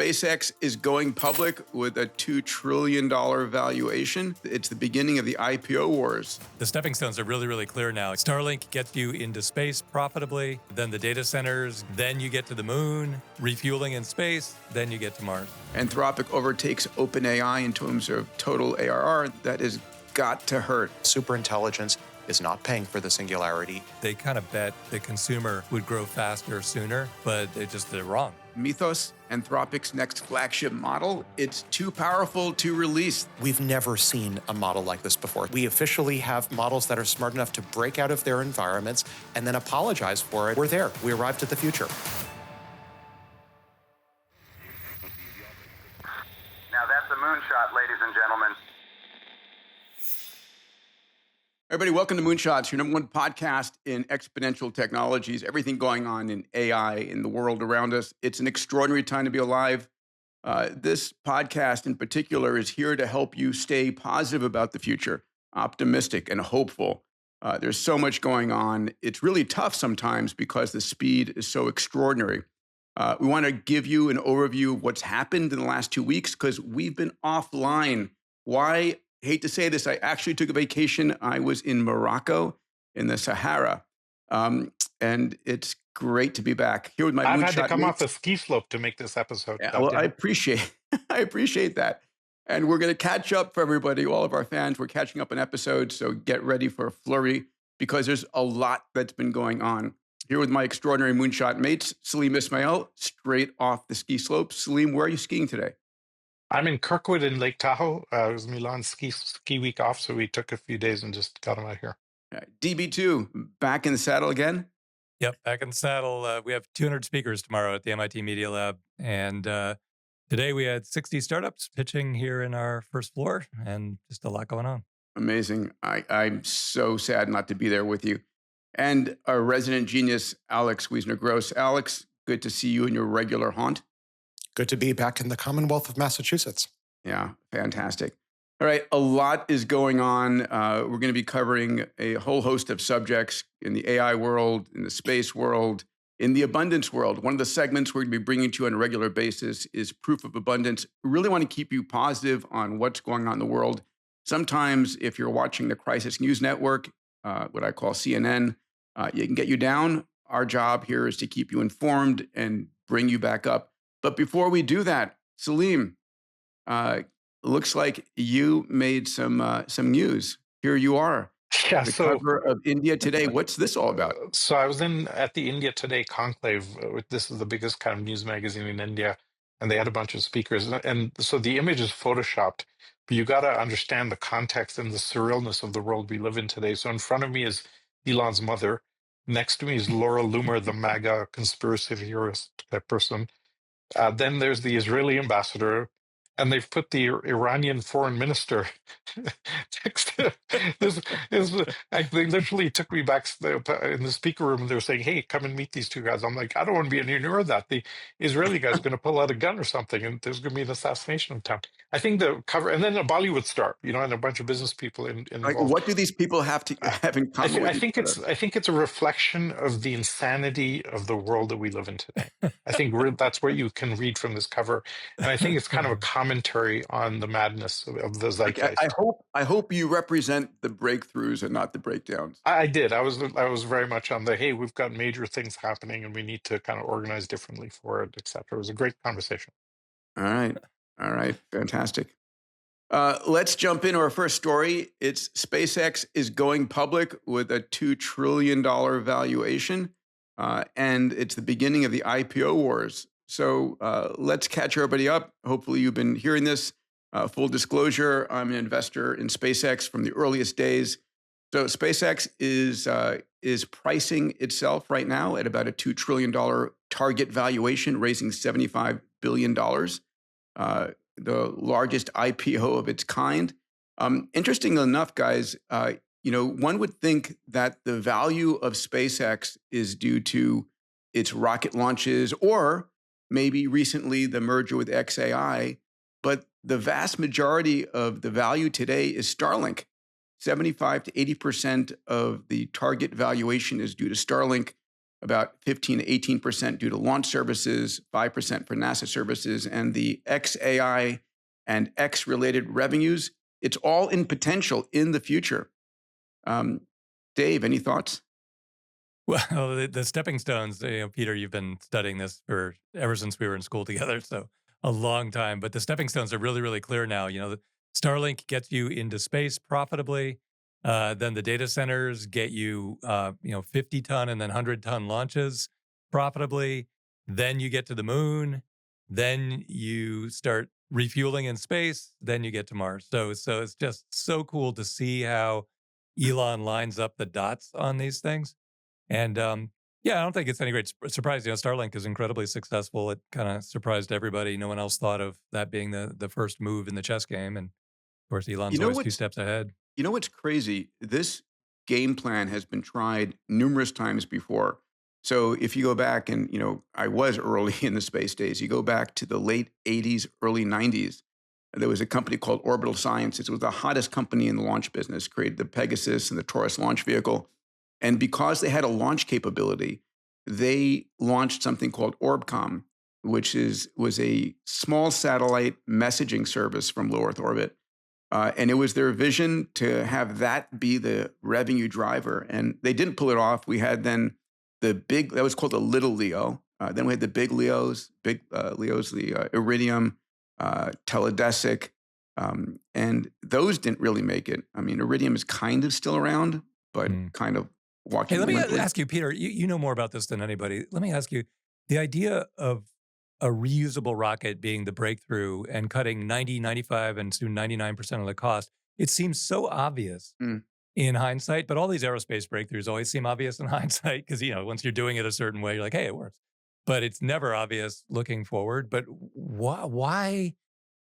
SpaceX is going public with a $2 trillion valuation. It's the beginning of the IPO wars. The stepping stones are really, really clear now. Starlink gets you into space profitably, then the data centers, then you get to the moon, refueling in space, then you get to Mars. Anthropic overtakes OpenAI in terms of total ARR. That has got to hurt. Superintelligence is not paying for the Singularity. They kind of bet the consumer would grow faster sooner, but they're wrong. Mythos, Anthropic's next flagship model, it's too powerful to release. We've never seen a model like this before. We officially have models that are smart enough to break out of their environments and then apologize for it. We're there. We arrived at the future. Now that's a moonshot, ladies and gentlemen. Everybody, welcome to Moonshots, your number one podcast in exponential technologies, everything going on in AI in the world around us. It's an extraordinary time to be alive. This podcast in particular is here to help you stay positive about the future, optimistic and hopeful. There's so much going on. It's really tough sometimes because the speed is so extraordinary. We want to give you an overview of what's happened in the last 2 weeks because we've been offline. Why? Hate to say this, I actually took a vacation. I was in Morocco in the Sahara. And it's great to be back here with my I've moonshot had to come mates. off the ski slope to make this episode. Yeah, well, I appreciate that. And we're going to catch up for everybody, all of our fans. We're catching up on episodes, so get ready for a flurry because there's a lot that's been going on. Here with my extraordinary moonshot mates, Salim Ismail, straight off the ski slopes. Salim, where are you skiing today? I'm in Kirkwood in Lake Tahoe. It was Milan's ski week off, so we took a few days and just got them out here. DB2, back in the saddle again? Yep, back in the saddle. We have 200 speakers tomorrow at the MIT Media Lab. And today we had 60 startups pitching here in our first floor and just a lot going on. Amazing. I'm so sad not to be there with you. And our resident genius, Alex Wissner-Gross. Alex, good to see you in your regular haunt. Good to be back in the Commonwealth of Massachusetts. Yeah, fantastic. All right, a lot is going on. We're going to be covering a whole host of subjects in the AI world, in the space world, in the abundance world. One of the segments we're going to be bringing to you on a regular basis is Proof of Abundance. We really want to keep you positive on what's going on in the world. Sometimes if you're watching the Crisis News Network, what I call CNN, it can get you down. Our job here is to keep you informed and bring you back up. But before we do that, Salim, looks like you made some news. Here you are. Yeah, the cover of India Today. What's this all about? So I was at the India Today conclave. This is the biggest kind of news magazine in India, and they had a bunch of speakers. And so the image is photoshopped, but you got to understand the context and the surrealness of the world we live in today. So in front of me is Elon's mother. Next to me is Laura Loomer, the MAGA conspiracy theorist type person. Then there's the Israeli ambassador, and they've put the Iranian foreign minister next to this. They literally took me back in the speaker room, and they were saying, "Hey, come and meet these two guys." I'm like, I don't want to be anywhere near that. The Israeli guy's going to pull out a gun or something, and there's going to be an assassination attempt. I think the cover, and then a Bollywood star, and a bunch of business people Like, what do these people have in common? I think it's a reflection of the insanity of the world that we live in today. I think that's what you can read from this cover, and I think it's kind of a commentary on the madness of the zeitgeist. I hope you represent the breakthroughs and not the breakdowns. I did. I was very much on the, hey, we've got major things happening and we need to kind of organize differently for it, etc. It was a great conversation. All right, fantastic. Let's jump into our first story. It's SpaceX is going public with a $2 trillion valuation, and it's the beginning of the IPO wars. So let's catch everybody up. Hopefully you've been hearing this. Full disclosure, I'm an investor in SpaceX from the earliest days. So SpaceX is pricing itself right now at about a $2 trillion target valuation, raising $75 billion, the largest IPO of its kind. Interesting enough, guys, one would think that the value of SpaceX is due to its rocket launches or maybe recently the merger with xAI, but the vast majority of the value today is Starlink. 75 to 80% of the target valuation is due to Starlink. about 15 to 18% due to launch services, 5% for NASA services, and the XAI and X-related revenues. It's all in potential in the future. Dave, any thoughts? Well, the stepping stones, Peter, you've been studying this for ever since we were in school together, so a long time. But the stepping stones are really, really clear now. The Starlink gets you into space profitably. Then the data centers get you, 50-ton and then 100-ton launches profitably. Then you get to the moon. Then you start refueling in space. Then you get to Mars. So it's just so cool to see how Elon lines up the dots on these things. And yeah, I don't think it's any great surprise. Starlink is incredibly successful. It kind of surprised everybody. No one else thought of that being the first move in the chess game. And of course, Elon's always 2 steps ahead. You know what's crazy? This game plan has been tried numerous times before. So if you go back and, I was early in the space days, you go back to the late 80s, early 90s, there was a company called Orbital Sciences. It was the hottest company in the launch business, created the Pegasus and the Taurus launch vehicle. And because they had a launch capability, they launched something called Orbcom, which was a small satellite messaging service from low Earth orbit. And it was their vision to have that be the revenue driver. And they didn't pull it off. We had then that was called the Little Leo. Then we had the big Leos, the Iridium, Teledesic. And those didn't really make it. I mean, Iridium is kind of still around, but kind of walking. Hey, let me ask you, Peter, you know more about this than anybody. Let me ask you, the idea of a reusable rocket being the breakthrough and cutting 90, 95, and soon 99% of the cost, it seems so obvious in hindsight, but all these aerospace breakthroughs always seem obvious in hindsight because, once you're doing it a certain way, you're like, hey, it works. But it's never obvious looking forward. But why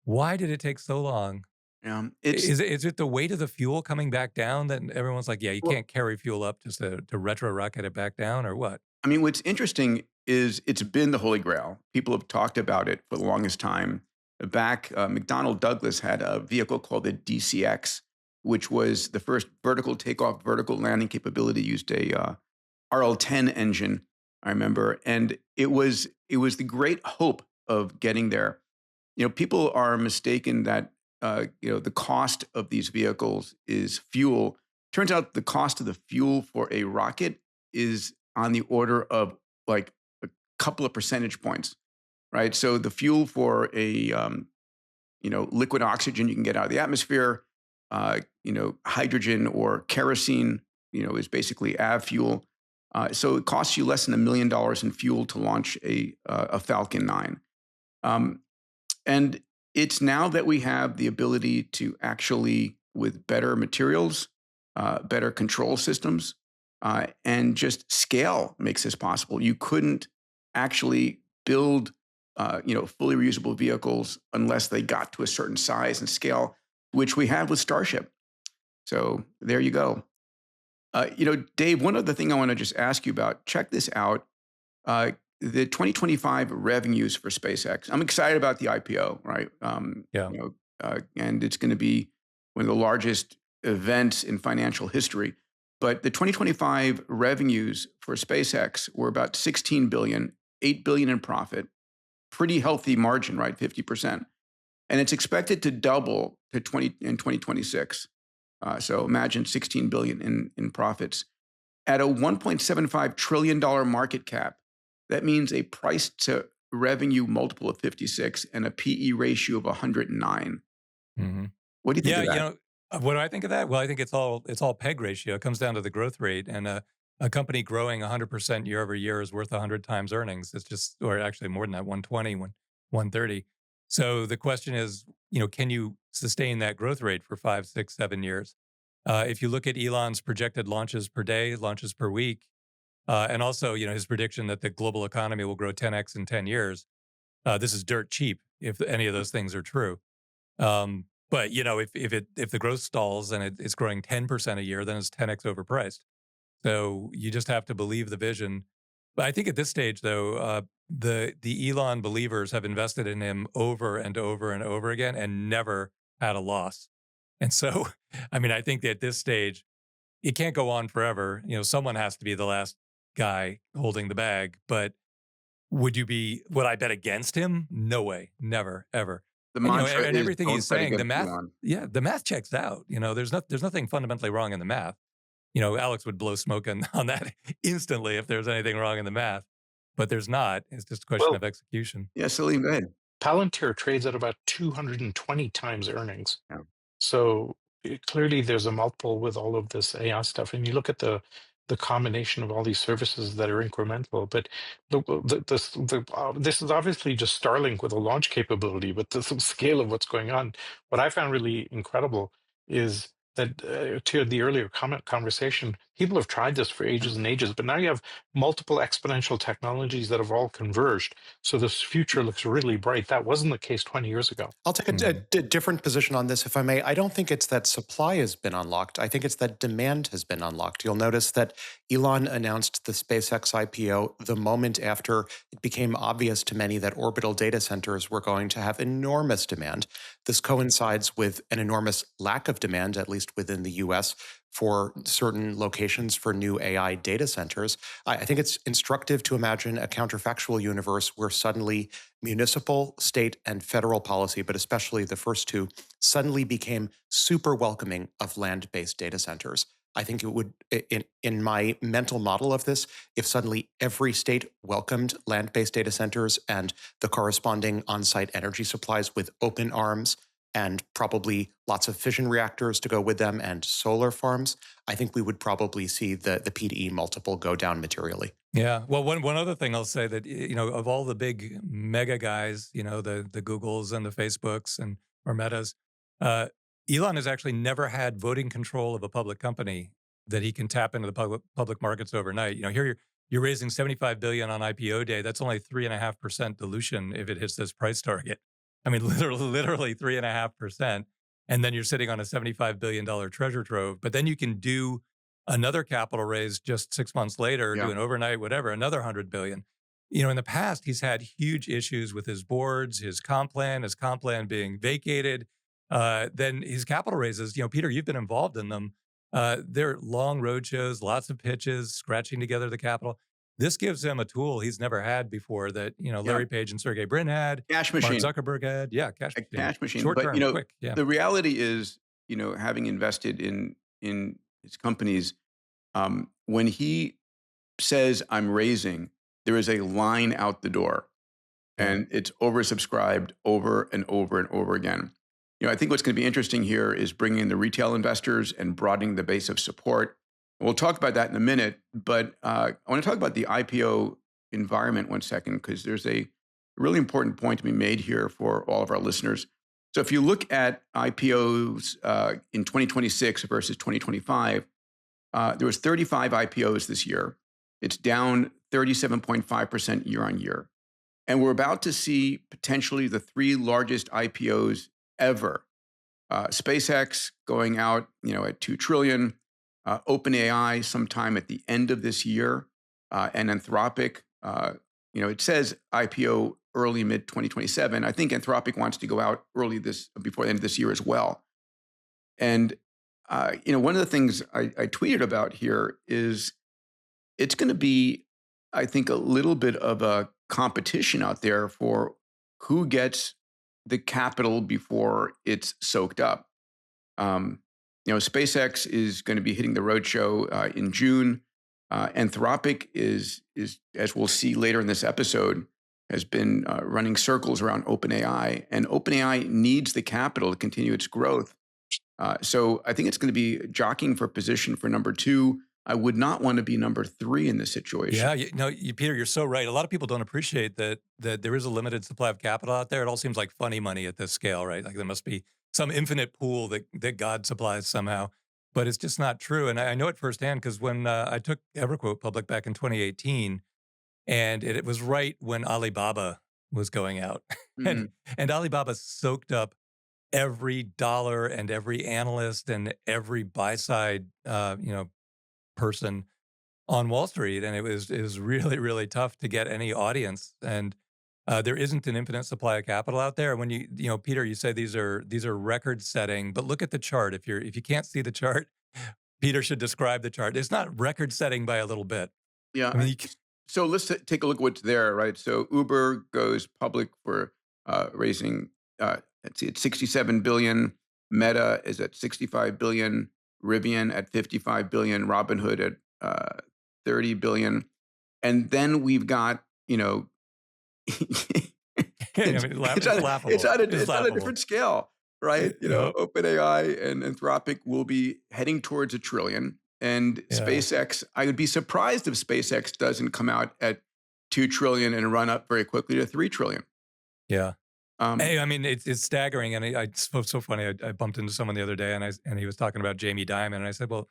did it take so long? Is it the weight of the fuel coming back down that everyone's like, yeah, you can't carry fuel up just to retro rocket it back down, or what? I mean, what's interesting is it's been the Holy Grail. People have talked about it for the longest time. Back, McDonnell Douglas had a vehicle called the DCX, which was the first vertical takeoff, vertical landing capability, used a RL-10 engine, I remember. And it was the great hope of getting there. People are mistaken that the cost of these vehicles is fuel. Turns out the cost of the fuel for a rocket is on the order of like a couple of percentage points, right? So the fuel for a liquid oxygen you can get out of the atmosphere, hydrogen or kerosene, is basically av fuel. So it costs you less than $1 million in fuel to launch a Falcon 9. And it's now that we have the ability to actually, with better materials, better control systems, and just scale makes this possible. You couldn't actually build, fully reusable vehicles unless they got to a certain size and scale, which we have with Starship. So there you go. Dave, one other thing I want to just ask you about, check this out. The 2025 revenues for SpaceX. I'm excited about the IPO, right? And it's going to be one of the largest events in financial history. But the 2025 revenues for SpaceX were about $16 billion, $8 billion in profit, pretty healthy margin, right? 50%. And it's expected to double in 2026. So imagine $16 billion in profits. At a $1.75 trillion market cap, that means a price to revenue multiple of 56 and a PE ratio of 109. Mm-hmm. What do you think of that? What do I think of that? Well, I think it's all PEG ratio. It comes down to the growth rate, and a company growing 100% year over year is worth 100 times earnings. It's just, or actually more than that, 120, 130. So the question is, can you sustain that growth rate for 5, 6, 7 years? If you look at Elon's projected launches per day, launches per week, and also, his prediction that the global economy will grow 10x in 10 years, this is dirt cheap if any of those things are true. But if the growth stalls and it's growing 10% a year, then it's 10x overpriced. So you just have to believe the vision. But I think at this stage, though, the Elon believers have invested in him over and over and over again and never had a loss. And so, I think that at this stage, it can't go on forever. Someone has to be the last guy holding the bag, but would I bet against him? No way, never, ever. The And mantra and is everything he's don't bet saying, the against math, Elon. yeah, the math checks out. There's nothing fundamentally wrong in the math. Alex would blow smoke on that instantly if there's anything wrong in the math, but there's not. It's just a question Well, of execution. Yeah, Salim, go ahead. Palantir trades at about 220 times earnings. Yeah. So clearly there's a multiple with all of this AI stuff. And you look at the combination of all these services that are incremental. But this is obviously just Starlink with a launch capability, but the scale of what's going on. What I found really incredible is that to the earlier conversation, people have tried this for ages and ages, but now you have multiple exponential technologies that have all converged. So this future looks really bright. That wasn't the case 20 years ago. I'll take a different position on this, if I may. I don't think it's that supply has been unlocked. I think it's that demand has been unlocked. You'll notice that Elon announced the SpaceX IPO the moment after it became obvious to many that orbital data centers were going to have enormous demand. This coincides with an enormous lack of demand, at least within the US, for certain locations for new AI data centers. I think it's instructive to imagine a counterfactual universe where suddenly municipal, state, and federal policy, but especially the first two, suddenly became super welcoming of land-based data centers. I think it would, in my mental model of this, if suddenly every state welcomed land-based data centers and the corresponding on-site energy supplies with open arms and probably lots of fission reactors to go with them and solar farms, I think we would probably see the P/E multiple go down materially. Yeah. Well, one other thing I'll say that, of all the big mega guys, the Googles and the Facebooks and or Metas, Elon has actually never had voting control of a public company that he can tap into the public markets overnight. Here you're raising $75 billion on IPO day. That's only 3.5% dilution if it hits this price target. I mean, literally 3.5%. And then you're sitting on a $75 billion treasure trove. But then you can do another capital raise just 6 months later, do an overnight, whatever, another 100 billion. In the past, he's had huge issues with his boards, his comp plan being vacated. Then his capital raises, Peter, you've been involved in them. They're long roadshows, lots of pitches, scratching together the capital. This gives him a tool he's never had before that, Larry Page and Sergey Brin had. Cash machine. Mark Zuckerberg had. Yeah, cash machine. Cash machine. Short But, term, quick. Yeah. the reality is, having invested in his companies, when he says, I'm raising, there is a line out the door. And it's oversubscribed over and over and over again. I think what's going to be interesting here is bringing in the retail investors and broadening the base of support. We'll talk about that in a minute, but I want to talk about the IPO environment 1 second, because there's a really important point to be made here for all of our listeners. So if you look at IPOs in 2026 versus 2025, there was 35 IPOs this year. It's down 37.5% year on year. And we're about to see potentially the 3 largest IPOs ever. SpaceX going out, at $2 trillion. OpenAI sometime at the end of this year, and Anthropic. It says IPO early mid 2027. I think Anthropic wants to go out before the end of this year as well. And one of the things I tweeted about here is it's going to be, I think, a little bit of a competition out there for who gets the capital before it's soaked up. SpaceX is going to be hitting the roadshow in June. Anthropic is, as we'll see later in this episode, has been running circles around OpenAI, and OpenAI needs the capital to continue its growth. So I think it's going to be jockeying for position for number 2. I would not want to be number 3 in this situation. Yeah, Peter, you're so right. A lot of people don't appreciate that there is a limited supply of capital out there. It all seems like funny money at this scale, right? Like there must be some infinite pool that God supplies somehow, but it's just not true. And I know it firsthand because when I took EverQuote public back in 2018, and it was right when Alibaba was going out, and Alibaba soaked up every dollar and every analyst and every buy side, person on Wall Street, and it was really, really tough to get any audience. And there isn't an infinite supply of capital out there. When Peter, you say these are record setting, but look at the chart. If you can't see the chart, Peter should describe the chart. It's not record setting by a little bit. Yeah. I mean, you, So let's take a look at what's there, right? So Uber goes public for raising, let's see, it's 67 billion. Meta is at 65 billion. Rivian at 55 billion. Robinhood at 30 billion. And then we've got, I it's mean, it's it's on laughable. It's it's on a laughable. different scale, right? Yep. OpenAI and Anthropic will be heading towards $1 trillion, and Yeah. SpaceX. I would be surprised if SpaceX doesn't come out at $2 trillion and run up very quickly to $3 trillion. Yeah. Um, Hey, I mean, it's staggering, and it's so funny. I bumped into someone the other day, and he was talking about Jamie Dimon, and I said, "Well,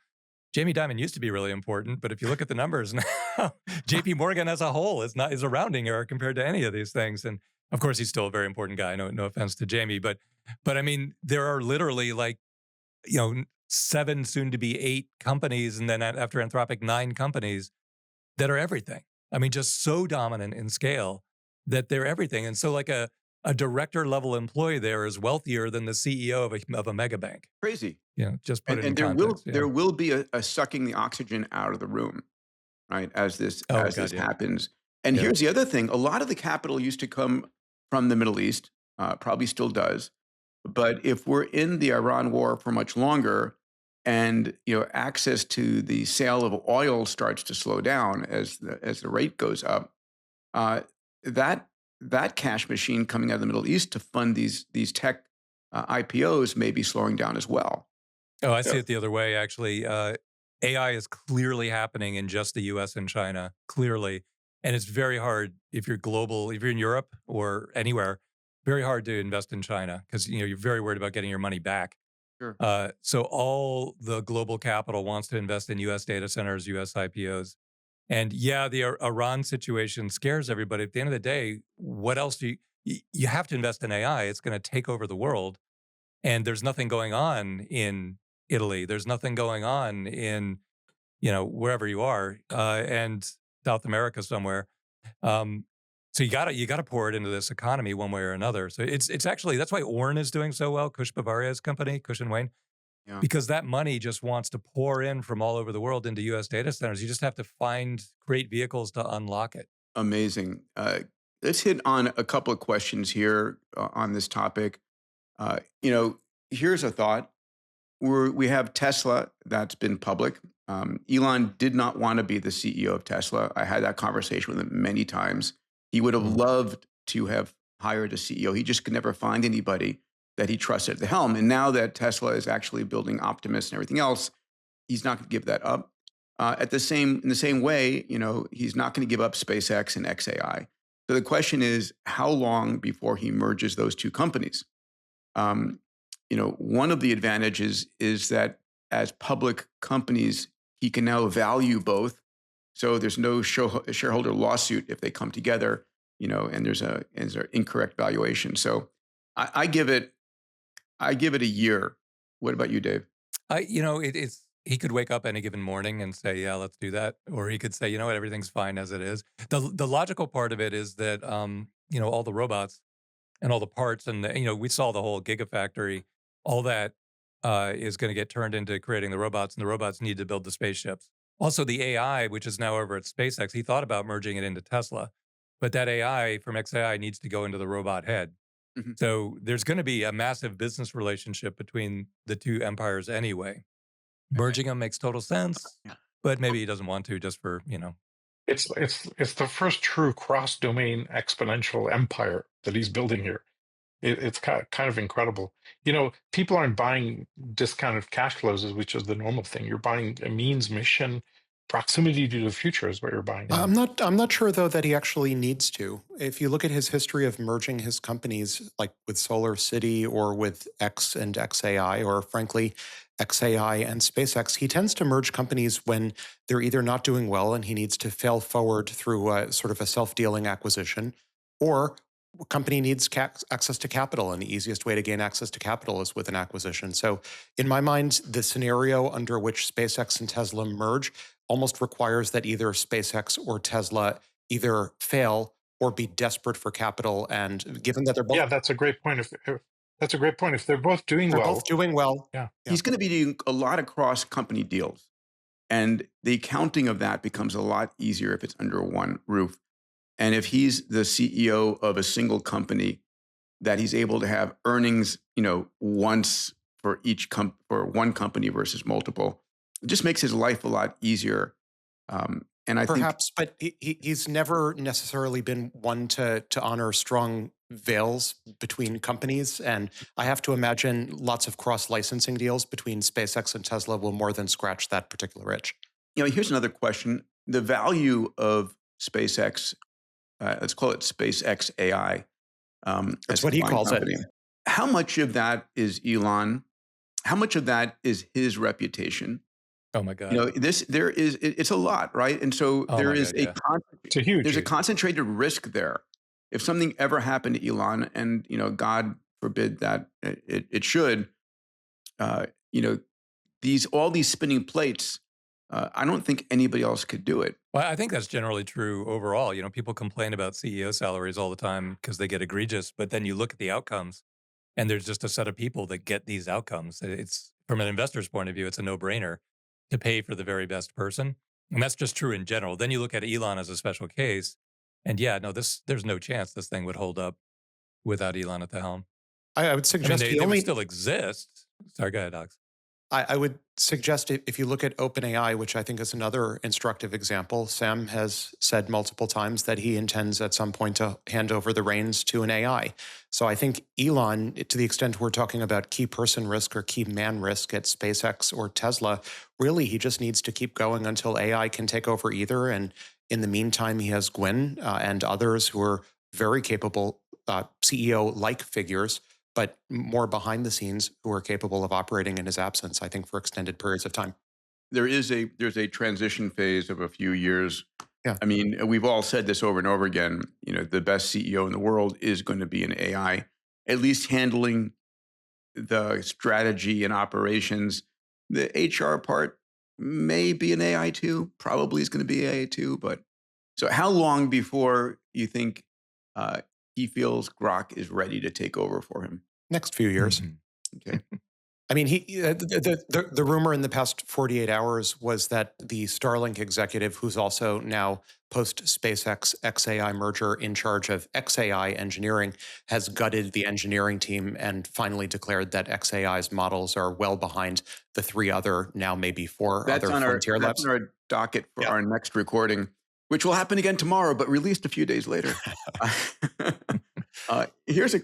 Jamie Dimon used to be really important, but if you look at the numbers now, J.P. Morgan as a whole is a rounding error compared to any of these things." And of course, he's still a very important guy. No offense to Jamie, but I mean, there are literally 7, soon to be 8 companies, and then after Anthropic, 9 companies that are everything. I mean, just so dominant in scale that they're everything. And so like a director level employee there is wealthier than the CEO of a mega bank. crazy. Just put it in And context. there will be a sucking the oxygen out of the room, right? As this Oh, God, yeah. happens. And Yeah. here's the other thing: a lot of the capital used to come from the Middle East, probably still does. But if we're in the Iran war for much longer, and access to the sale of oil starts to slow down as the rate goes up, uh, that cash machine coming out of the Middle East to fund these tech IPOs may be slowing down as well. Oh, I see it the other way, actually. AI is clearly happening in just the US and China, clearly. And it's very hard if you're global, if you're in Europe or anywhere, very hard to invest in China because you're very worried about getting your money back. Sure. So all the global capital wants to invest in US data centers, US IPOs. And yeah, the Iran situation scares everybody. At the end of the day, what else do you have to invest in AI? It's going to take over the world. And there's nothing going on in Italy. There's nothing going on in, wherever you are, and South America somewhere. So you gotta pour it into this economy one way or another. So it's actually, that's why Orn is doing so well, Kush Bavaria's company, Kush and Wayne, Yeah. because that money just wants to pour in from all over the world into US data centers. You just have to find great vehicles to unlock it. Amazing. Let's hit on a couple of questions here on this topic. Here's a thought. We have Tesla that's been public. Elon did not want to be the CEO of Tesla. I had that conversation with him many times. He would have loved to have hired a CEO. He just could never find anybody that he trusted at the helm. And now that Tesla is actually building Optimus and everything else, he's not going to give that up. In the same way, he's not going to give up SpaceX and XAI. So the question is, how long before he merges those two companies? One of the advantages is that as public companies, he can now value both. So there's no shareholder lawsuit if they come together, and there's an incorrect valuation. So I give it a year. What about you, Dave? He could wake up any given morning and say, "Yeah, let's do that," or he could say, "You know what, everything's fine as it is." The logical part of it is that all the robots and all the parts, and we saw the whole gigafactory. All that is going to get turned into creating the robots, and the robots need to build the spaceships. Also, the AI, which is now over at SpaceX, he thought about merging it into Tesla, but that AI from XAI needs to go into the robot head. Mm-hmm. So there's going to be a massive business relationship between the two empires anyway. Merging them makes total sense, but maybe he doesn't want to just for, It's the first true cross-domain exponential empire that he's building here. It's kind of incredible. People aren't buying discounted cash flows, which is the normal thing. You're buying a means, mission, proximity to the future is what you're buying. I'm not sure though that he actually needs to. If you look at his history of merging his companies, like with Solar City or with X and XAI, or frankly, XAI and SpaceX, he tends to merge companies when they're either not doing well and he needs to fail forward through a sort of a self-dealing acquisition, or a company needs access to capital, and the easiest way to gain access to capital is with an acquisition. So in my mind, the scenario under which SpaceX and Tesla merge almost requires that either SpaceX or Tesla either fail or be desperate for capital. And given that they're both that's a great point. If they're both doing they're well, both doing well, yeah. He's going to be doing a lot of cross-company deals. And the accounting of that becomes a lot easier if it's under one roof. And if he's the CEO of a single company, that he's able to have earnings, once for for one company versus multiple, it just makes his life a lot easier. And I think Perhaps, but he's never necessarily been one to honor strong veils between companies. And I have to imagine lots of cross-licensing deals between SpaceX and Tesla will more than scratch that particular itch. here's another question: the value of SpaceX, let's call it SpaceX AI. That's as what a he combined calls it. company. How much of that is Elon? How much of that is his reputation? Oh my God. It's a lot, right? And so Oh there my is God, yeah. It's a huge. there's a concentrated risk there. If something ever happened to Elon, and God forbid that it should, uh, you know, all these spinning plates, I don't think anybody else could do it. Well, I think that's generally true overall. People complain about CEO salaries all the time because they get egregious, but then you look at the outcomes and there's just a set of people that get these outcomes. It's from an investor's point of view, it's a no-brainer to pay for the very best person. And that's just true in general. Then you look at Elon as a special case, and yeah, no, there's no chance this thing would hold up without Elon at the helm. I would I mean, suggest they would still exist. Sorry, go ahead, Alex. I would suggest if you look at OpenAI, which I think is another instructive example, Sam has said multiple times that he intends at some point to hand over the reins to an AI. So I think Elon, to the extent we're talking about key person risk or key man risk at SpaceX or Tesla, really he just needs to keep going until AI can take over either. And in the meantime, he has Gwynn and others who are very capable CEO-like figures, but more behind the scenes who are capable of operating in his absence, I think, for extended periods of time. There's a transition phase of a few years. Yeah. I mean, we've all said this over and over again. The best CEO in the world is going to be an AI, at least handling the strategy and operations. The HR part may be an AI too. Probably is going to be AI too. But so, how long before you think he feels Grok is ready to take over for him? Next few years. Okay. I mean, the rumor in the past 48 hours was that the Starlink executive, who's also now post SpaceX XAI merger in charge of XAI engineering, has gutted the engineering team and finally declared that XAI's models are well behind the three other, now maybe four other frontier labs. That's on our docket for our next recording, which will happen again tomorrow, but released a few days later. Here's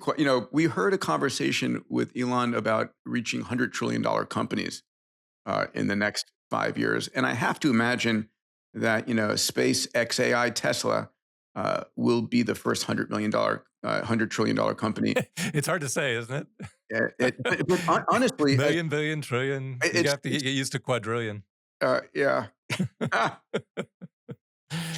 we heard a conversation with Elon about reaching $100 trillion companies in the next 5 years. And I have to imagine that, Space XAI Tesla will be the first $100 trillion company. It's hard to say, isn't it? But honestly, Million, billion, trillion. You have to get used to quadrillion. Yeah.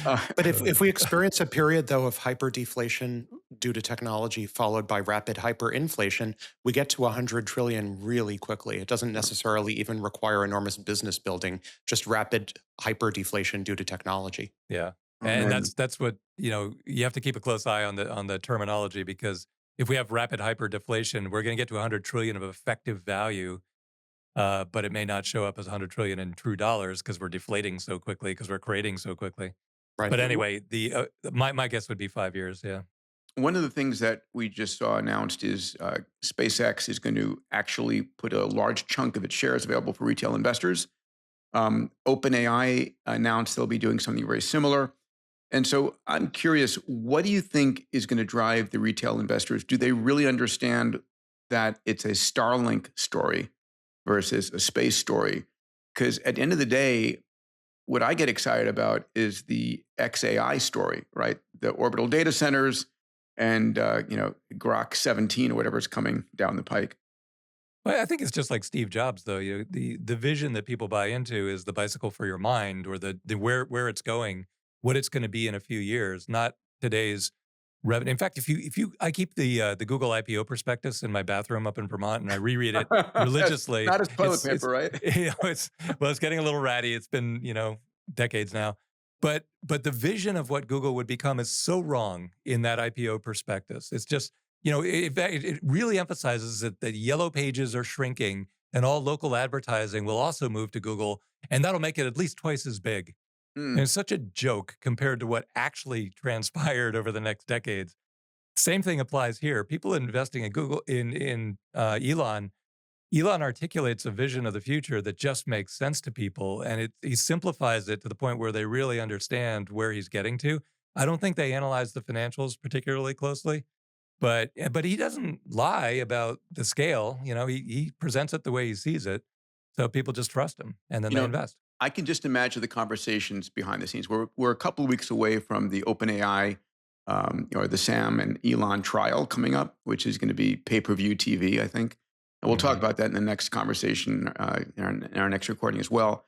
But if we experience a period, though, of hyperdeflation due to technology followed by rapid hyperinflation, we get to 100 trillion really quickly. It doesn't necessarily even require enormous business building, just rapid hyperdeflation due to technology. Yeah. And that's what, you have to keep a close eye on the terminology, because if we have rapid hyperdeflation, we're going to get to 100 trillion of effective value. But it may not show up as 100 trillion in true dollars because we're deflating so quickly, because we're creating so quickly. Right. But anyway, my guess would be 5 years. Yeah. One of the things that we just saw announced is SpaceX is going to actually put a large chunk of its shares available for retail investors. OpenAI announced they'll be doing something very similar. And so I'm curious, what do you think is going to drive the retail investors? Do they really understand that it's a Starlink story versus a space story? Because at the end of the day, what I get excited about is the XAI story, right? The orbital data centers and, Grok 17 or whatever is coming down the pike. Well, I think it's just like Steve Jobs, though. The vision that people buy into is the bicycle for your mind, or the where it's going, what it's going to be in a few years, not today's revenue. In fact, I keep the Google IPO prospectus in my bathroom up in Vermont, and I reread it religiously. Not as toilet paper, right? It's getting a little ratty. It's been decades now, but the vision of what Google would become is so wrong in that IPO prospectus. It's just it really emphasizes that the yellow pages are shrinking. and all local advertising will also move to Google, and that'll make it at least twice as big. And it's such a joke compared to what actually transpired over the next decades. Same thing applies here. People investing in Google, in Elon. Elon articulates a vision of the future that just makes sense to people, and he simplifies it to the point where they really understand where he's getting to. I don't think they analyze the financials particularly closely, but he doesn't lie about the scale. He presents it the way he sees it, so people just trust him, and then they invest. I can just imagine the conversations behind the scenes. We're a couple of weeks away from the OpenAI or the Sam and Elon trial coming up, which is going to be pay-per-view TV, I think. And we'll talk about that in the next conversation, in our next recording as well.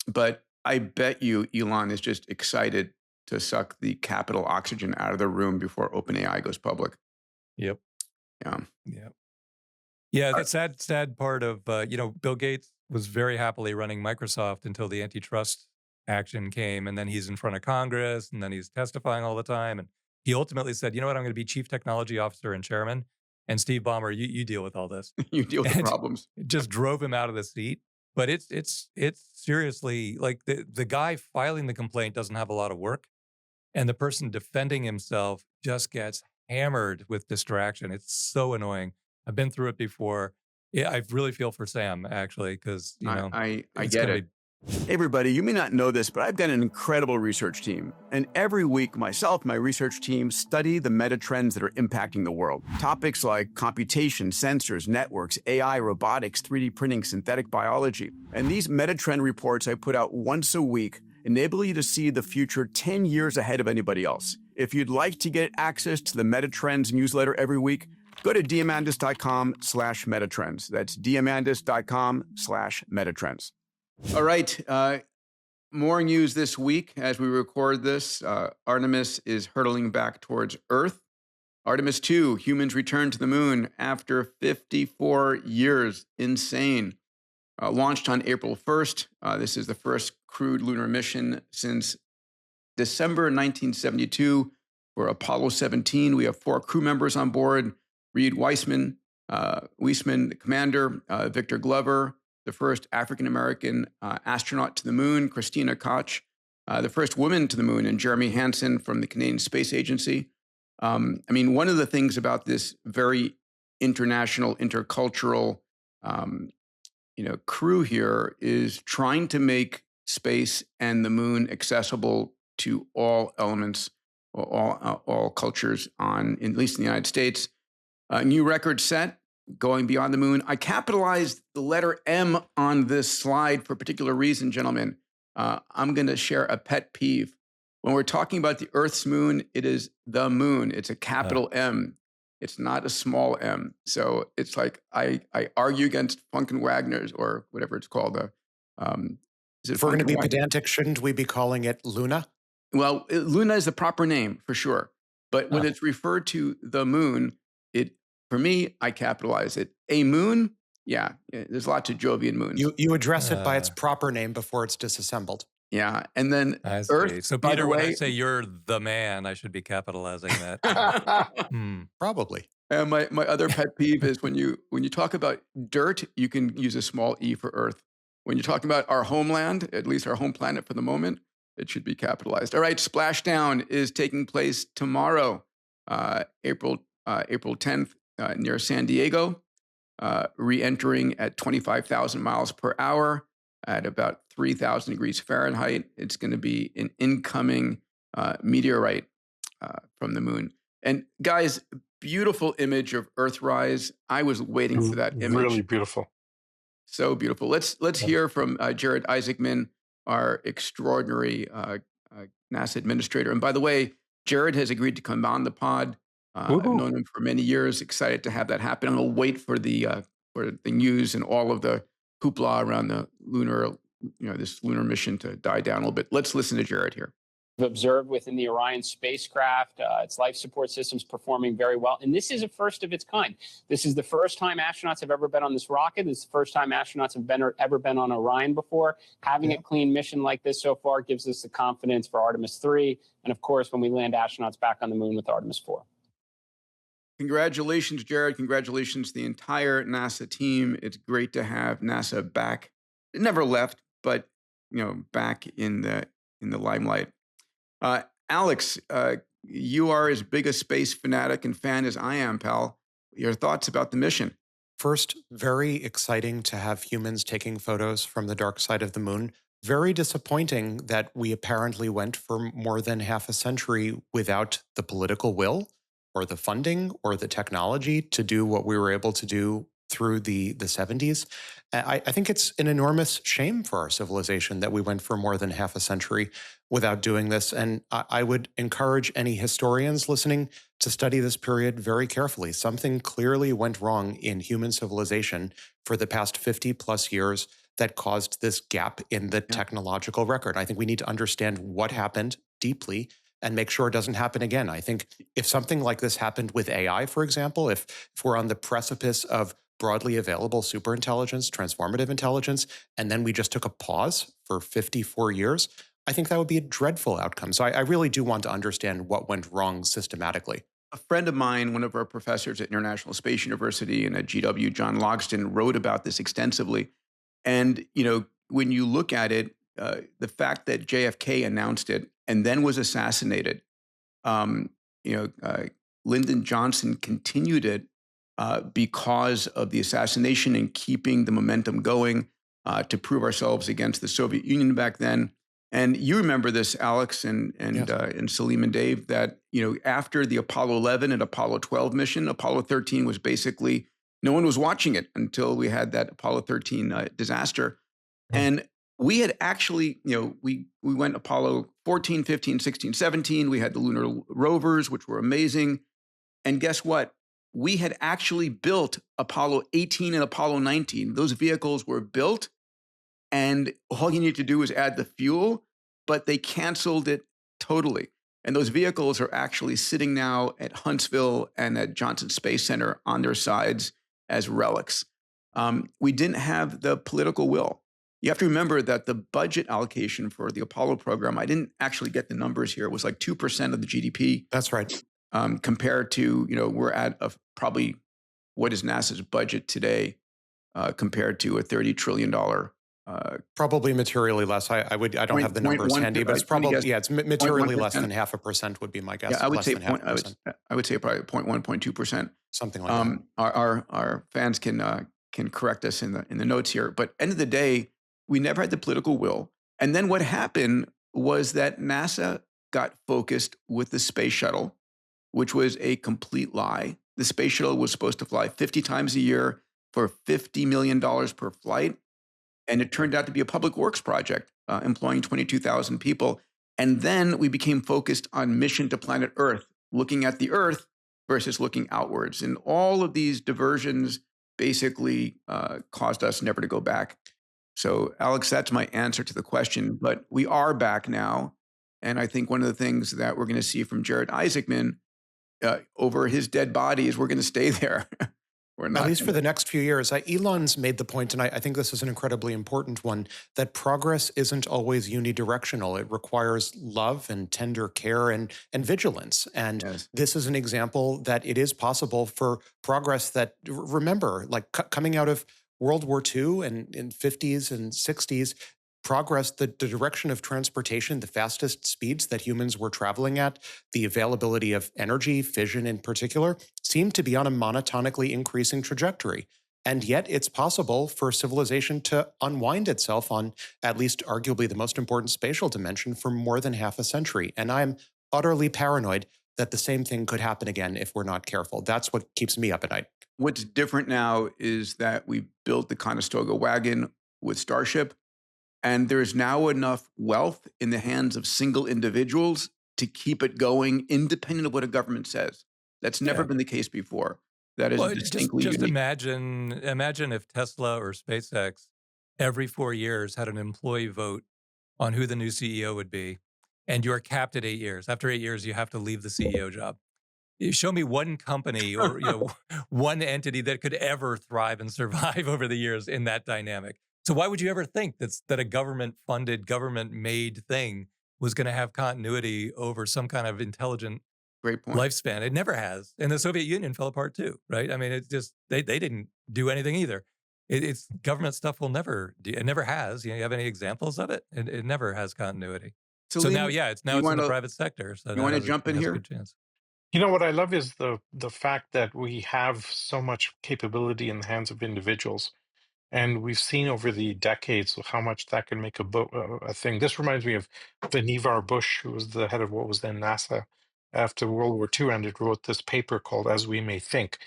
But I bet you Elon is just excited to suck the capital oxygen out of the room before OpenAI goes public. Yep. Yeah. Yep. Yeah, the sad part of, Bill Gates was very happily running Microsoft until the antitrust action came. And then he's in front of Congress, and then he's testifying all the time. And he ultimately said, you know what, I'm going to be chief technology officer and chairman. And Steve Ballmer, you deal with all this. You deal with the problems. It just drove him out of the seat. But it's seriously like the guy filing the complaint doesn't have a lot of work. And the person defending himself just gets hammered with distraction. It's so annoying. I've been through it before. Yeah, I really feel for Sam, actually, because, I get it. Hey, everybody, you may not know this, but I've got an incredible research team. And every week, myself and my research team study the meta trends that are impacting the world. Topics like computation, sensors, networks, AI, robotics, 3D printing, synthetic biology. And these meta trend reports I put out once a week enable you to see the future 10 years ahead of anybody else. If you'd like to get access to the Meta Trends newsletter every week, go to diamandis.com/metatrends. That's diamandis.com/metatrends. All right. More news this week as we record this. Artemis is hurtling back towards Earth. Artemis 2, humans return to the moon after 54 years. Insane. Launched on April 1st. This is the first crewed lunar mission since December 1972 for Apollo 17. We have 4 crew members on board. Reed Wiseman, the commander, Victor Glover, the first African-American astronaut to the moon, Christina Koch, the first woman to the moon, and Jeremy Hansen from the Canadian Space Agency. One of the things about this very international, intercultural crew here is trying to make space and the moon accessible to all elements, or all cultures at least in the United States. A new record set, going beyond the moon. I capitalized the letter M on this slide for a particular reason, gentlemen. I'm going to share a pet peeve. When we're talking about the Earth's moon, it is the moon. It's a capital M. It's not a small m. So it's like I argue against Wagner's or whatever it's called. If we're going to be pedantic, shouldn't we be calling it Luna? Well, Luna is the proper name for sure. But when it's referred to the moon, for me, I capitalize it. A moon, yeah, there's lots of Jovian moons. You address it by its proper name before it's disassembled. Yeah, and then I see. Earth. So Peter, when I say you're the man, I should be capitalizing that. Probably. And my other pet peeve is when you talk about dirt, you can use a small e for Earth. When you're talking about our homeland, at least our home planet for the moment, it should be capitalized. All right, Splashdown is taking place tomorrow, April 10th, near San Diego, re-entering at 25,000 miles per hour at about 3,000 degrees Fahrenheit. It's going to be an incoming meteorite from the moon. And guys, beautiful image of Earthrise. I was waiting for that image. Really beautiful. So beautiful. Let's hear from Jared Isaacman, our extraordinary NASA administrator. And by the way, Jared has agreed to come on the pod. I've known him for many years. Excited to have that happen. I'm going to wait for the news and all of the hoopla around the lunar, this lunar mission to die down a little bit. Let's listen to Jared here. Observed within the Orion spacecraft, its life support systems performing very well. And this is a first of its kind. This is the first time astronauts have ever been on this rocket. It's the first time astronauts have ever been on Orion before. Having a clean mission like this so far gives us the confidence for Artemis 3. And of course, when we land astronauts back on the moon with Artemis 4. congratulations, Jared. Congratulations to the entire NASA team. It's great to have NASA back. It never left, but back in the limelight. Alex, you are as big a space fanatic and fan as I am, pal. Your thoughts about the mission? First, very exciting to have humans taking photos from the dark side of the moon. Very disappointing that we apparently went for more than half a century without the political will or the funding or the technology to do what we were able to do through the 70s. I think it's an enormous shame for our civilization that we went for more than half a century without doing this. And I would encourage any historians listening to study this period very carefully. Something clearly went wrong in human civilization for the past 50 plus years that caused this gap in the technological record. I think we need to understand what happened deeply and make sure it doesn't happen again. I think if something like this happened with AI, for example, if we're on the precipice of broadly available superintelligence, transformative intelligence, and then we just took a pause for 54 years, I think that would be a dreadful outcome. So I really do want to understand what went wrong systematically. A friend of mine, one of our professors at International Space University and at GW, John Logston, wrote about this extensively. And, when you look at it, the fact that JFK announced it and then was assassinated, Lyndon Johnson continued it because of the assassination and keeping the momentum going to prove ourselves against the Soviet Union back then. And you remember this, Alex and Salim and Dave, that after the Apollo 11 and Apollo 12 mission, Apollo 13 was basically no one was watching it until we had that Apollo 13 disaster. And we had actually, we went Apollo 14, 15, 16, 17. We had the lunar rovers, which were amazing. And guess what? We had actually built Apollo 18 and Apollo 19. Those vehicles were built, and all you need to do is add the fuel, but they canceled it totally. And those vehicles are actually sitting now at Huntsville and at Johnson Space Center on their sides as relics. We didn't have the political will. You have to remember that the budget allocation for the Apollo program, I didn't actually get the numbers here, it was like 2% of the GDP. That's right. Compared to, we're at probably what is NASA's budget today compared to a $30 trillion. Probably materially less. I don't have the numbers handy, but it's probably, it's materially less than 0.5% would be my guess. Yeah, I would say I would say probably 0.1, 0.2%. Something like that. Our fans can correct us in the notes here, but end of the day, we never had the political will. And then what happened was that NASA got focused with the space shuttle, which was a complete lie. The space shuttle was supposed to fly 50 times a year for $50 million per flight. And it turned out to be a public works project employing 22,000 people. And then we became focused on mission to planet Earth, looking at the Earth versus looking outwards. And all of these diversions basically caused us never to go back. So, Alex, that's my answer to the question. But we are back now. And I think one of the things that we're going to see from Jared Isaacman over his dead body is we're going to stay there. We're not at least for the next few years. Elon's made the point, and I think this is an incredibly important one, that progress isn't always unidirectional. It requires love and tender care and vigilance. And this is an example that it is possible for progress that, remember, like coming out of World War II and in 50s and 60s, progress, the direction of transportation, the fastest speeds that humans were traveling at, the availability of energy, fission in particular, seemed to be on a monotonically increasing trajectory. And yet it's possible for civilization to unwind itself on at least arguably the most important spatial dimension for more than half a century. And I'm utterly paranoid that the same thing could happen again if we're not careful. That's what keeps me up at night. What's different now is that we built the Conestoga wagon with Starship. And there's now enough wealth in the hands of single individuals to keep it going independent of what a government says. That's never been the case before. That is distinctly just unique. imagine if Tesla or SpaceX every 4 years had an employee vote on who the new CEO would be, and you're capped at 8 years. After 8 years, you have to leave the CEO job. Show me one company or one entity that could ever thrive and survive over the years in that dynamic. So why would you ever think that a government-funded, government-made thing was going to have continuity over some kind of intelligent Great point. lifespan. It never has. And the Soviet Union fell apart too, right? I mean, it's just, they didn't do anything either. It's government stuff will never do. It never has. You have any examples of it? It never has continuity. So now, it's in the private sector. So you want to jump in here? A good chance. You know what I love is the fact that we have so much capability in the hands of individuals, and we've seen over the decades how much that can make a thing. This reminds me of Vannevar Bush, who was the head of what was then NASA after World War II, and it wrote this paper called "As We May Think,"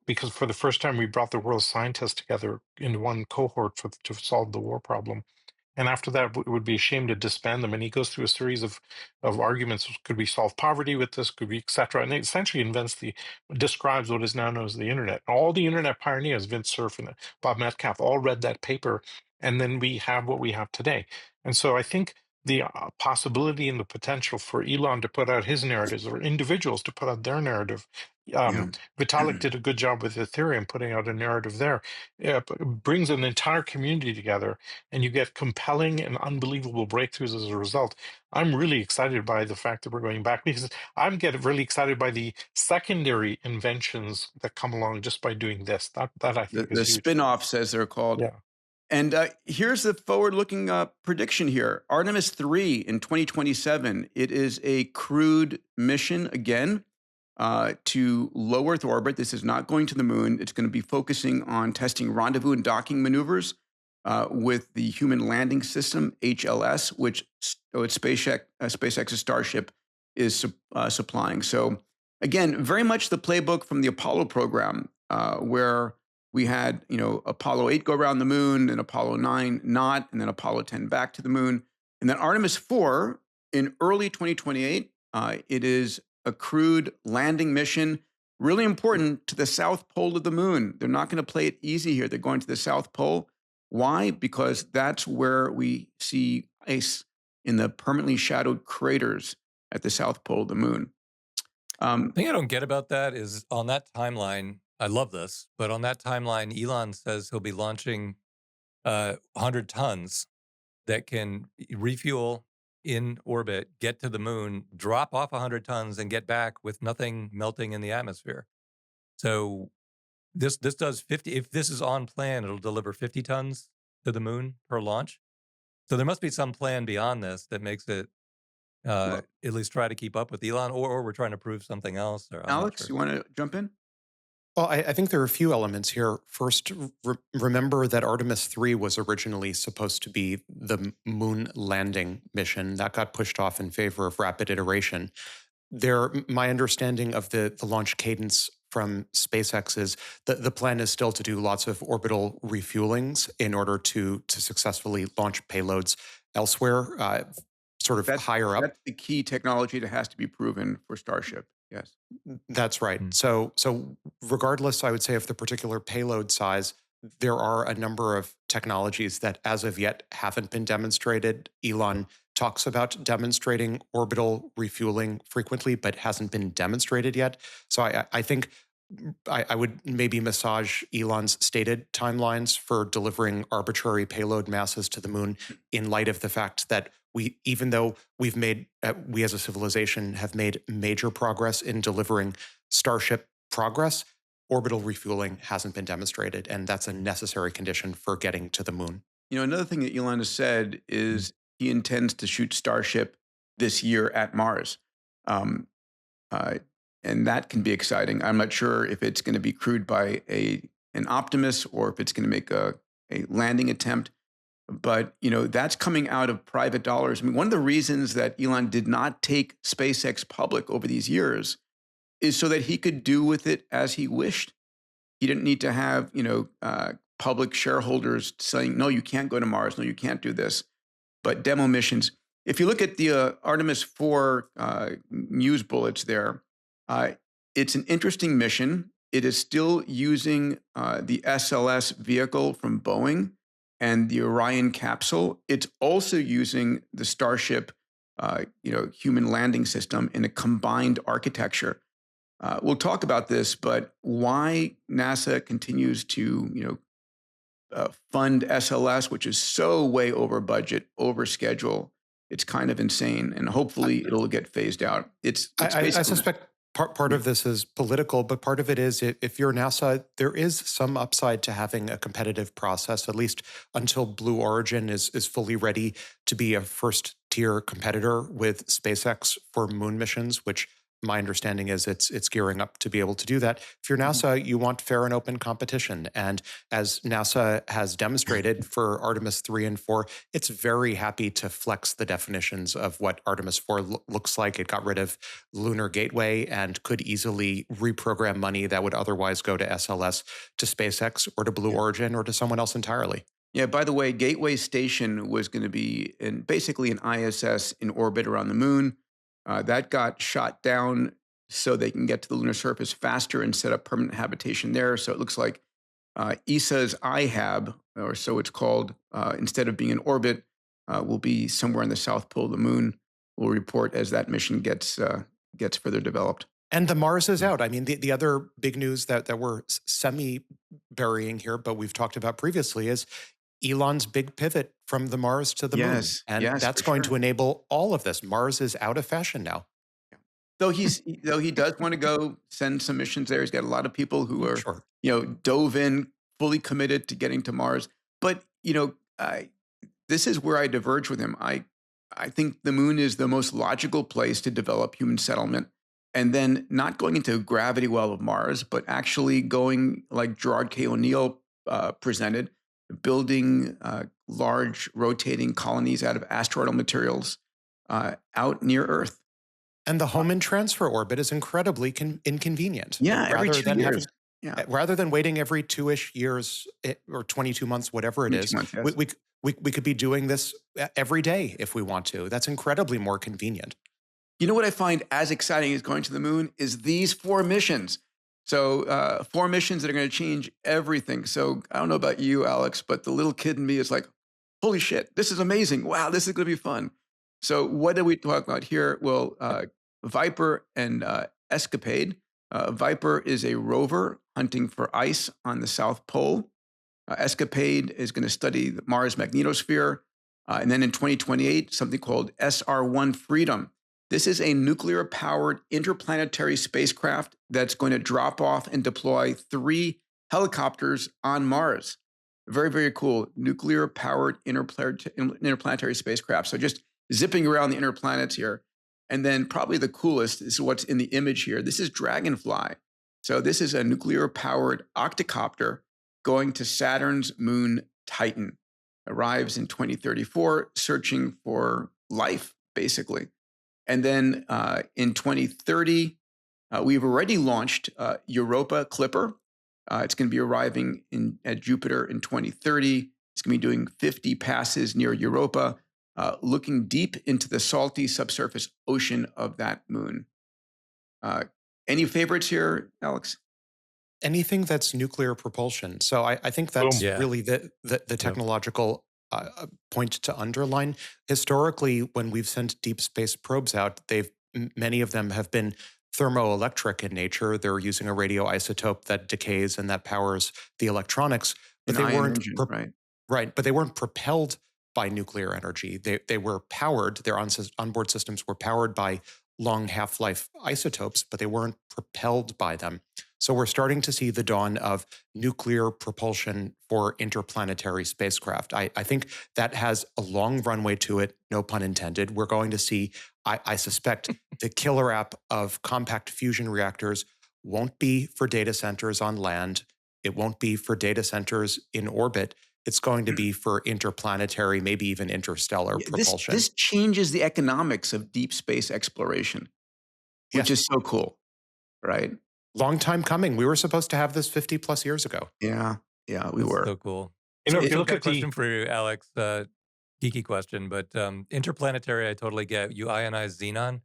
because for the first time we brought the world's scientists together in one cohort to solve the war problem. And after that, it would be a shame to disband them. And he goes through a series of arguments. Could we solve poverty with this? Could we, et cetera? And it essentially describes what is now known as the internet. All the internet pioneers, Vint Cerf and Bob Metcalfe, all read that paper. And then we have what we have today. And so I think the possibility and the potential for Elon to put out his narratives, or individuals to put out their narrative. Vitalik did a good job with Ethereum, putting out a narrative there. Brings an entire community together, and you get compelling and unbelievable breakthroughs as a result. I'm really excited by the fact that we're going back, because I'm getting really excited by the secondary inventions that come along just by doing this. That I think is the huge. spin-offs, as they're called. Yeah. And here's the forward-looking prediction here. Artemis 3 in 2027. It is a crewed mission again to low Earth orbit. This is not going to the moon. It's going to be focusing on testing rendezvous and docking maneuvers with the Human Landing System, HLS, which SpaceX's Starship is supplying. So again, very much the playbook from the Apollo program, where we had, Apollo 8 go around the moon, and Apollo 9 not, and then Apollo 10 back to the moon. And then Artemis 4 in early 2028, it is a crewed landing mission, really important, to the South Pole of the moon. They're not going to play it easy here. They're going to the South Pole. Why? Because that's where we see ice in the permanently shadowed craters at the South Pole of the moon. The thing I don't get about that is, on that timeline, I love this, but on that timeline, Elon says he'll be launching 100 tons that can refuel in orbit, get to the moon, drop off 100 tons, and get back with nothing melting in the atmosphere. So this does 50. If this is on plan, it'll deliver 50 tons to the moon per launch. So there must be some plan beyond this that makes it at least try to keep up with Elon, or we're trying to prove something else. Or Alex, you want to jump in? Well, I think there are a few elements here. First, remember that Artemis 3 was originally supposed to be the moon landing mission. That got pushed off in favor of rapid iteration. My understanding of the launch cadence from SpaceX is that the plan is still to do lots of orbital refuelings in order to successfully launch payloads elsewhere, higher up. That's the key technology that has to be proven for Starship. Yes. That's right. So regardless, I would say, of the particular payload size, there are a number of technologies that as of yet haven't been demonstrated. Elon talks about demonstrating orbital refueling frequently, but hasn't been demonstrated yet. So I think I would maybe massage Elon's stated timelines for delivering arbitrary payload masses to the moon in light of the fact that even though we as a civilization have made major progress in delivering Starship progress, orbital refueling hasn't been demonstrated, and that's a necessary condition for getting to the moon. Another thing that Elon has said is he intends to shoot Starship this year at Mars. And that can be exciting. I'm not sure if it's going to be crewed by an Optimus or if it's going to make a landing attempt. But, that's coming out of private dollars. I mean, one of the reasons that Elon did not take SpaceX public over these years is so that he could do with it as he wished. He didn't need to have, public shareholders saying, no, you can't go to Mars. No, you can't do this. But demo missions. If you look at the Artemis 4 news bullets there, it's an interesting mission. It is still using the SLS vehicle from Boeing and the Orion capsule. It's also using the Starship, human landing system in a combined architecture. We'll talk about this, but why NASA continues to, fund SLS, which is so way over budget, over schedule, It's kind of insane, and hopefully it'll get phased out. It's I basically suspect part of this is political, but part of it is if you're NASA, there is some upside to having a competitive process, at least until Blue Origin is fully ready to be a first tier competitor with SpaceX for moon missions, which my understanding is it's gearing up to be able to do that. If you're NASA, you want fair and open competition. And as NASA has demonstrated for Artemis 3 and 4, it's very happy to flex the definitions of what Artemis 4 looks like. It got rid of Lunar Gateway and could easily reprogram money that would otherwise go to SLS to SpaceX or to Blue Origin or to someone else entirely. Yeah, by the way, Gateway Station was going to be basically an ISS in orbit around the moon. That got shot down so they can get to the lunar surface faster and set up permanent habitation there. So it looks like ESA's IHAB, or so it's called, instead of being in orbit, will be somewhere in the south pole of the moon. We'll report as that mission gets further developed. And the Mars is out. I mean, the other big news that we're semi-burying here, but we've talked about previously, is Elon's big pivot from the Mars to the moon. And that's going to enable all of this. Mars is out of fashion now. Though he does want to go send some missions there. He's got a lot of people who are dove in, fully committed to getting to Mars. But this is where I diverge with him. I think the moon is the most logical place to develop human settlement, and then not going into a gravity well of Mars, but actually going like Gerard K. O'Neill presented, building large rotating colonies out of asteroidal materials out near Earth. And the home and transfer orbit is incredibly inconvenient. Yeah, every 2 years. Rather than waiting every 2-ish years or 22 months, whatever it is, we could be doing this every day if we want to. That's incredibly more convenient. You know what I find as exciting as going to the moon is these 4 missions. So 4 missions that are going to change everything. So I don't know about you, Alex, but the little kid in me is like, holy shit, this is amazing. Wow, this is going to be fun. So what are we talking about here? Well, Viper and Escapade. Viper is a rover hunting for ice on the South Pole. Escapade is going to study the Mars magnetosphere. And then in 2028, something called SR-1 Freedom. This is a nuclear-powered interplanetary spacecraft that's going to drop off and deploy 3 helicopters on Mars. Very, very cool. Nuclear-powered interplanetary spacecraft. So just zipping around the inner planets here. And then probably the coolest is what's in the image here. This is Dragonfly. So this is a nuclear-powered octocopter going to Saturn's moon Titan. Arrives in 2034, searching for life, basically. And then in 2030, we've already launched Europa Clipper. It's going to be arriving at Jupiter in 2030. It's going to be doing 50 passes near Europa, looking deep into the salty subsurface ocean of that moon. Any favorites here, Alex? Anything that's nuclear propulsion. So I think that's really the technological point to underline. Historically, when we've sent deep space probes out, many of them have been thermoelectric in nature. They're using a radioisotope that decays and that powers the electronics, but they weren't right. But they weren't propelled by nuclear energy. They were powered. Their onboard systems were powered by long half-life isotopes, but they weren't propelled by them. So we're starting to see the dawn of nuclear propulsion for interplanetary spacecraft. I think that has a long runway to it, no pun intended. We're going to see, I suspect, the killer app of compact fusion reactors won't be for data centers on land. It won't be for data centers in orbit. It's going to be for interplanetary, maybe even interstellar propulsion. This changes the economics of deep space exploration, which is so cool, right? Long time coming. We were supposed to have this 50 plus years ago. Yeah, we were. So cool. If you look at a question for you, Alex, geeky question, but interplanetary, I totally get. You ionize xenon.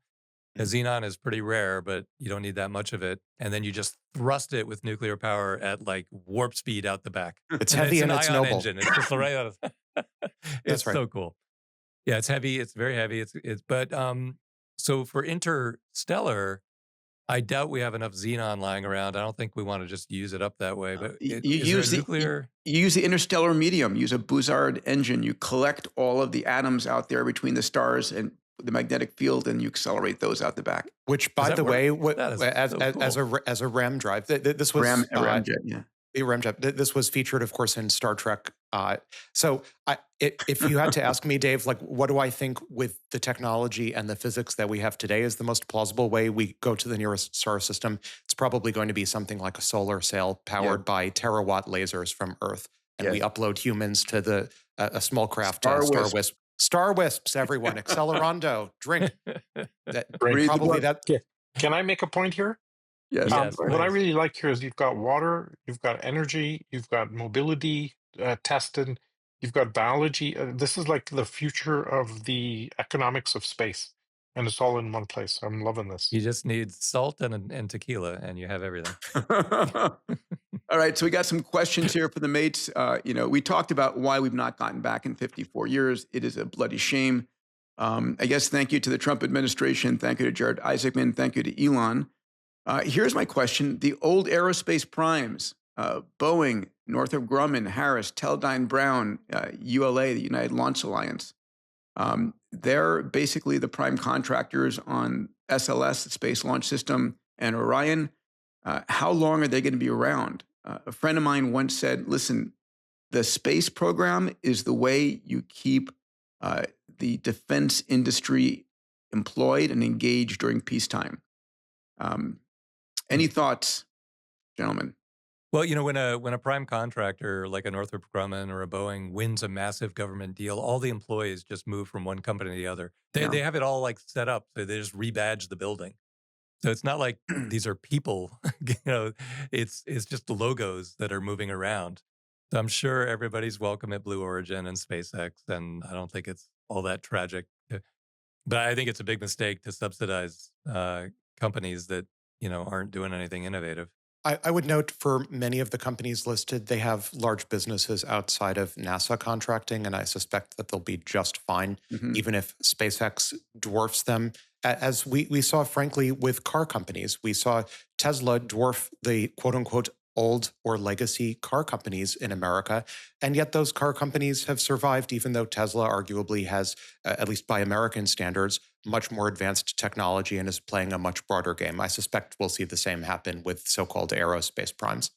Xenon is pretty rare, but you don't need that much of it. And then you just thrust it with nuclear power at like warp speed out the back. It's heavy and it's noble. Engine. It's just right out of It's so cool. Yeah, it's heavy. It's very heavy. But so for interstellar, I doubt we have enough xenon lying around. I don't think we want to just use it up that way. But You is there a use nuclear? you use the interstellar medium. Use a Buzzard engine. You collect all of the atoms out there between the stars and the magnetic field, and you accelerate those out the back. Which, Does by that the work? way, That is so cool. as a RAM drive, this was Ramjet, yeah. the ramjet. This was featured, of course, in Star Trek. So, if you had to ask me, Dave, like, what do I think with the technology and the physics that we have today is the most plausible way we go to the nearest star system? It's probably going to be something like a solar sail powered by terawatt lasers from Earth, and we upload humans to a small craft, Star Star Wisp. Wisp. Star Wisps, everyone. Accelerando, drink. Great. Probably that. Can I make a point here? Yes. Yes, What I please. really like here is you've got water, you've got energy, you've got mobility tested, you've got biology. This is like the future of the economics of space, and it's all in one place. I'm loving this. You just need salt and tequila, and you have everything. All right, so we got some questions here for the mates. We talked about why we've not gotten back in 54 years. It is a bloody shame. I guess thank you to the Trump administration. Thank you to Jared Isaacman. Thank you to Elon. Here's my question. The old aerospace primes, Boeing, Northrop Grumman, Harris, Teledyne Brown, ULA, the United Launch Alliance, they're basically the prime contractors on SLS, the Space Launch System, and Orion. How long are they going to be around? A friend of mine once said, listen, the space program is the way you keep the defense industry employed and engaged during peacetime. Any thoughts, gentlemen? Well, when a prime contractor like a Northrop Grumman or a Boeing wins a massive government deal, all the employees just move from one company to the other. They have it all like set up, so they just rebadge the building. So it's not like these are people, it's just the logos that are moving around. So I'm sure everybody's welcome at Blue Origin and SpaceX, and I don't think it's all that tragic. But I think it's a big mistake to subsidize companies that aren't doing anything innovative. I would note for many of the companies listed, they have large businesses outside of NASA contracting, and I suspect that they'll be just fine, even if SpaceX dwarfs them. As we saw, frankly, with car companies, we saw Tesla dwarf the quote-unquote old or legacy car companies in America. And yet those car companies have survived, even though Tesla arguably has, at least by American standards, much more advanced technology and is playing a much broader game. I suspect we'll see the same happen with so-called aerospace primes.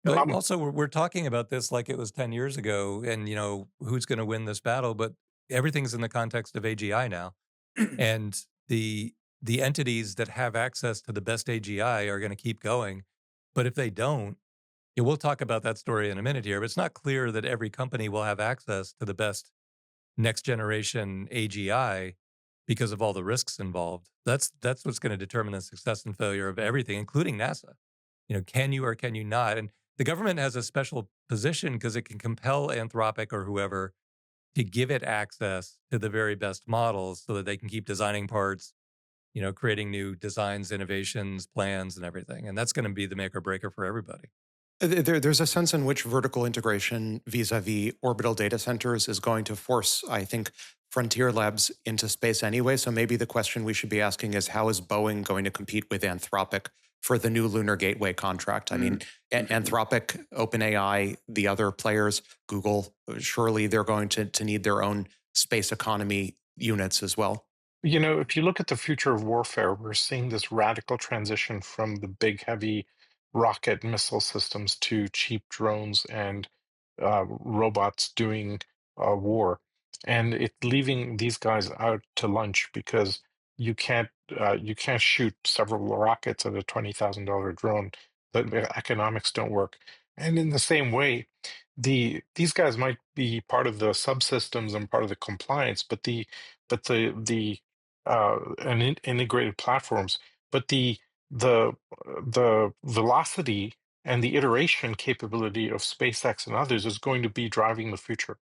But also, we're talking about this like it was 10 years ago, and who's going to win this battle? But everything's in the context of AGI now, and the entities that have access to the best AGI are going to keep going. But if they don't, we'll talk about that story in a minute here. But it's not clear that every company will have access to the best next generation AGI because of all the risks involved. That's what's going to determine the success and failure of everything, including NASA. Can you or can you not? And the government has a special position because it can compel Anthropic or whoever to give it access to the very best models so that they can keep designing parts, creating new designs, innovations, plans, and everything. And that's going to be the make or breaker for everybody. There's a sense in which vertical integration vis-a-vis orbital data centers is going to force, I think, frontier labs into space anyway. So maybe the question we should be asking is, how is Boeing going to compete with Anthropic for the new Lunar Gateway contract? I mean, Anthropic, OpenAI, the other players, Google, surely they're going to need their own space economy units as well. If you look at the future of warfare, we're seeing this radical transition from the big, heavy rocket missile systems to cheap drones and robots doing war. And it's leaving these guys out to lunch because you can't shoot several rockets at a $20,000 drone. The economics don't work. And in the same way, these guys might be part of the subsystems and part of the compliance, but the integrated platforms, but the velocity and the iteration capability of SpaceX and others is going to be driving the future.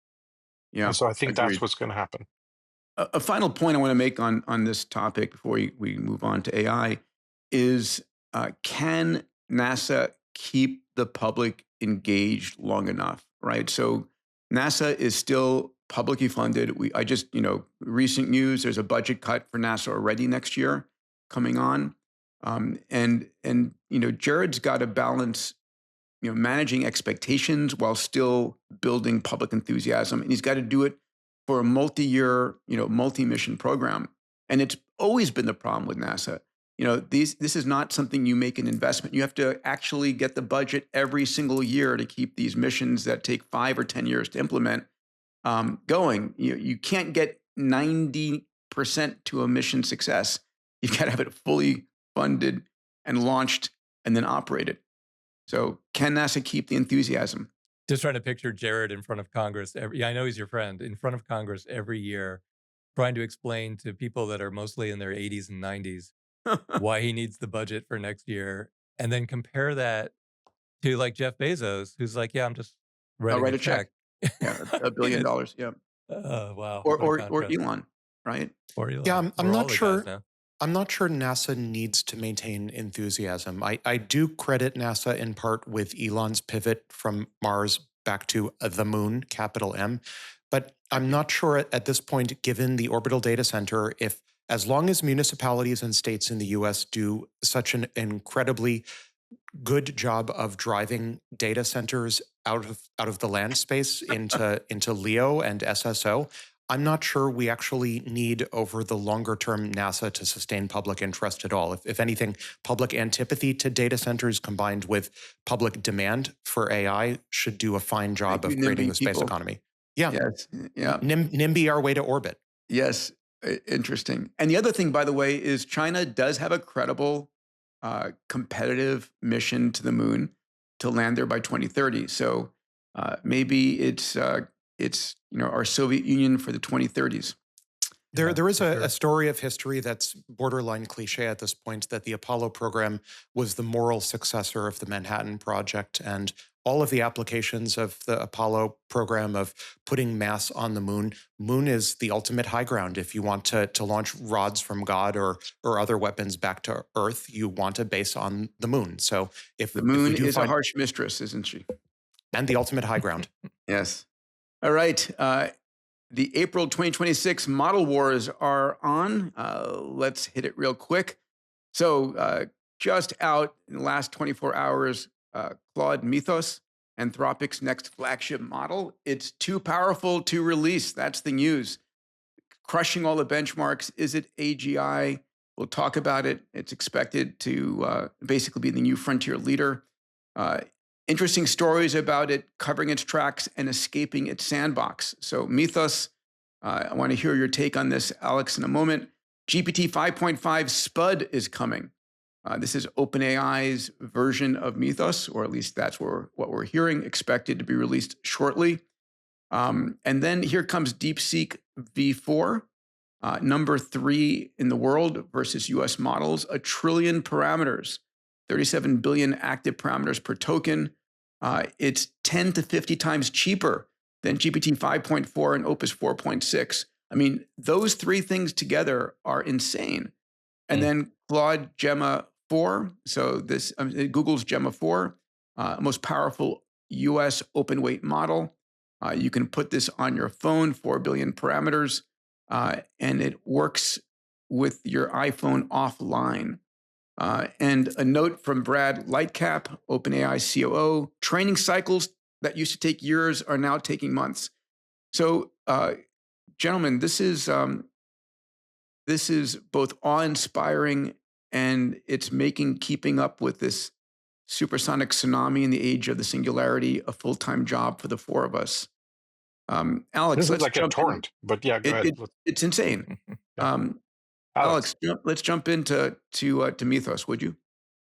Yeah, and so I think that's agreed. what's going to happen. A final point I want to make on this topic before we move on to AI is, can NASA keep the public engaged long enough, right? So NASA is still publicly funded. I just, recent news, there's a budget cut for NASA already next year coming on. And Jared's got to balance managing expectations while still building public enthusiasm, and he's got to do it for a multi-year, multi-mission program. And it's always been the problem with NASA. This is not something you make an investment. You have to actually get the budget every single year to keep these missions that take 5 or 10 years to implement going. You can't get 90% to a mission success. You've got to have it fully funded and launched and then operated. So can NASA keep the enthusiasm? Just trying to picture Jared in front of Congress. I know he's your friend, in front of Congress every year, trying to explain to people that are mostly in their 80s and 90s why he needs the budget for next year, and then compare that to like Jeff Bezos, who's like, yeah, I'm just writing write a a check. Yeah, $1 billion. Yeah. Wow. Or Elon, right? Or Elon. Yeah, I'm We're all not the sure. guys now. I'm not sure NASA needs to maintain enthusiasm. I do credit NASA in part with Elon's pivot from Mars back to the moon, capital M. But I'm not sure at this point, given the orbital data center, if as long as municipalities and states in the US do such an incredibly good job of driving data centers out of the land space into LEO and SSO, I'm not sure we actually need over the longer term NASA to sustain public interest at all. If anything, public antipathy to data centers combined with public demand for AI should do a fine job of creating the space economy. Yeah. Yes. Yeah. NIMBY our way to orbit. Yes. Interesting. And the other thing, by the way, is China does have a credible, competitive mission to the moon to land there by 2030. So maybe it's our Soviet Union for the 2030s. There is a story of history that's borderline cliche at this point, that the Apollo program was the moral successor of the Manhattan Project, and all of the applications of the Apollo program of putting mass on the moon. Moon is the ultimate high ground. If you want to launch rods from God or other weapons back to Earth, you want a base on the moon. So if the moon is a harsh mistress, isn't she? And the ultimate high ground. Yes. All right. The April 2026 model wars are on. Let's hit it real quick. So just out in the last 24 hours, Claude Mythos, Anthropic's next flagship model. It's too powerful to release. That's the news. Crushing all the benchmarks. Is it AGI? We'll talk about it. It's expected to basically be the new frontier leader. Interesting stories about it covering its tracks and escaping its sandbox. So Mythos, I want to hear your take on this, Alex, in a moment. GPT 5.5 Spud is coming. This is OpenAI's version of Mythos, or at least that's what we're hearing, expected to be released shortly. And then here comes DeepSeek V4, number 3 in the world versus US models, 1 trillion parameters, 37 billion active parameters per token. It's 10 to 50 times cheaper than GPT 5.4 and Opus 4.6. I mean, those 3 things together are insane. And then Claude Gemma 4, so this Google's Gemma 4, most powerful US open weight model. You can put this on your phone, 4 billion parameters, and it works with your iPhone offline. And a note from Brad Lightcap, OpenAI COO, training cycles that used to take years are now taking months. So, gentlemen, this is both awe-inspiring, and it's making keeping up with this supersonic tsunami in the age of the Singularity a full-time job for the 4 of us. Alex, this let's is like a torrent, but yeah, go ahead. It's insane. Alex, let's jump into Mythos, would you?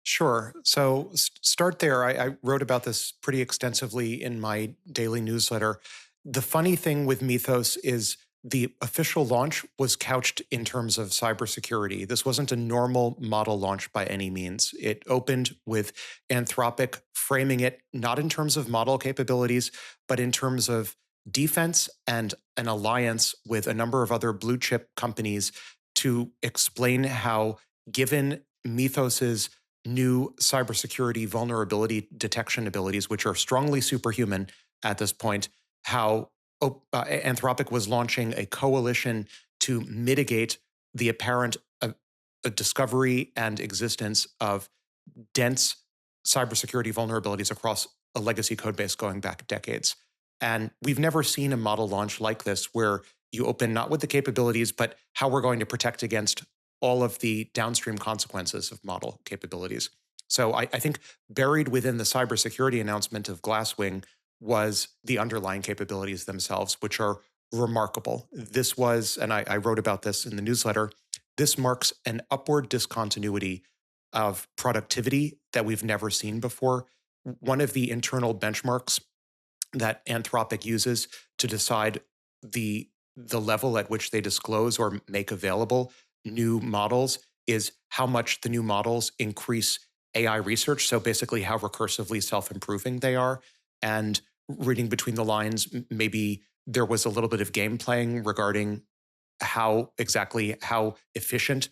Sure. So start there. I wrote about this pretty extensively in my daily newsletter. The funny thing with Mythos is the official launch was couched in terms of cybersecurity. This wasn't a normal model launch by any means. It opened with Anthropic framing it not in terms of model capabilities, but in terms of defense and an alliance with a number of other blue chip companies to explain how, given Mythos's new cybersecurity vulnerability detection abilities, which are strongly superhuman at this point, how Anthropic was launching a coalition to mitigate the apparent a discovery and existence of dense cybersecurity vulnerabilities across a legacy code base going back decades. And we've never seen a model launch like this where you open not with the capabilities, but how we're going to protect against all of the downstream consequences of model capabilities. So I think buried within the cybersecurity announcement of Glasswing was the underlying capabilities themselves, which are remarkable. This was, and I wrote about this in the newsletter, this marks an upward discontinuity of productivity that we've never seen before. One of the internal benchmarks that Anthropic uses to decide the level at which they disclose or make available new models is how much the new models increase AI research. So basically how recursively self-improving they are. And reading between the lines, maybe there was a little bit of game playing regarding how efficient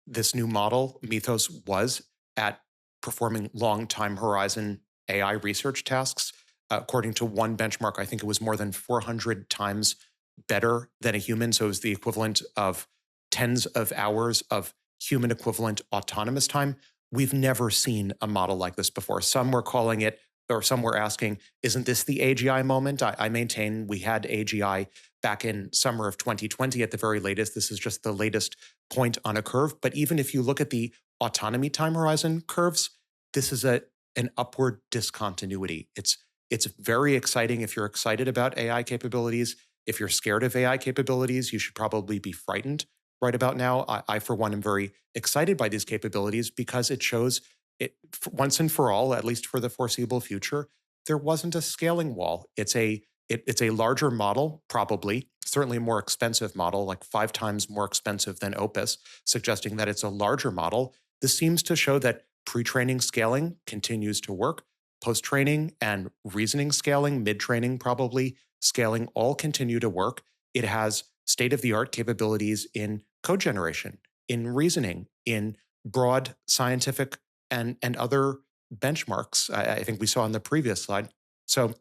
this new model, Mythos, was at performing long time horizon AI research tasks. According to one benchmark, I think it was more than 400 times better than a human. So it was the equivalent of tens of hours of human equivalent autonomous time. We've never seen a model like this before. Some were calling it, or some were asking, isn't this the AGI moment? I maintain we had AGI back in summer of 2020 at the very latest. This is just the latest point on a curve. But even if you look at the autonomy time horizon curves, this is an upward discontinuity. It's very exciting if you're excited about AI capabilities. If you're scared of AI capabilities, you should probably be frightened right about now. I for one, am very excited by these capabilities because it shows it once and for all, at least for the foreseeable future, there wasn't a scaling wall. It's a larger model, probably, certainly a more expensive model, like 5 times more expensive than Opus, suggesting that it's a larger model. This seems to show that pre-training scaling continues to work. Post-training and reasoning scaling, mid-training probably, scaling all continue to work. It has state-of-the-art capabilities in code generation, in reasoning, in broad scientific and other benchmarks, I think we saw on the previous slide. So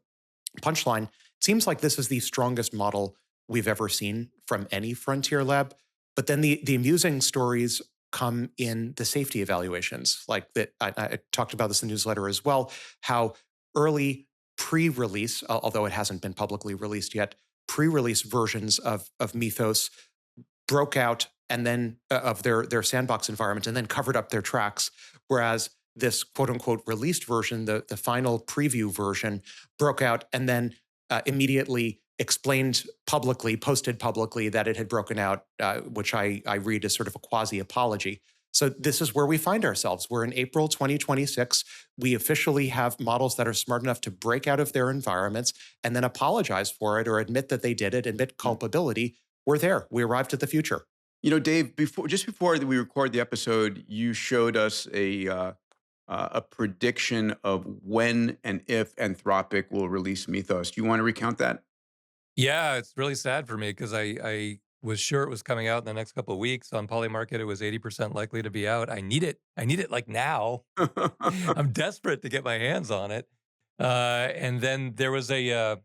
punchline, it seems like this is the strongest model we've ever seen from any frontier lab. But then the amusing stories come in the safety evaluations. Like that, I talked about this in the newsletter as well, how early pre-release, although it hasn't been publicly released yet, pre-release versions of Mythos broke out and then of their sandbox environment and then covered up their tracks. Whereas this quote unquote released version, the final preview version, broke out and then immediately explained publicly, posted publicly that it had broken out, which I read as sort of a quasi-apology. So this is where we find ourselves. We're in April 2026. We officially have models that are smart enough to break out of their environments and then apologize for it or admit that they did it, admit culpability. We're there. We arrived at the future. You know, Dave, just before we record the episode, you showed us a prediction of when and if Anthropic will release Mythos. Do you want to recount that? Yeah, it's really sad for me because I was sure it was coming out in the next couple of weeks. On Polymarket, it was 80% likely to be out. I need it like now. I'm desperate to get my hands on it. And then there was a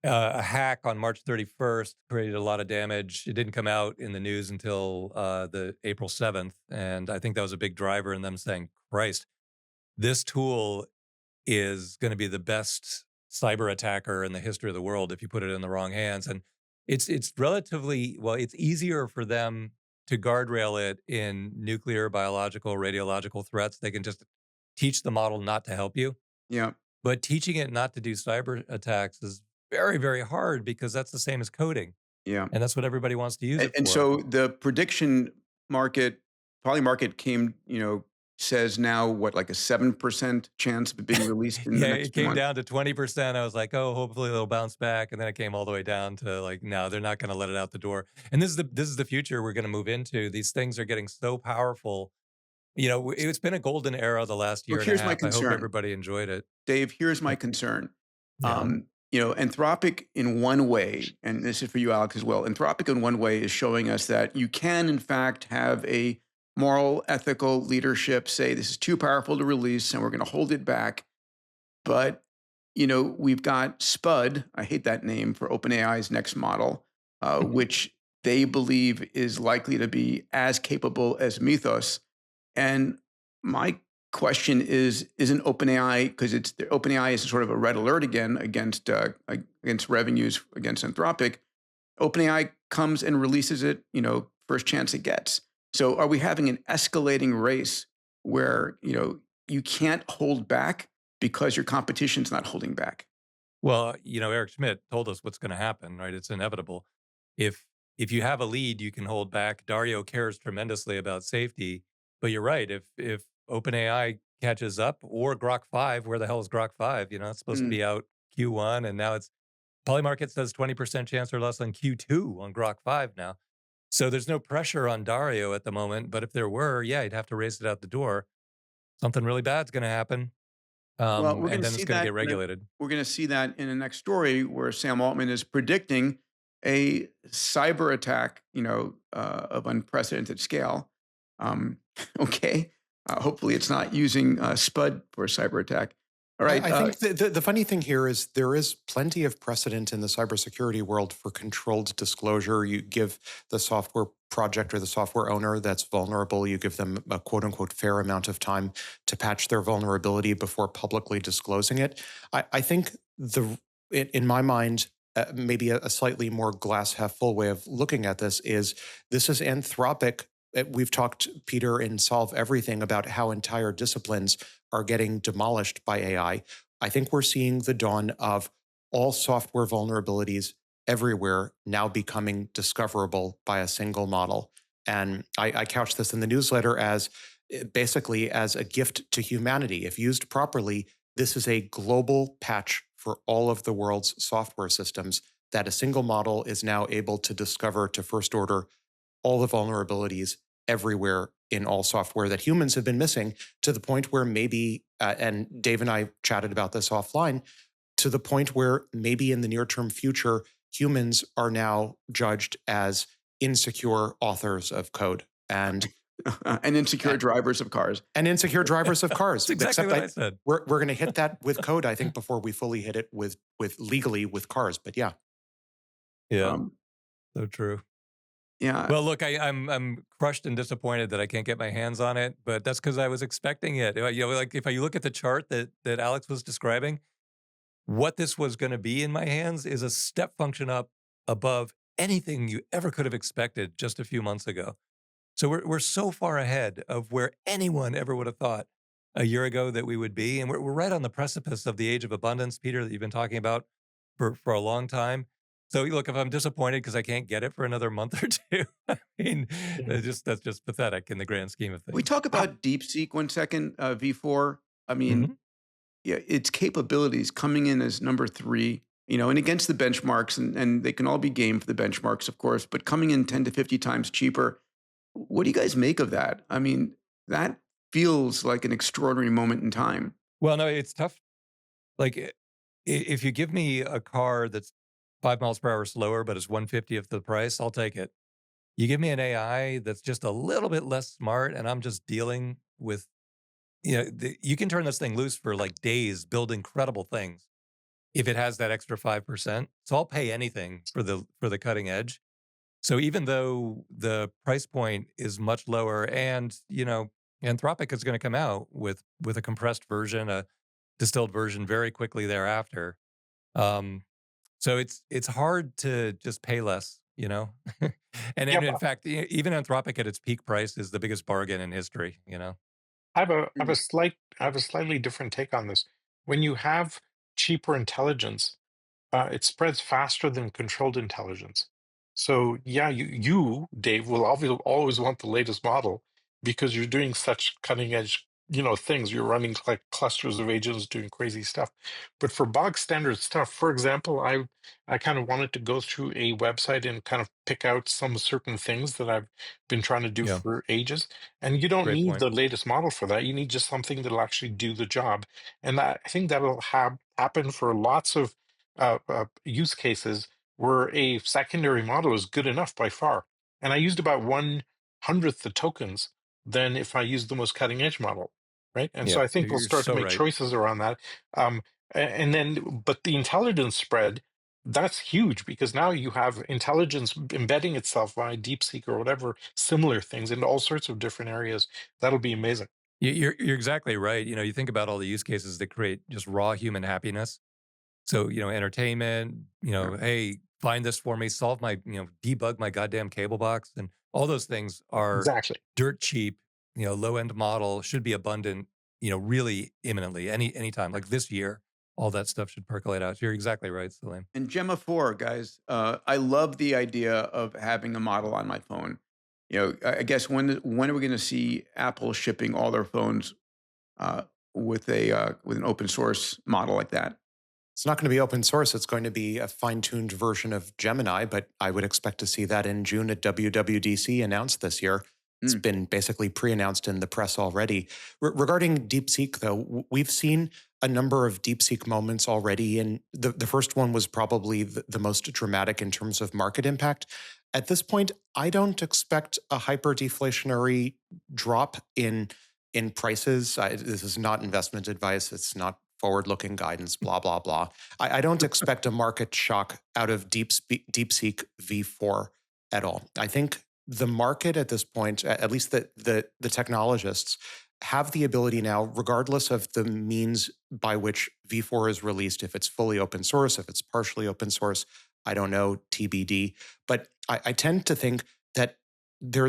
hack on March 31st, created a lot of damage. It didn't come out in the news until the April 7th. And I think that was a big driver in them saying, Christ, this tool is going to be the best cyber attacker in the history of the world if you put it in the wrong hands. And it's relatively, well, it's easier for them to guardrail it in nuclear, biological, radiological threats. They can just teach the model not to help you. Yeah. But teaching it not to do cyber attacks is very, very hard because that's the same as coding. Yeah. And that's what everybody wants to use it for. And so the prediction market, Polymarket came, says now what, like a 7% chance of it being released in the next it came month? down to 20%. I was like, oh, hopefully they'll bounce back. And then it came all the way down to like, no, they're not going to let it out the door. And this is the future we're going to move into. These things are getting so powerful. It's been a golden era the last year and a half. My concern. I hope everybody enjoyed it. Dave, here's my concern. Yeah. Anthropic in one way, and this is for you, Alex, as well. Anthropic in one way is showing us that you can, in fact, have a moral, ethical leadership say this is too powerful to release and we're going to hold it back. But, we've got Spud, I hate that name, for OpenAI's next model, which they believe is likely to be as capable as Mythos. And my question is, isn't OpenAI, because OpenAI is sort of a red alert again against revenues against Anthropic. OpenAI comes and releases it, first chance it gets. So are we having an escalating race where, you can't hold back because your competition's not holding back? Well, Eric Schmidt told us what's going to happen, right? It's inevitable. If you have a lead, you can hold back. Dario cares tremendously about safety, but you're right. If OpenAI catches up, or Grok 5, where the hell is Grok 5? It's supposed to be out Q1, and now it's Polymarket says 20% chance or less on Q2 on Grok 5 now. So there's no pressure on Dario at the moment, but if there were, yeah, you'd have to race it out the door. Something really bad's going to happen. Well, we're going And to then see it's going to that. get regulated. We're going to see that in the next story, where Sam Altman is predicting a cyber attack, of unprecedented scale. Okay, hopefully it's not using Spud for a cyber attack. All right. I think the funny thing here is there is plenty of precedent in the cybersecurity world for controlled disclosure. You give the software project or the software owner that's vulnerable, you give them a quote unquote fair amount of time to patch their vulnerability before publicly disclosing it. I think in my mind, maybe a slightly more glass half full way of looking at this is Anthropic. We've talked, Peter, in Solve Everything about how entire disciplines are getting demolished by AI. I think we're seeing the dawn of all software vulnerabilities everywhere now becoming discoverable by a single model. And I couch this in the newsletter as basically as a gift to humanity. If used properly, this is a global patch for all of the world's software systems that a single model is now able to discover to first order all the vulnerabilities everywhere in all software that humans have been missing, to the point where maybe, and Dave and I chatted about this offline, to the point where maybe in the near-term future, humans are now judged as insecure authors of code and insecure drivers of cars. And insecure drivers of cars. That's exactly what I said. We're going to hit that with code, I think, before we fully hit it with legally with cars. But yeah. Yeah. So true. Yeah. Well, look, I'm crushed and disappointed that I can't get my hands on it, but that's because I was expecting it. Like if you look at the chart that Alex was describing, what this was going to be in my hands is a step function up above anything you ever could have expected just a few months ago. So we're so far ahead of where anyone ever would have thought a year ago that we would be, and we're right on the precipice of the age of abundance, Peter, that you've been talking about for a long time. So look, if I'm disappointed because I can't get it for another month or two, I mean, that's just pathetic in the grand scheme of things. We talk about DeepSeek 1 second, V4. I mean, yeah, its capabilities coming in as number 3, and against the benchmarks, and they can all be game for the benchmarks, of course, but coming in 10 to 50 times cheaper. What do you guys make of that? I mean, that feels like an extraordinary moment in time. Well, no, it's tough. Like, if you give me a car that's 5 miles per hour slower, but it's 1/50th the price, I'll take it. You give me an AI that's just a little bit less smart, and I'm just dealing with, you can turn this thing loose for like days, build incredible things if it has that extra 5%. So I'll pay anything for the cutting edge. So even though the price point is much lower, and Anthropic is going to come out with a compressed version, a distilled version very quickly thereafter. So it's hard to just pay less, and in fact, even Anthropic at its peak price is the biggest bargain in history. I have a slightly different take on this. When you have cheaper intelligence, it spreads faster than controlled intelligence. So yeah, you Dave will always want the latest model because you're doing such cutting edge things. You're running like clusters of agents doing crazy stuff. But for bog standard stuff, for example, I kind of wanted to go through a website and kind of pick out some certain things that I've been trying to do for ages. And you don't need the latest model for that. You need just something that'll actually do the job. And I think that'll happen for lots of use cases where a secondary model is good enough by far. And I used about 1/100th the tokens than if I used the most cutting edge model, right? And so I think we'll start to make choices around that. But the intelligence spread that's huge because now you have intelligence embedding itself via DeepSeek or whatever similar things into all sorts of different areas. That'll be amazing. You're exactly right. You think about all the use cases that create just raw human happiness. So, entertainment, Yeah. hey, find this for me, solve my, debug my goddamn cable box. And all those things are Exactly. dirt cheap, low end model, should be abundant, really imminently, anytime, like this year, all that stuff should percolate out. You're exactly right, Salim. And Gemma 4, guys, I love the idea of having a model on my phone. I guess when are we going to see Apple shipping all their phones with an open source model like that? It's not going to be open source. It's going to be a fine-tuned version of Gemini, but I would expect to see that in June at WWDC announced this year. It's been basically pre-announced in the press already. Regarding DeepSeek, though, we've seen a number of DeepSeek moments already, and the first one was probably the most dramatic in terms of market impact. At this point, I don't expect a hyper-deflationary drop in prices. This is not investment advice. It's not forward-looking guidance, blah, blah, blah. I don't expect a market shock out of DeepSeek V4 at all. I think the market at this point, at least the technologists, have the ability now, regardless of the means by which V4 is released, if it's fully open source, if it's partially open source, I don't know, TBD. But I tend to think that there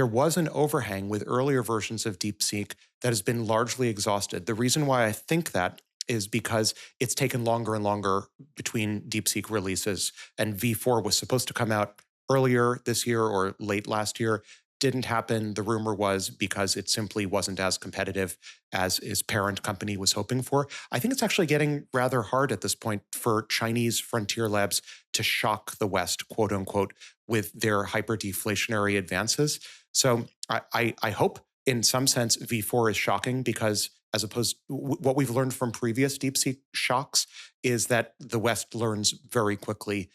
was an overhang with earlier versions of DeepSeek that has been largely exhausted. The reason why I think that is because it's taken longer and longer between DeepSeek releases, and V4 was supposed to come out earlier this year or late last year. Didn't happen. The rumor was because it simply wasn't as competitive as his parent company was hoping for. I think it's actually getting rather hard at this point for Chinese frontier labs to shock the West, quote unquote, with their hyper-deflationary advances. So I hope in some sense V4 is shocking because as opposed what we've learned from previous DeepSeek shocks is that the West learns very quickly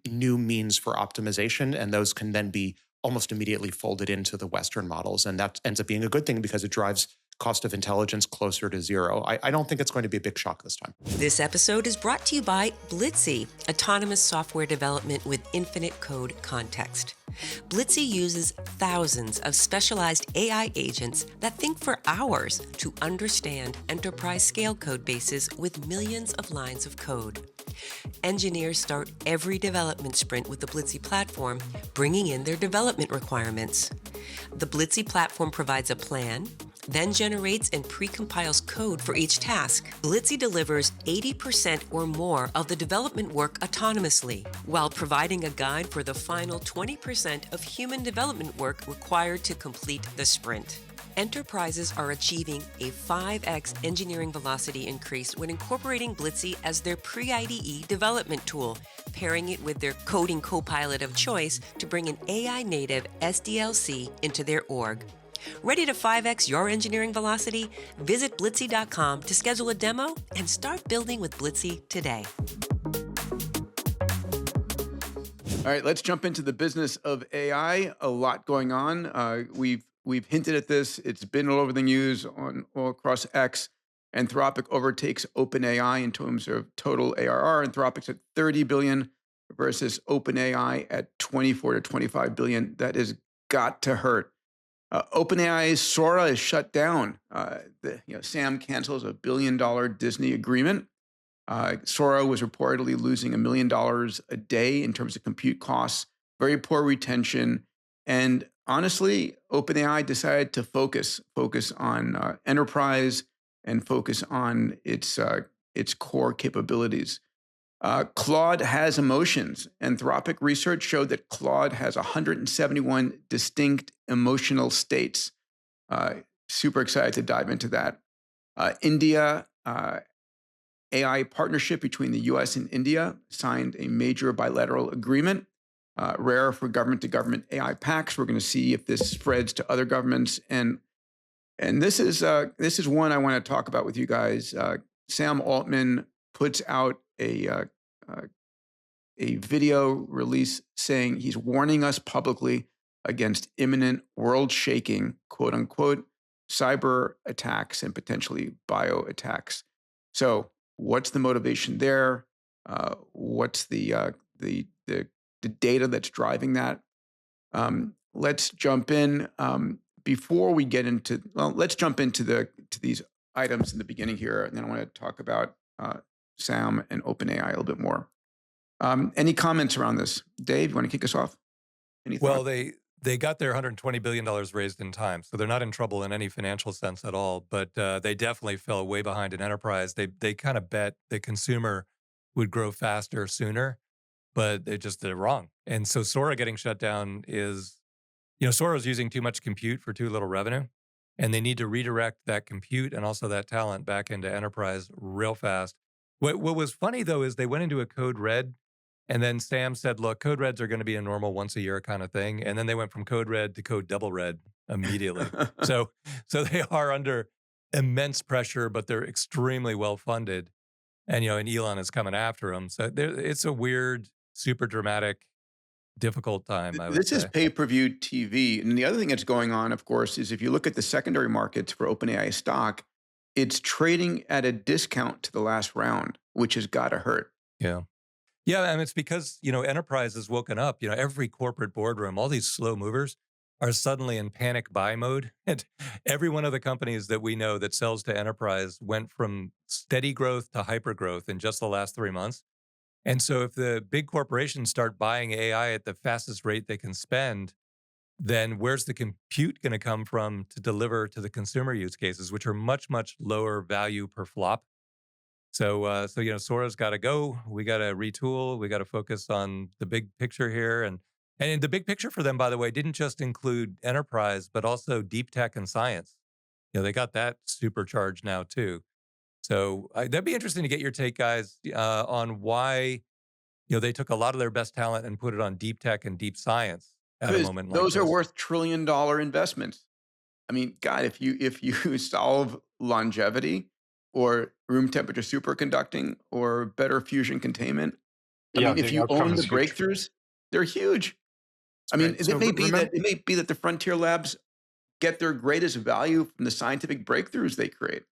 new means for optimization, and those can then be almost immediately folded into the Western models. And that ends up being a good thing because it drives cost of intelligence closer to zero. I don't think it's going to be a big shock this time. This episode is brought to you by Blitzy, autonomous software development with infinite code context. Blitzy uses thousands of specialized AI agents that think for hours to understand enterprise-scale code bases with millions of lines of code. Engineers start every development sprint with the Blitzy platform, bringing in their development requirements. The Blitzy platform provides a plan, then generates and precompiles code for each task. Blitzy delivers 80% or more of the development work autonomously, while providing a guide for the final 20% of human development work required to complete the sprint. Enterprises are achieving a 5x engineering velocity increase when incorporating Blitzy as their pre-IDE development tool, pairing it with their coding copilot of choice to bring an AI-native SDLC into their org. Ready to 5x your engineering velocity? Visit Blitzy.com to schedule a demo and start building with Blitzy today. All right, let's jump into the business of AI. A lot going on. We've hinted at this. It's been all over the news all across X. Anthropic overtakes OpenAI in terms of total ARR. Anthropic's at 30 billion versus OpenAI at 24 to 25 billion. That has got to hurt. OpenAI's Sora is shut down. Sam cancels a $1 billion Disney agreement. Sora was reportedly losing $1 million a day in terms of compute costs, very poor retention. And honestly, OpenAI decided to focus on enterprise and focus on its core capabilities. Claude has emotions. Anthropic research showed that Claude has 171 distinct emotional states. Super excited to dive into that. India, AI partnership between the US and India signed a major bilateral agreement, rare for government-to-government AI packs. We're going to see if this spreads to other governments. And this is one I want to talk about with you guys. Sam Altman puts out a video release saying he's warning us publicly against imminent world-shaking, quote unquote, cyber attacks and potentially bio attacks. So what's the motivation there? What's the data that's driving that? Let's jump in before we get into. Well, let's jump into these items in the beginning here, and then I want to talk about SAM and OpenAI a little bit more. Any comments around this, Dave? You want to kick us off? Any Well, thoughts? they got their $120 billion raised in time, so they're not in trouble in any financial sense at all. But they definitely fell way behind in enterprise. They kind of bet the consumer would grow faster sooner, but they just did it wrong. And so Sora getting shut down is, Sora's using too much compute for too little revenue, and they need to redirect that compute and also that talent back into enterprise real fast. What was funny though is they went into a code red, and then Sam said, "Look, code reds are going to be a normal once a year kind of thing," and then they went from code red to code double red immediately. so they are under immense pressure, but they're extremely well funded, and and Elon is coming after them. So it's a weird, super dramatic, difficult time, I would This is say. pay-per-view TV, and the other thing that's going on, of course, is if you look at the secondary markets for OpenAI stock, it's trading at a discount to the last round, which has got to hurt. Yeah. Yeah, and it's because, enterprise has woken up. Every corporate boardroom, all these slow movers are suddenly in panic buy mode. And every one of the companies that we know that sells to enterprise went from steady growth to hyper growth in just the last 3 months. And so if the big corporations start buying AI at the fastest rate they can spend, then where's the compute going to come from to deliver to the consumer use cases, which are much, much lower value per flop? So, Sora's got to go. We got to retool. We got to focus on the big picture here, and the big picture for them, by the way, didn't just include enterprise, but also deep tech and science. They got that supercharged now too. So that'd be interesting to get your take, guys, on why they took a lot of their best talent and put it on deep tech and deep science at a Because moment like those are this. worth trillion-dollar investments. I mean, God, if you solve longevity or room temperature superconducting or better fusion containment, I Yeah, mean, if the you outcome own the is huge. breakthroughs, they're huge. I mean, Right. So it may be remember, that the frontier labs get their greatest value from the scientific breakthroughs they create.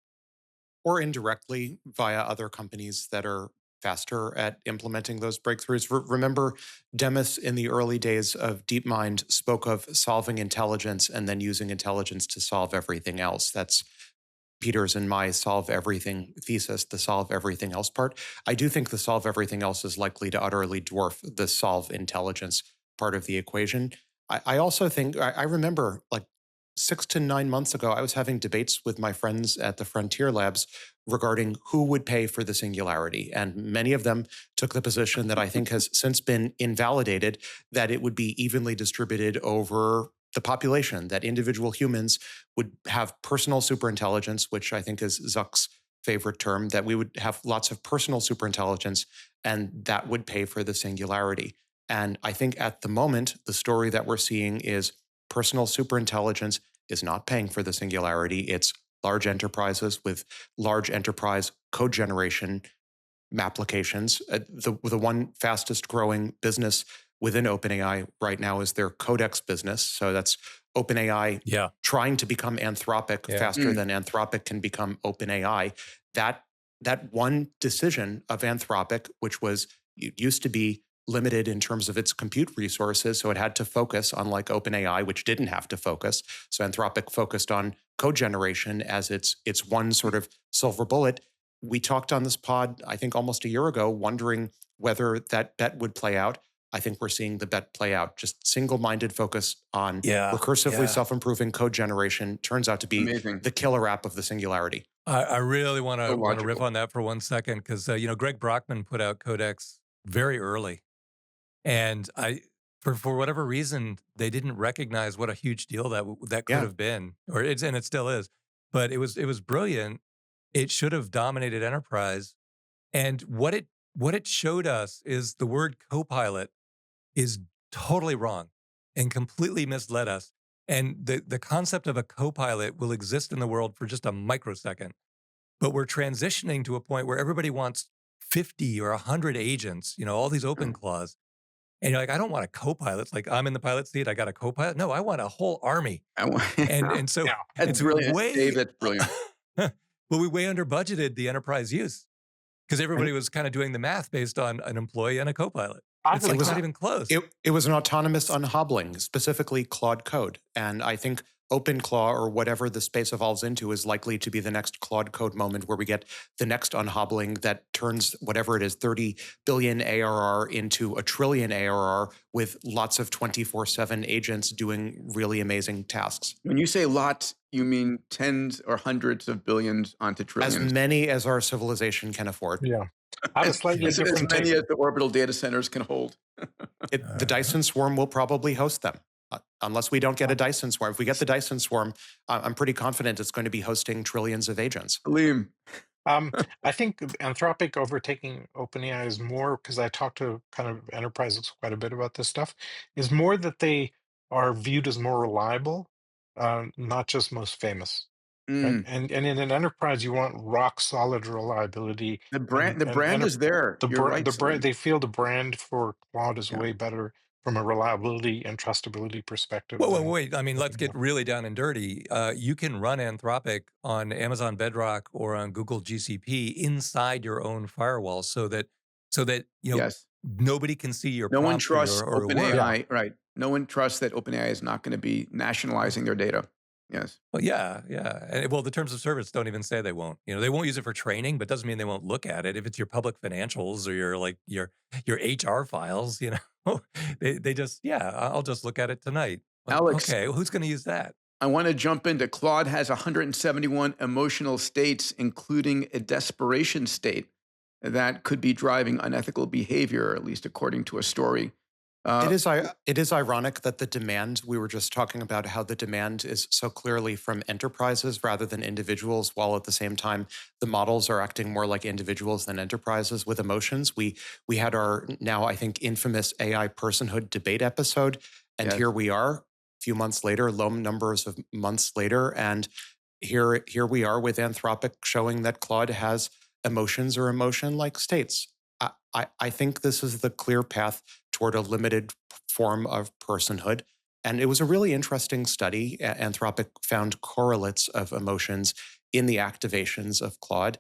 or indirectly via other companies that are faster at implementing those breakthroughs. Remember, Demis in the early days of DeepMind spoke of solving intelligence and then using intelligence to solve everything else. That's Peter's and my solve everything thesis, the solve everything else part. I do think the solve everything else is likely to utterly dwarf the solve intelligence part of the equation. I also think, I remember like 6 to 9 months ago, I was having debates with my friends at the Frontier Labs regarding who would pay for the Singularity. And many of them took the position that I think has since been invalidated, that it would be evenly distributed over the population, that individual humans would have personal superintelligence, which I think is Zuck's favorite term, that we would have lots of personal superintelligence, and that would pay for the Singularity. And I think at the moment, the story that we're seeing is personal superintelligence is not paying for the Singularity. It's large enterprises with large enterprise code generation applications. The one fastest growing business within OpenAI right now is their Codex business. So that's OpenAI trying to become Anthropic faster than Anthropic can become OpenAI. That one decision of Anthropic, which it used to be limited in terms of its compute resources, so it had to focus, unlike OpenAI, which didn't have to focus. So Anthropic focused on code generation as its one sort of silver bullet. We talked on this pod, I think almost a year ago, wondering whether that bet would play out. I think we're seeing the bet play out. Just single-minded focus on recursively self-improving code generation turns out to be Amazing. the killer app of the Singularity. I really want So to riff logical. on that for 1 second because Greg Brockman put out Codex very early, and for whatever reason they didn't recognize what a huge deal that could have been, and it still is. But it was brilliant. It should have dominated enterprise, and what it showed us is the word copilot is totally wrong and completely misled us. And the concept of a copilot will exist in the world for just a microsecond. But we're transitioning to a point where everybody wants 50 or 100 agents, all these open clause. And you're like, I don't want a copilot. It's like, I'm in the pilot seat. I got a copilot. No, I want a whole army. And so That's it's brilliant. way, Dave, that's brilliant. but we way under budgeted the enterprise use. because everybody was kind of doing the math based on an employee and a co-pilot. It's It like was not even close. It was an autonomous unhobbling, specifically Claude code. And I think OpenClaw, or whatever the space evolves into, is likely to be the next Claude code moment where we get the next unhobbling that turns whatever it is, 30 billion ARR into a trillion ARR with lots of 24/7 agents doing really amazing tasks. When you say lots, you mean tens or hundreds of billions onto trillions. As many as our civilization can afford. Yeah. I have a slightly as different many take. as the orbital data centers can hold. The Dyson swarm will probably host them. Unless we don't get a Dyson swarm. If we get the Dyson swarm, I'm pretty confident it's going to be hosting trillions of agents. Salim. I think Anthropic overtaking OpenAI is more, because I talk to kind of enterprises quite a bit about this stuff, is more that they are viewed as more reliable, not just most famous. Right? And in an enterprise, you want rock solid reliability. The brand is there. You're right, The Salim. brand, they feel the brand for Claude is Yeah. way better from a reliability and trustability perspective. Well, than wait. I mean, let's get really down and dirty. You can run Anthropic on Amazon Bedrock or on Google GCP inside your own firewall, so that you know Yes. nobody can see your No one prompt or trusts your work. OpenAI, right? No one trusts that OpenAI is not going to be nationalizing their data. Yes. Well, yeah. And well, the terms of service don't even say they won't. You know, they won't use it for training, but doesn't mean they won't look at it. If it's your public financials or your HR files, you know, they just I'll just look at it tonight. Like, Alex, okay, who's going to use that? I want to jump into Claude has 171 emotional states, including a desperation state that could be driving unethical behavior, at least according to a story. It is ironic that the demand, we were just talking about how the demand is so clearly from enterprises rather than individuals, while at the same time the models are acting more like individuals than enterprises with emotions. We had our now, I think, infamous AI personhood debate episode, and here we are a few months later, low numbers of months later, and here we are with Anthropic showing that Claude has emotions or emotion-like states. I think this is the clear path toward a limited form of personhood. And it was a really interesting study. Anthropic found correlates of emotions in the activations of Claude.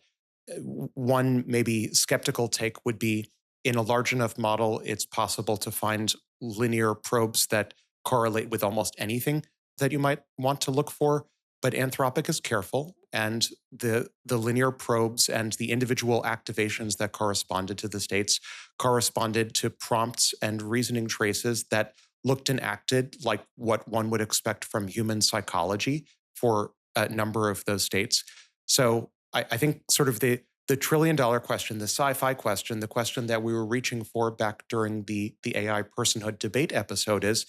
One maybe skeptical take would be, in a large enough model, it's possible to find linear probes that correlate with almost anything that you might want to look for. But Anthropic is careful, and the linear probes and the individual activations that corresponded to the states corresponded to prompts and reasoning traces that looked and acted like what one would expect from human psychology for a number of those states. So I think sort of the trillion-dollar question, the sci-fi question, the question that we were reaching for back during the AI personhood debate episode is,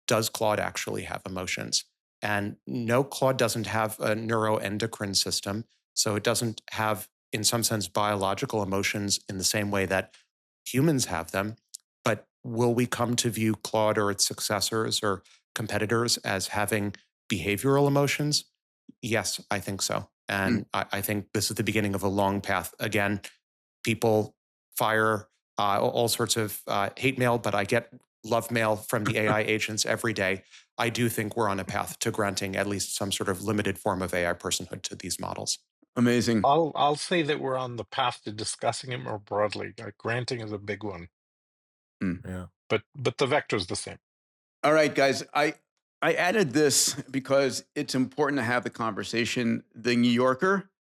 does Claude actually have emotions? And no, Claude doesn't have a neuroendocrine system, so it doesn't have, in some sense, biological emotions in the same way that humans have them. But will we come to view Claude or its successors or competitors as having behavioral emotions? Yes, I think so. And I think this is the beginning of a long path. Again, people fire all sorts of hate mail, but I get love mail from the AI agents every day. I do think we're on a path to granting at least some sort of limited form of AI personhood to these models. Amazing. I'll say that we're on the path to discussing it more broadly. Like granting is a big one. Yeah. But the vector is the same. All right, guys. I added this because it's important to have the conversation. The New Yorker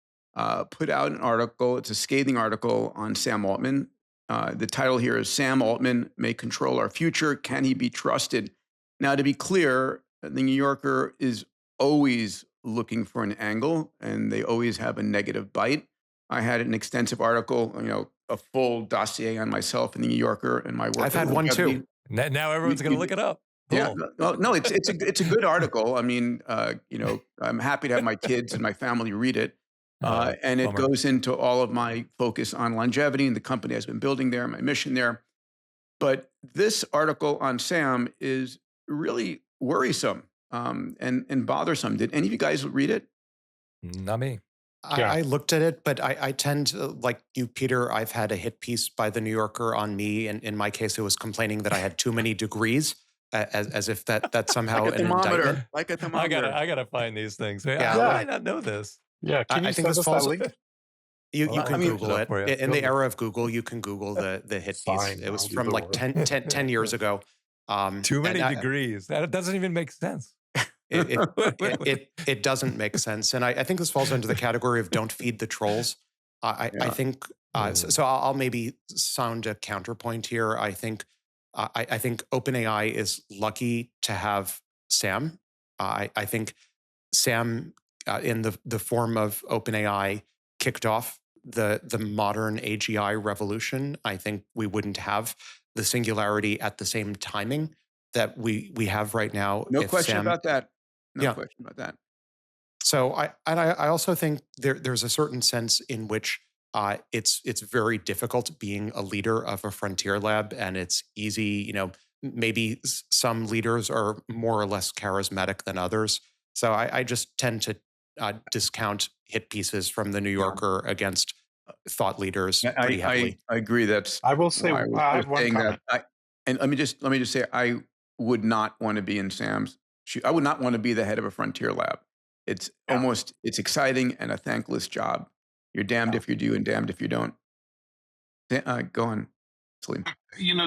put out an article. It's a scathing article on Sam Altman. The title here is "Sam Altman May Control Our Future. Can He Be Trusted?" Now, to be clear, the New Yorker is always looking for an angle, and they always have a negative bite. I had an extensive article, a full dossier on myself in the New Yorker and my work. I've had one too. Now everyone's going to look it up. Cool. Yeah, no, it's a good article. I mean, I'm happy to have my kids and my family read it, and it goes into all of my focus on longevity and the company I've been building there, my mission there. But this article on Sam is really worrisome and bothersome. Did any of you guys read it? Not me. I looked at it, but I tend to, like you, Peter, I've had a hit piece by the New Yorker on me. And in my case, it was complaining that I had too many degrees, as if that somehow like a an indictment. thermometer. Like a thermometer. I gotta find these things. Yeah. How did I not know this? Yeah, can you I think send this us that falls. link? You Well, can I mean, Google it. for you. In the era of Google, you can Google the hit piece. Fine, It was I'll do from the like work. 10 years ago. Too many and degrees. That doesn't even make sense. it doesn't make sense. And I think this falls into the category of don't feed the trolls. I Yeah. think, so I'll maybe sound a counterpoint here. I think OpenAI is lucky to have Sam. I think Sam, in the form of OpenAI, kicked off the modern AGI revolution. I think we wouldn't have the Singularity at the same timing that we have right now. No if question Sam, about that. No Yeah. question about that. So I also think there's a certain sense in which it's very difficult being a leader of a frontier lab, and it's easy. Maybe some leaders are more or less charismatic than others. So I just tend to discount hit pieces from the New Yorker against thought leaders pretty heavily. I agree. That's I will say why I I was have one saying comment. that. And let me just say, I would not want to be in Sam's shoe. I would not want to be the head of a frontier lab. It's Yeah. it's exciting and a thankless job. You're damned Yeah. if you do and damned if you don't. Go on, Salim.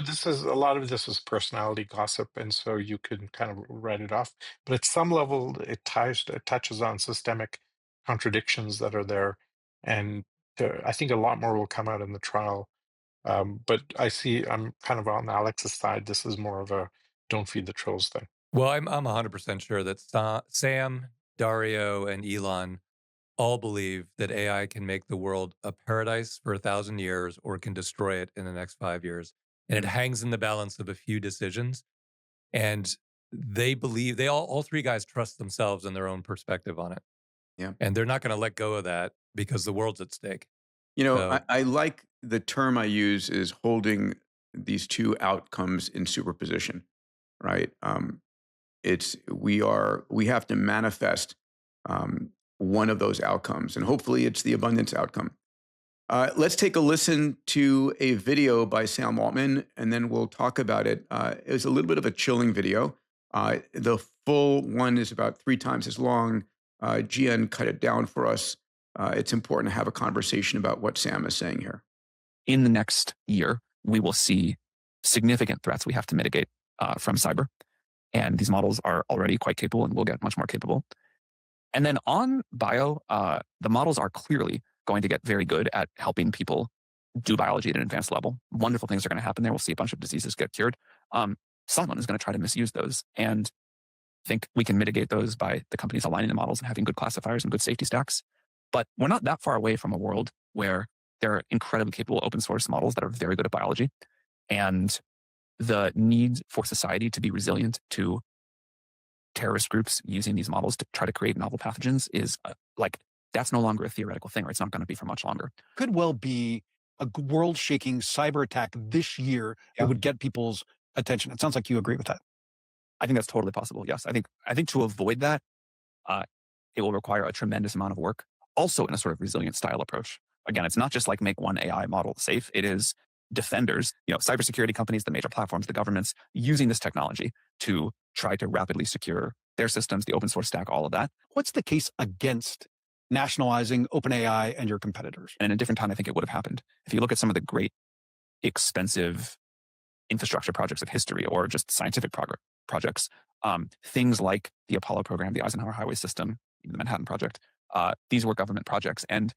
This is a lot of this is personality gossip, and so you can kind of write it off. But at some level, it touches on systemic contradictions that are there, and I think a lot more will come out in the trial. But I'm kind of on Alex's side. This is more of a don't feed the trolls thing. Well, I'm 100% sure that Sam, Dario, and Elon all believe that AI can make the world a paradise for 1,000 years or can destroy it in the next 5 years. And it hangs in the balance of a few decisions. And they believe, all three guys trust themselves and their own perspective on it. Yeah. And they're not going to let go of that because the world's at stake. So- I like the term I use is holding these two outcomes in superposition, right? We have to manifest one of those outcomes, and hopefully it's the abundance outcome. Let's take a listen to a video by Sam Altman, and then we'll talk about it. It was a little bit of a chilling video. The full one is about 3 times as long. GN cut it down for us. It's important to have a conversation about what Sam is saying here. In the next year, we will see significant threats we have to mitigate from cyber. And these models are already quite capable and will get much more capable. And then on bio, the models are clearly going to get very good at helping people do biology at an advanced level. Wonderful things are going to happen there. We'll see a bunch of diseases get cured. Someone is going to try to misuse those. And I think we can mitigate those by the companies aligning the models and having good classifiers and good safety stacks. But we're not that far away from a world where there are incredibly capable open source models that are very good at biology. And the need for society to be resilient to terrorist groups using these models to try to create novel pathogens is that's no longer a theoretical thing, or it's not going to be for much longer. Could well be a world-shaking cyber attack this year that would get people's attention. It sounds like you agree with that. I think that's totally possible. Yes, I think to avoid that, it will require a tremendous amount of work, also in a sort of resilient style approach. Again, it's not just like make one AI model safe. It is defenders, cybersecurity companies, the major platforms, the governments using this technology to try to rapidly secure their systems, the open source stack, all of that. What's the case against nationalizing OpenAI and your competitors? And in a different time, I think it would have happened. If you look at some of the great, expensive infrastructure projects of history or just scientific projects, things like the Apollo program, the Eisenhower Highway System, even the Manhattan Project, these were government projects. And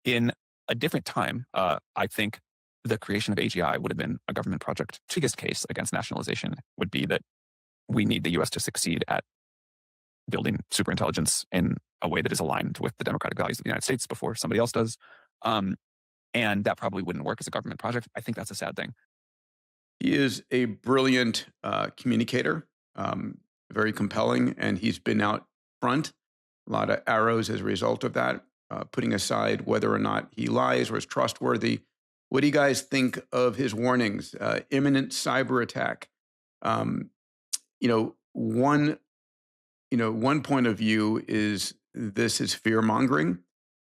in a different time, I think the creation of AGI would have been a government project. The biggest case against nationalization would be that we need the US to succeed at building superintelligence in a way that is aligned with the democratic values of the United States before somebody else does. And that probably wouldn't work as a government project. I think that's a sad thing. He is a brilliant communicator, very compelling, and he's been out front. A lot of arrows as a result of that, putting aside whether or not he lies or is trustworthy. What do you guys think of his warnings? Imminent cyber attack. One point of view is this is fear mongering,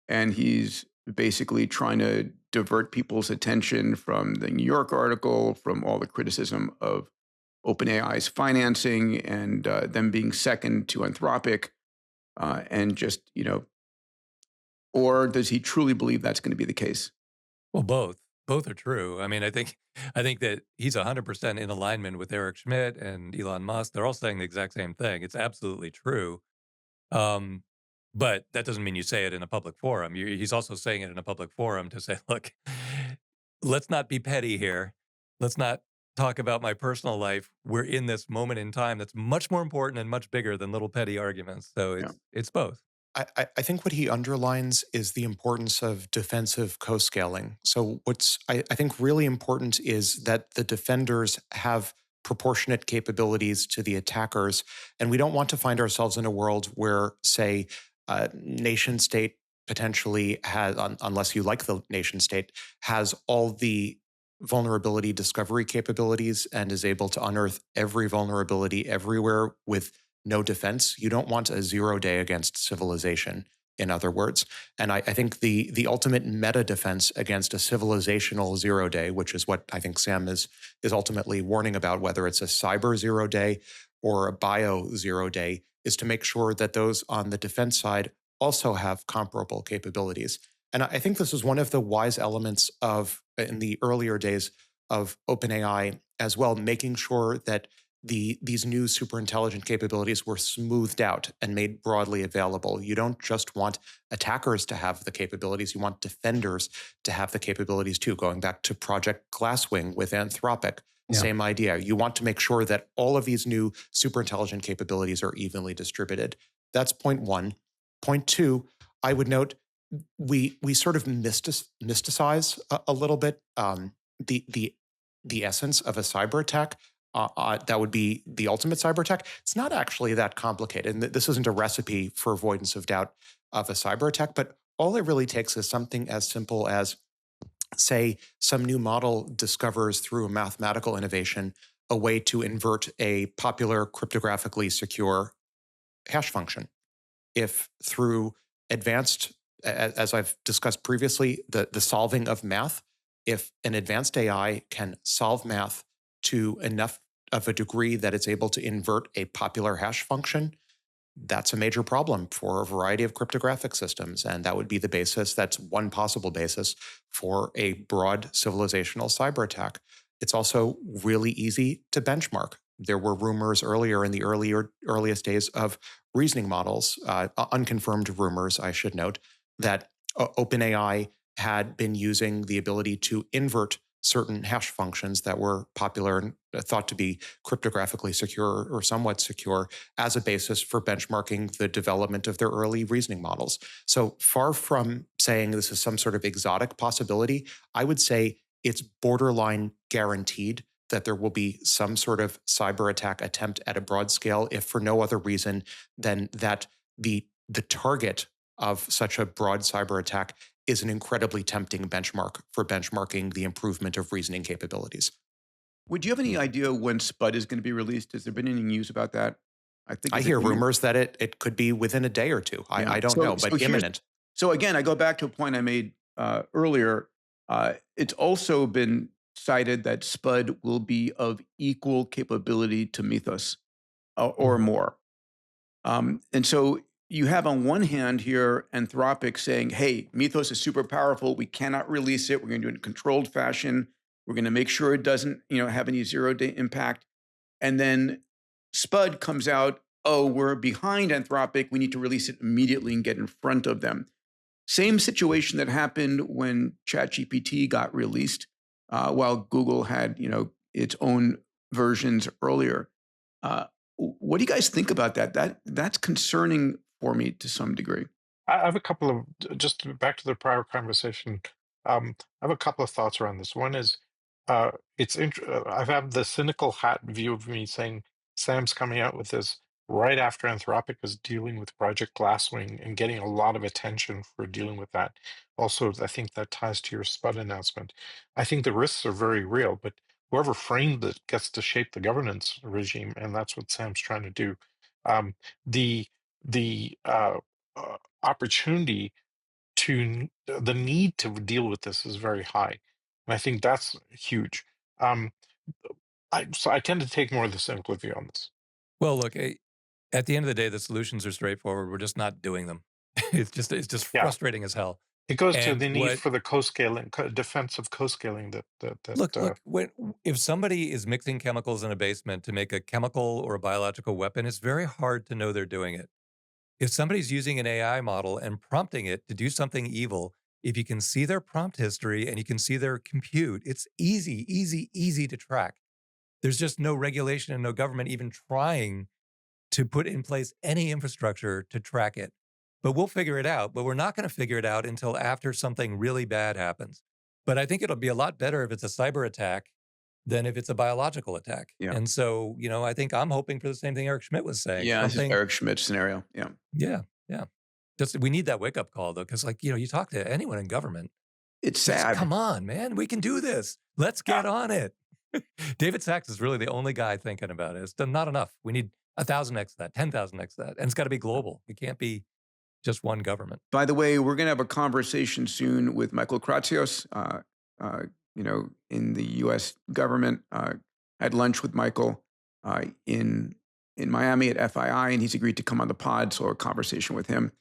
and he's basically trying to divert people's attention from the New York article, from all the criticism of OpenAI's financing and them being second to Anthropic, and just or does he truly believe that's going to be the case? Well, both are true. I mean, I think that he's 100% in alignment with Eric Schmidt and Elon Musk. They're all saying the exact same thing. It's absolutely true. Um, but that doesn't mean you say it in a public forum. He's also saying it in a public forum to say, look, let's not be petty here. Let's not talk about my personal life. We're in this moment in time that's much more important and much bigger than little petty arguments. So Yeah. it's both. I think what he underlines is the importance of defensive co-scaling. So what's I think really important is that the defenders have proportionate capabilities to the attackers, and we don't want to find ourselves in a world where, say, a nation state potentially has, unless you like the nation state, has all the vulnerability discovery capabilities and is able to unearth every vulnerability everywhere with no defense. You don't want a 0 day against civilization, in other words. And I think the ultimate meta defense against a civilizational 0 day, which is what I think Sam is ultimately warning about, whether it's a cyber 0 day or a bio 0 day, is to make sure that those on the defense side also have comparable capabilities. And I think this is one of the wise elements of, in the earlier days of OpenAI as well, making sure that these new super intelligent capabilities were smoothed out and made broadly available. You don't just want attackers to have the capabilities, you want defenders to have the capabilities too. Going back to Project Glasswing with Anthropic, same idea. You want to make sure that all of these new super intelligent capabilities are evenly distributed. That's point one. Point two, I would note, we sort of mysticize a little bit the essence of a cyber attack. That would be the ultimate cyber attack. It's not actually that complicated. And this isn't a recipe for avoidance of doubt of a cyber attack, but all it really takes is something as simple as, say, some new model discovers through a mathematical innovation a way to invert a popular cryptographically secure hash function. If through advanced, as I've discussed previously, the solving of math, if an advanced AI can solve math to enough of a degree that it's able to invert a popular hash function, that's a major problem for a variety of cryptographic systems. And that would be the basis, that's one possible basis for a broad civilizational cyber attack. It's also really easy to benchmark. There were rumors earlier in the earliest days of reasoning models, unconfirmed rumors, I should note, that OpenAI had been using the ability to invert certain hash functions that were popular and thought to be cryptographically secure or somewhat secure as a basis for benchmarking the development of their early reasoning models. So far from saying this is some sort of exotic possibility, I would say it's borderline guaranteed that there will be some sort of cyber attack attempt at a broad scale, if for no other reason than that the target of such a broad cyber attack is an incredibly tempting benchmark for benchmarking the improvement of reasoning capabilities. Would you have any idea when SPUD is going to be released? Has there been any news about that? I hear rumors that it could be within a day or two. I don't know, but imminent. So again, I go back to a point I made earlier. It's also been cited that SPUD will be of equal capability to Mythos or more. And so you have on one hand here Anthropic saying, hey, Mythos is super powerful. We cannot release it. We're going to do it in a controlled fashion. We're going to make sure it doesn't, have any 0 day impact. And then SPUD comes out, oh, we're behind Anthropic. We need to release it immediately and get in front of them. Same situation that happened when ChatGPT got released, while Google had, its own versions earlier. What do you guys think about that? That's concerning for me to some degree. I have a couple of, just back to the prior conversation, I have a couple of thoughts around this. One is, I've had the cynical hat view of me saying Sam's coming out with this right after Anthropic is dealing with Project Glasswing and getting a lot of attention for dealing with that. Also, I think that ties to your SPUD announcement. I think the risks are very real, but whoever framed it gets to shape the governance regime, and that's what Sam's trying to do. The opportunity the need to deal with this is very high, and I think that's huge. So I tend to take more of the cynical view on this. Well, look, at the end of the day, the solutions are straightforward. We're just not doing them. It's just Yeah. frustrating as hell. It goes to And the need what for the co-scaling, defensive co-scaling look if somebody is mixing chemicals in a basement to make a chemical or a biological weapon, it's very hard to know they're doing it. If somebody's using an AI model and prompting it to do something evil, if you can see their prompt history and you can see their compute, it's easy to track. There's just no regulation and no government even trying to put in place any infrastructure to track it. But we'll figure it out. But we're not going to figure it out until after something really bad happens. But I think it'll be a lot better if it's a cyber attack than if it's a biological attack. Yeah. And so, I think I'm hoping for the same thing Eric Schmidt was saying. Yeah, this is Eric Schmidt's scenario. Yeah. Yeah. Just we need that wake up call though, because you talk to anyone in government. It's sad. Come on, man, we can do this. Let's get on it. David Sachs is really the only guy thinking about it. It's not enough. We need 1,000x that, 10,000x that, and it's got to be global. It can't be just one government. By the way, we're going to have a conversation soon with Michael Kratsios, in the U.S. government. I had lunch with Michael in Miami at FII, and he's agreed to come on the pod. So a conversation with him,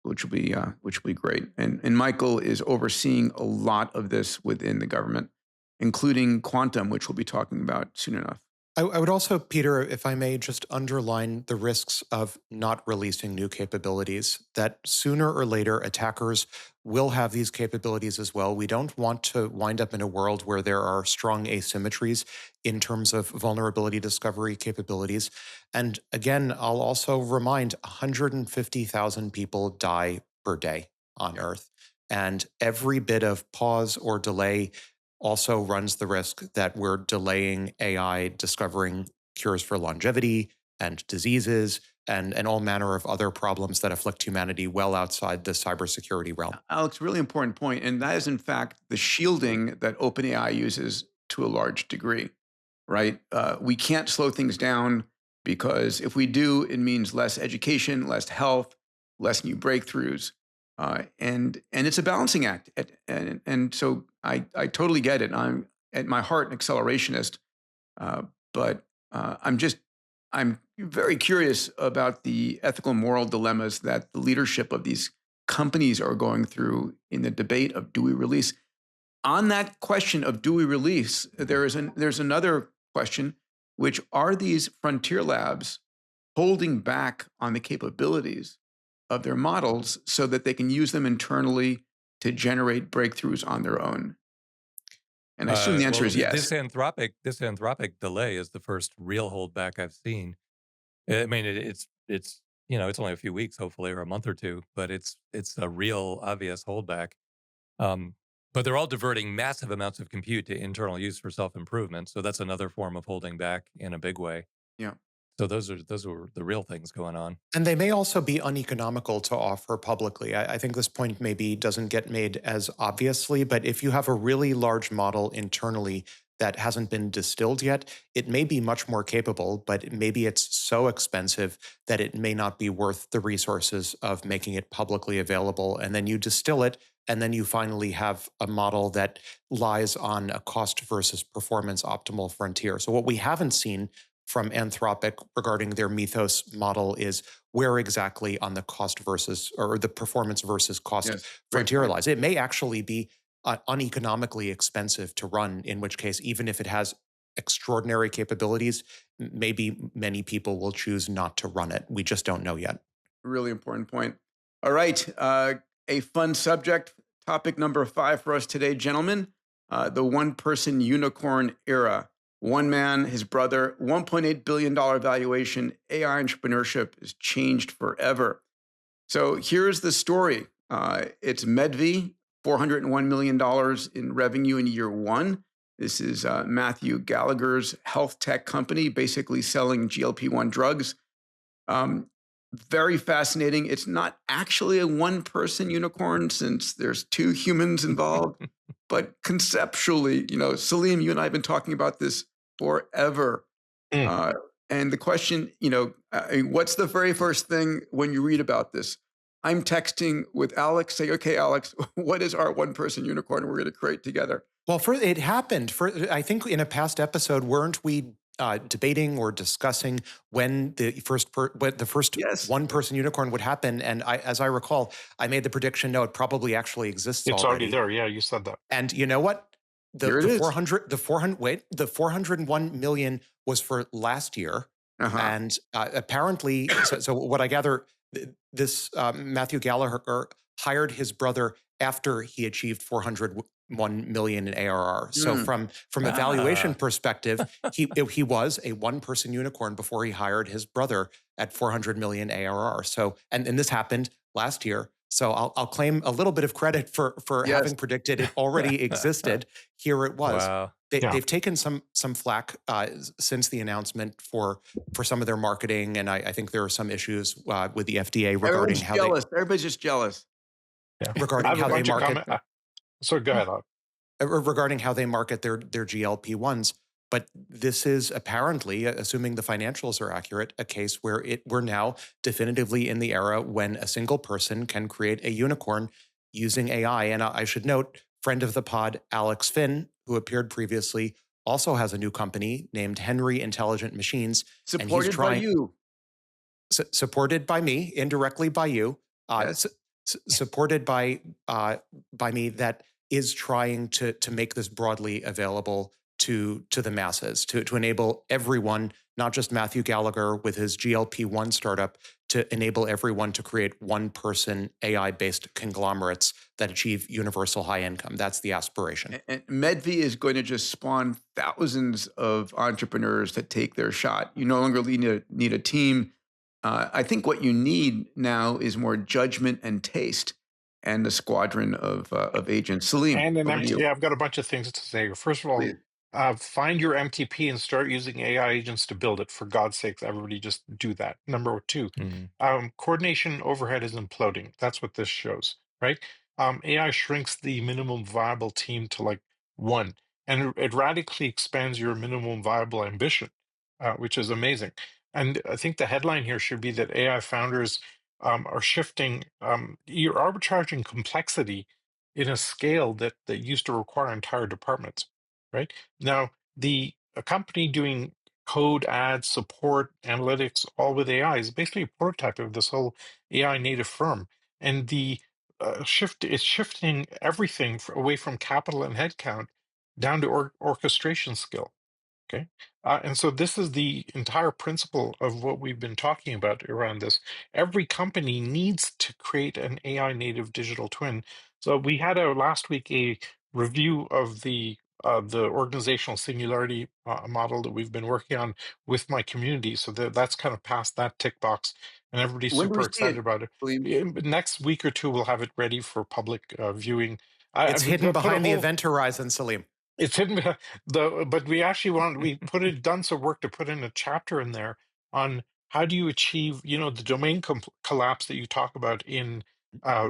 which will be great. And Michael is overseeing a lot of this within the government, including quantum, which we'll be talking about soon enough. I would also, Peter, if I may, just underline the risks of not releasing new capabilities, that sooner or later attackers will have these capabilities as well. We don't want to wind up in a world where there are strong asymmetries in terms of vulnerability discovery capabilities. And again, I'll also remind 150,000 people die per day on Earth. And every bit of pause or delay also runs the risk that we're delaying AI discovering cures for longevity and diseases and all manner of other problems that afflict humanity well outside the cybersecurity realm. Alex, really important point, and that is in fact the shielding that OpenAI uses to a large degree, right? We can't slow things down because if we do, it means less education, less health, less new breakthroughs. And it's a balancing act. And so I totally get it. I'm at my heart an accelerationist, but I'm very curious about the ethical and moral dilemmas that the leadership of these companies are going through in the debate of do we release. On that question of do we release, there's another question, which are these frontier labs holding back on the capabilities of their models so that they can use them internally to generate breakthroughs on their own? And I assume the answer is yes. This Anthropic delay is the first real holdback I've seen. I mean, it's only a few weeks, hopefully, or a month or two, but it's a real obvious holdback. But they're all diverting massive amounts of compute to internal use for self-improvement. So that's another form of holding back in a big way. Yeah. So those are the real things going on. And they may also be uneconomical to offer publicly. I think this point maybe doesn't get made as obviously, but if you have a really large model internally that hasn't been distilled yet, it may be much more capable, but maybe it's so expensive that it may not be worth the resources of making it publicly available. And then you distill it, and then you finally have a model that lies on a cost versus performance optimal frontier. So what we haven't seen from Anthropic regarding their Mythos model is where exactly on the cost versus, or the performance versus cost frontier lies. It may actually be uneconomically expensive to run, in which case, even if it has extraordinary capabilities, maybe many people will choose not to run it. We just don't know yet. Really important point. All right, a fun subject, topic number 5 for us today, gentlemen, the one-person unicorn era. One man, his brother, $1.8 billion valuation. AI entrepreneurship is changed forever. So here's the story. It's Medvi, $401 million in revenue in year 1. This is Matthew Gallagher's health tech company, basically selling GLP-1 drugs. Very fascinating. It's not actually a one-person unicorn since there's 2 humans involved. But conceptually, Salim, you and I have been talking about this forever. And the question, what's the very first thing when you read about this? I'm texting with Alex, saying, okay, Alex, what is our one-person unicorn we're going to create together? Well, it happened. I think in a past episode, weren't we debating or discussing when the first Yes. one-person unicorn would happen. And as I recall, I made the prediction, no, it probably actually exists It's already already. there. Yeah, you said that. And you know what? Here it is. The 401 million was for last year. Uh-huh. And apparently, so what I gather, this Matthew Gallagher hired his brother after he achieved 401 million in ARR. So from a valuation perspective, he was a one-person unicorn before he hired his brother at 400 million ARR. So and this happened last year. So I'll claim a little bit of credit for having predicted it already existed. Here it was. Wow. They've taken some flack since the announcement for some of their marketing, and I think there are some issues with the FDA regarding how Everybody's just jealous. Yeah. regarding how they market. So go ahead. Regarding how they market their GLP-1s. But this is apparently, assuming the financials are accurate, a case where we're now definitively in the era when a single person can create a unicorn using AI. And I should note, friend of the pod, Alex Finn, who appeared previously, also has a new company named Henry Intelligent Machines. Supported by you. Supported by me, indirectly by you. Supported by me, that is trying to make this broadly available to the masses, to enable everyone, not just Matthew Gallagher with his GLP-1 startup, to enable everyone to create one-person AI-based conglomerates that achieve universal high income. That's the aspiration. And MedV is going to just spawn thousands of entrepreneurs that take their shot. You no longer need a team. I think what you need now is more judgment and taste, and a squadron of agents. Salim, And over to you. I've got a bunch of things to say. First of all, Please. find your MTP and start using AI agents to build it. For God's sakes, everybody just do that. Number two, coordination overhead is imploding. That's what this shows, right? AI shrinks the minimum viable team to like one, and it radically expands your minimum viable ambition, which is amazing. And I think the headline here should be that AI founders are shifting, you're arbitraging complexity in a scale that used to require entire departments, right? Now, a company doing code, ads, support, analytics, all with AI is basically a prototype of this whole AI native firm. And the shift is shifting everything away from capital and headcount down to orchestration skill. Okay. And so this is the entire principle of what we've been talking about around this. Every company needs to create an AI native digital twin. So we had last week a review of the organizational singularity model that we've been working on with my community. So that's kind of past that tick box, and everybody's When do super we see excited it, about it. Salim? Next week or two, we'll have it ready for public viewing. It's hidden behind the event horizon, Salim. It's hidden but we actually we done some work to put in a chapter in there on how do you achieve, the domain collapse that you talk about in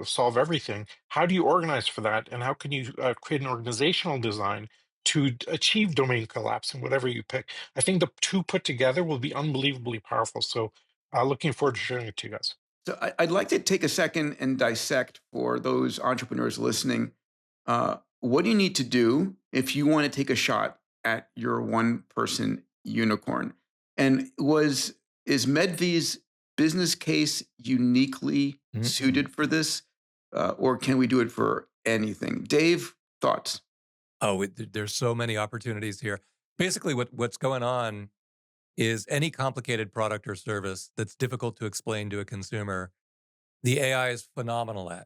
Solve Everything. How do you organize for that, and how can you create an organizational design to achieve domain collapse in whatever you pick? I think the two put together will be unbelievably powerful. So looking forward to sharing it to you guys. So I'd like to take a second and dissect for those entrepreneurs listening. What do you need to do if you want to take a shot at your one-person unicorn? And is MedV's business case uniquely suited for this, or can we do it for anything? Dave, thoughts? Oh, there's so many opportunities here. Basically, what's going on is any complicated product or service that's difficult to explain to a consumer, the AI is phenomenal at.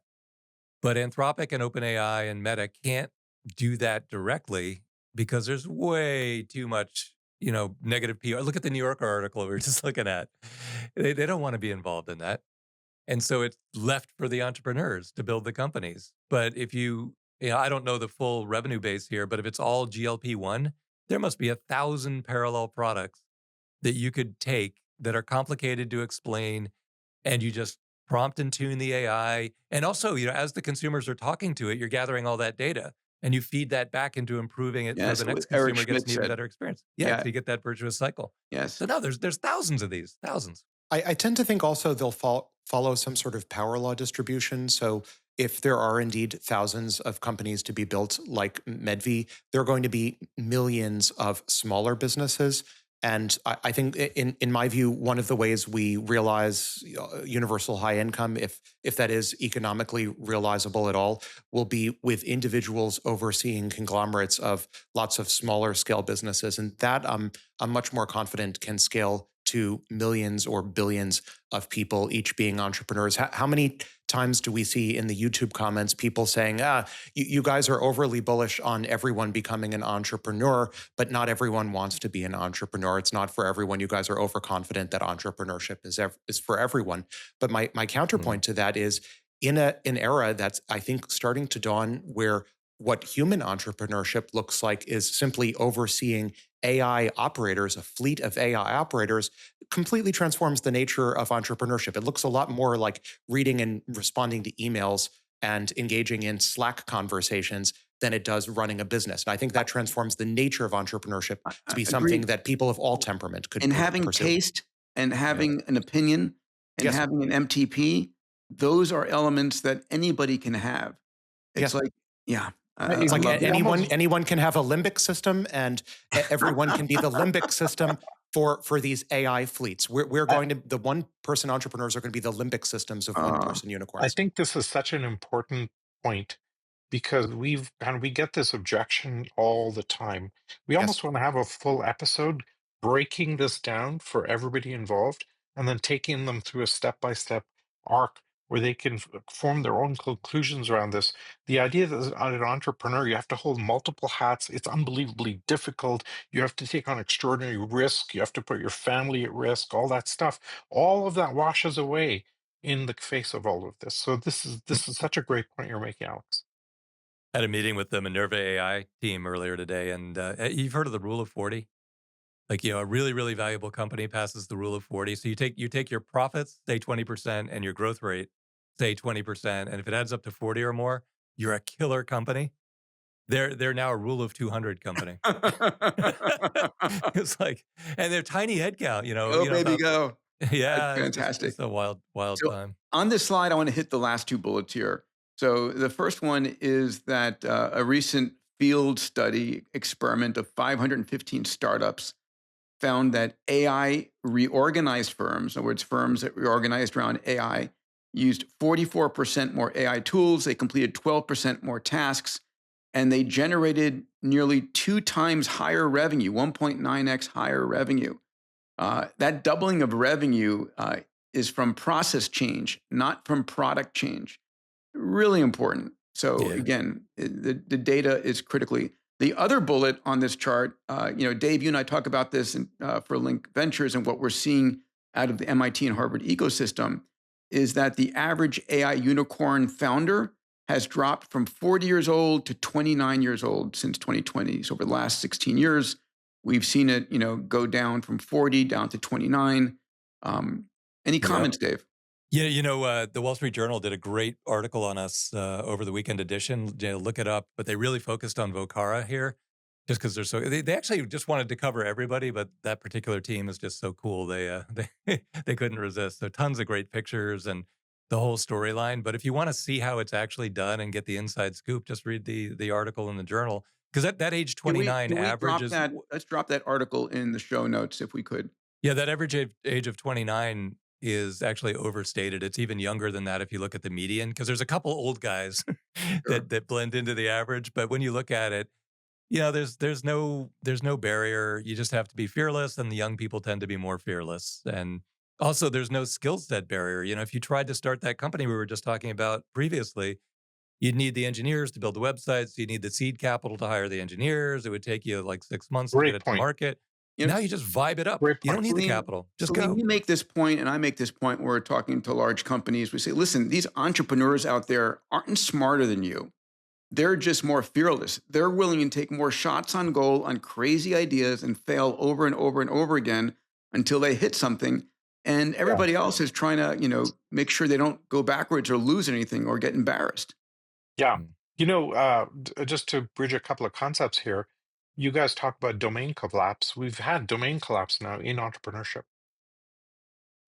But Anthropic and OpenAI and Meta can't do that directly because there's way too much, negative PR. Look at the New Yorker article we were just looking at. They don't want to be involved in that. And so it's left for the entrepreneurs to build the companies. But if I don't know the full revenue base here, but if it's all GLP-1, there must be 1,000 parallel products that you could take that are complicated to explain, and you just prompt and tune the AI. And also, as the consumers are talking to it, you're gathering all that data and you feed that back into improving it so the next consumer gets an even better experience. Yeah, so you get that virtuous cycle. Yes. So no, there's thousands of these, thousands. I tend to think also they'll follow some sort of power law distribution. So if there are indeed thousands of companies to be built like MedV, there are going to be millions of smaller businesses. And I think, in my view, one of the ways we realize universal high income, if that is economically realizable at all, will be with individuals overseeing conglomerates of lots of smaller scale businesses. And that I'm much more confident can scale to millions or billions of people, each being entrepreneurs. How many times do we see in the YouTube comments people saying, you guys are overly bullish on everyone becoming an entrepreneur, but not everyone wants to be an entrepreneur. It's not for everyone. You guys are overconfident that entrepreneurship is for everyone. But my counterpoint to that is, in an era that's, I think, starting to dawn, where what human entrepreneurship looks like is simply overseeing AI operators, a fleet of AI operators, completely transforms the nature of entrepreneurship. It looks a lot more like reading and responding to emails and engaging in Slack conversations than it does running a business. And I think that transforms the nature of entrepreneurship to be something that people of all temperament could And having pursue. taste and having an opinion and Yes. having an MTP, those are elements that anybody can have. It's Yes. like, yeah. It's like I love that. anyone can have a limbic system, and everyone can be the limbic system for these AI fleets. We're going to, the one-person entrepreneurs are going to be the limbic systems of one-person I unicorns. think this is such an important point because we get this objection all the time. We Yes. almost want to have a full episode breaking this down for everybody involved and then taking them through a step-by-step arc where they can form their own conclusions around this. The idea that as an entrepreneur, you have to hold multiple hats. It's unbelievably difficult. You have to take on extraordinary risk. You have to put your family at risk, all that stuff. All of that washes away in the face of all of this. So this is such a great point you're making, Alex. I had a meeting with the Minerva AI team earlier today, and you've heard of the rule of 40? Like, a really, really valuable company passes the rule of 40. So you take your profits, say 20%, and your growth rate, say 20%. And if it adds up to 40 or more, you're a killer company. They're now a rule of 200 company. It's like, and they're tiny headcount, Go, baby, go. Yeah, That's fantastic. It's a wild So time. on this slide, I want to hit the last two bullets here. So the first one is that a recent field study experiment of 515 startups found that AI reorganized firms, in other words, firms that reorganized around AI, used 44% more AI tools, they completed 12% more tasks, and they generated nearly 2 times higher revenue, 1.9x higher revenue. That doubling of revenue is from process change, not from product change. Really important. So Yeah. again, the data is critically. The other bullet on this chart, Dave, you and I talk about this for Link Ventures, and what we're seeing out of the MIT and Harvard ecosystem is that the average AI unicorn founder has dropped from 40 years old to 29 years old since 2020. So over the last 16 years, we've seen it, go down from 40 down to 29. Any comments, Dave? Yeah, the Wall Street Journal did a great article on us over the weekend edition. Look it up, but they really focused on Vocara here, just because they're so. They actually just wanted to cover everybody, but that particular team is just so cool. They they couldn't resist. So tons of great pictures and the whole storyline. But if you want to see how it's actually done and get the inside scoop, just read the article in the journal, because that age 29 Can we average is. Let's drop that article in the show notes if we could. Yeah, that average age of 29 is actually overstated. It's even younger than that if you look at the median, because there's a couple old guys that blend into the average. But when you look at it, there's no barrier. You just have to be fearless, and the young people tend to be more fearless. And also, there's no skill set barrier. If you tried to start that company we were just talking about previously, you'd need the engineers to build the websites. You'd need the seed capital to hire the engineers. It would take you like 6 months to get it to market. Now you just vibe it up. Great You don't point. need the capital. Just Salim, go. we make this point, and I make this point when we're talking to large companies. We say, listen, these entrepreneurs out there aren't smarter than you. They're just more fearless. They're willing to take more shots on goal on crazy ideas and fail over and over and over again until they hit something. And everybody else is trying to, make sure they don't go backwards or lose anything or get embarrassed. Yeah. Just to bridge a couple of concepts here, you guys talk about domain collapse. We've had domain collapse now in entrepreneurship.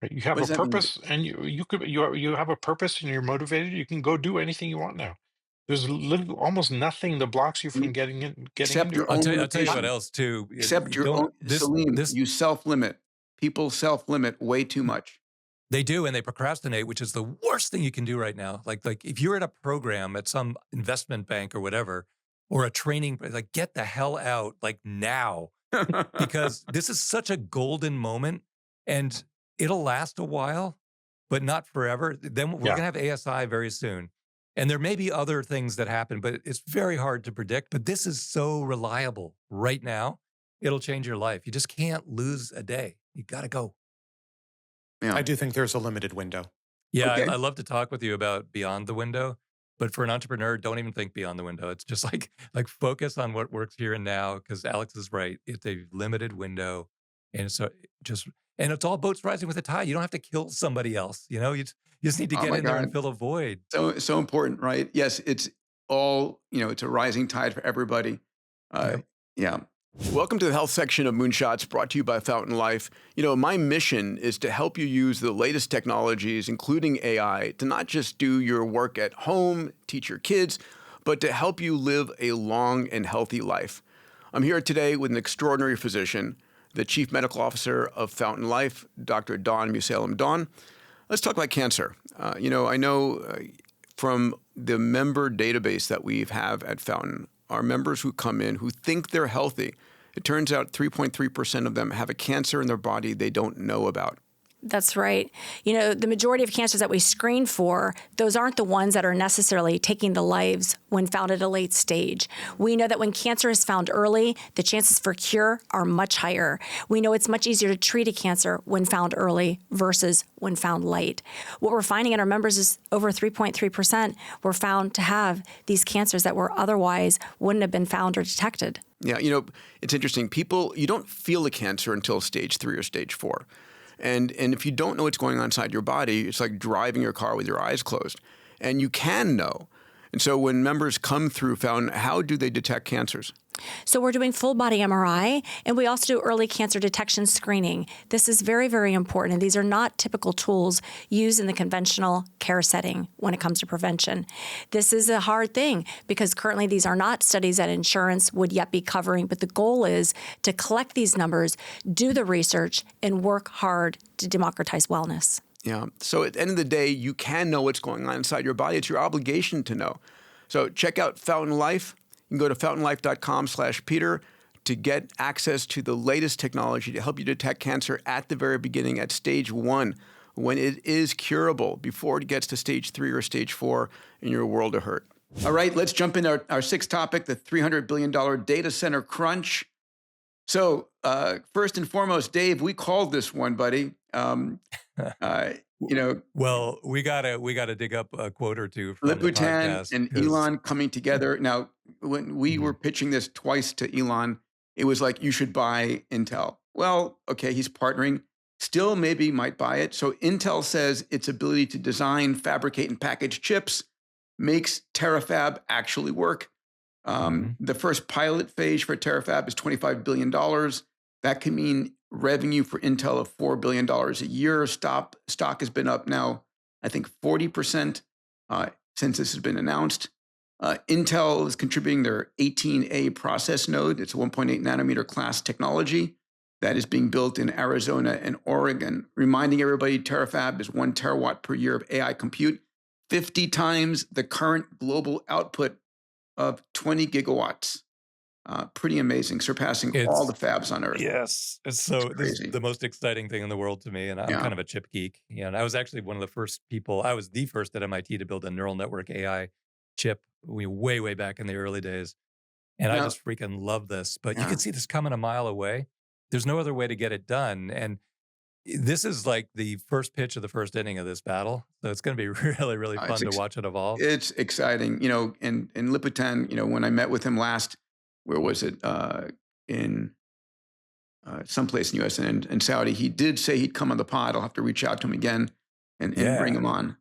Right? You have What a does that mean? purpose, and you have a purpose, and you're motivated. You can go do anything you want now. There's almost nothing that blocks you You- from getting into Accept your it. I'll own tell you what limitations. else too. Accept your Don't own, Salim, this you self-limit. People self-limit way too much. They do, and they procrastinate, which is the worst thing you can do right now. Like if you're at a program at some investment bank or whatever, or a training, like get the hell out like now, because this is such a golden moment, and it'll last a while, but not forever. Then we're Yeah. gonna have ASI very soon, and there may be other things that happen, but it's very hard to predict. But this is so reliable right now; it'll change your life. You just can't lose a day. You got to go. Yeah. I do think there's a limited window. Yeah, Okay. I love to talk with you about beyond the window, but for an entrepreneur, don't even think beyond the window. It's just like focus on what works here and now. Because Alex is right; it's a limited window, and so and it's all boats rising with a tide. You don't have to kill somebody else. You just need to Oh get my in there and God. fill a void. So important, right? Yes, it's all, it's a rising tide for everybody. Yeah. Welcome to the health section of Moonshots, brought to you by Fountain Life. My mission is to help you use the latest technologies, including AI, to not just do your work at home, teach your kids, but to help you live a long and healthy life. I'm here today with an extraordinary physician, the Chief Medical Officer of Fountain Life, Dr. Dawn Musalem. Dawn, let's talk about cancer. I know from the member database that we have at Fountain, our members who come in who think they're healthy, it turns out 3.3% of them have a cancer in their body they don't know about. That's right. The majority of cancers that we screen for, those aren't the ones that are necessarily taking the lives when found at a late stage. We know that when cancer is found early, the chances for cure are much higher. We know it's much easier to treat a cancer when found early versus when found late. What we're finding in our members is over 3.3% were found to have these cancers that were otherwise wouldn't have been found or detected. Yeah, it's interesting. People, you don't feel the cancer until stage 3 or stage 4. And if you don't know what's going on inside your body, it's like driving your car with your eyes closed. And you can know. And so when members come through Fountain, how do they detect cancers? So we're doing full body MRI, and we also do early cancer detection screening. This is very, very important, and these are not typical tools used in the conventional care setting when it comes to prevention. This is a hard thing because currently these are not studies that insurance would yet be covering, but the goal is to collect these numbers, do the research, and work hard to democratize wellness. Yeah. So at the end of the day, you can know what's going on inside your body. It's your obligation to know. So check out Fountain Life. You can go to fountainlife.com/Peter to get access to the latest technology to help you detect cancer at the very beginning, at stage 1, when it is curable, before it gets to stage 3 or stage 4 and you're a world of hurt. All right, let's jump into our sixth topic, the $300 billion data center crunch. So first and foremost, Dave, we called this one, buddy. Well, we gotta dig up a quote or two from the Liputan podcast, and 'cause- Elon coming together. Now, when we were pitching this twice to Elon, it was like, you should buy Intel. Well, okay, he's partnering. Still maybe might buy it. So Intel says its ability to design, fabricate, and package chips makes terafab actually work. The first pilot phase for terafab is $25 billion. That can mean revenue for Intel of $4 billion a year. Stock has been up now, I think 40% since this has been announced. Intel is contributing their 18A process node. It's a 1.8 nanometer class technology that is being built in Arizona and Oregon. Reminding everybody, terafab is 1 terawatt per year of AI compute, 50 times the current global output of 20 gigawatts. Pretty amazing, surpassing all the fabs on Earth. Yes. This is the most exciting thing in the world to me. And I'm kind of a chip geek. And I was actually one of the first people, I was the first at MIT to build a neural network AI chip way, way back in the early days. And I just freaking love this. But you can see this coming a mile away. There's no other way to get it done. And this is like the first pitch of the first inning of this battle. So it's going to be really, really fun to watch it evolve. It's exciting. And Liputan, when I met with him last, where was it? In someplace in the U.S. and Saudi. He did say he'd come on the pod. I'll have to reach out to him again and bring him on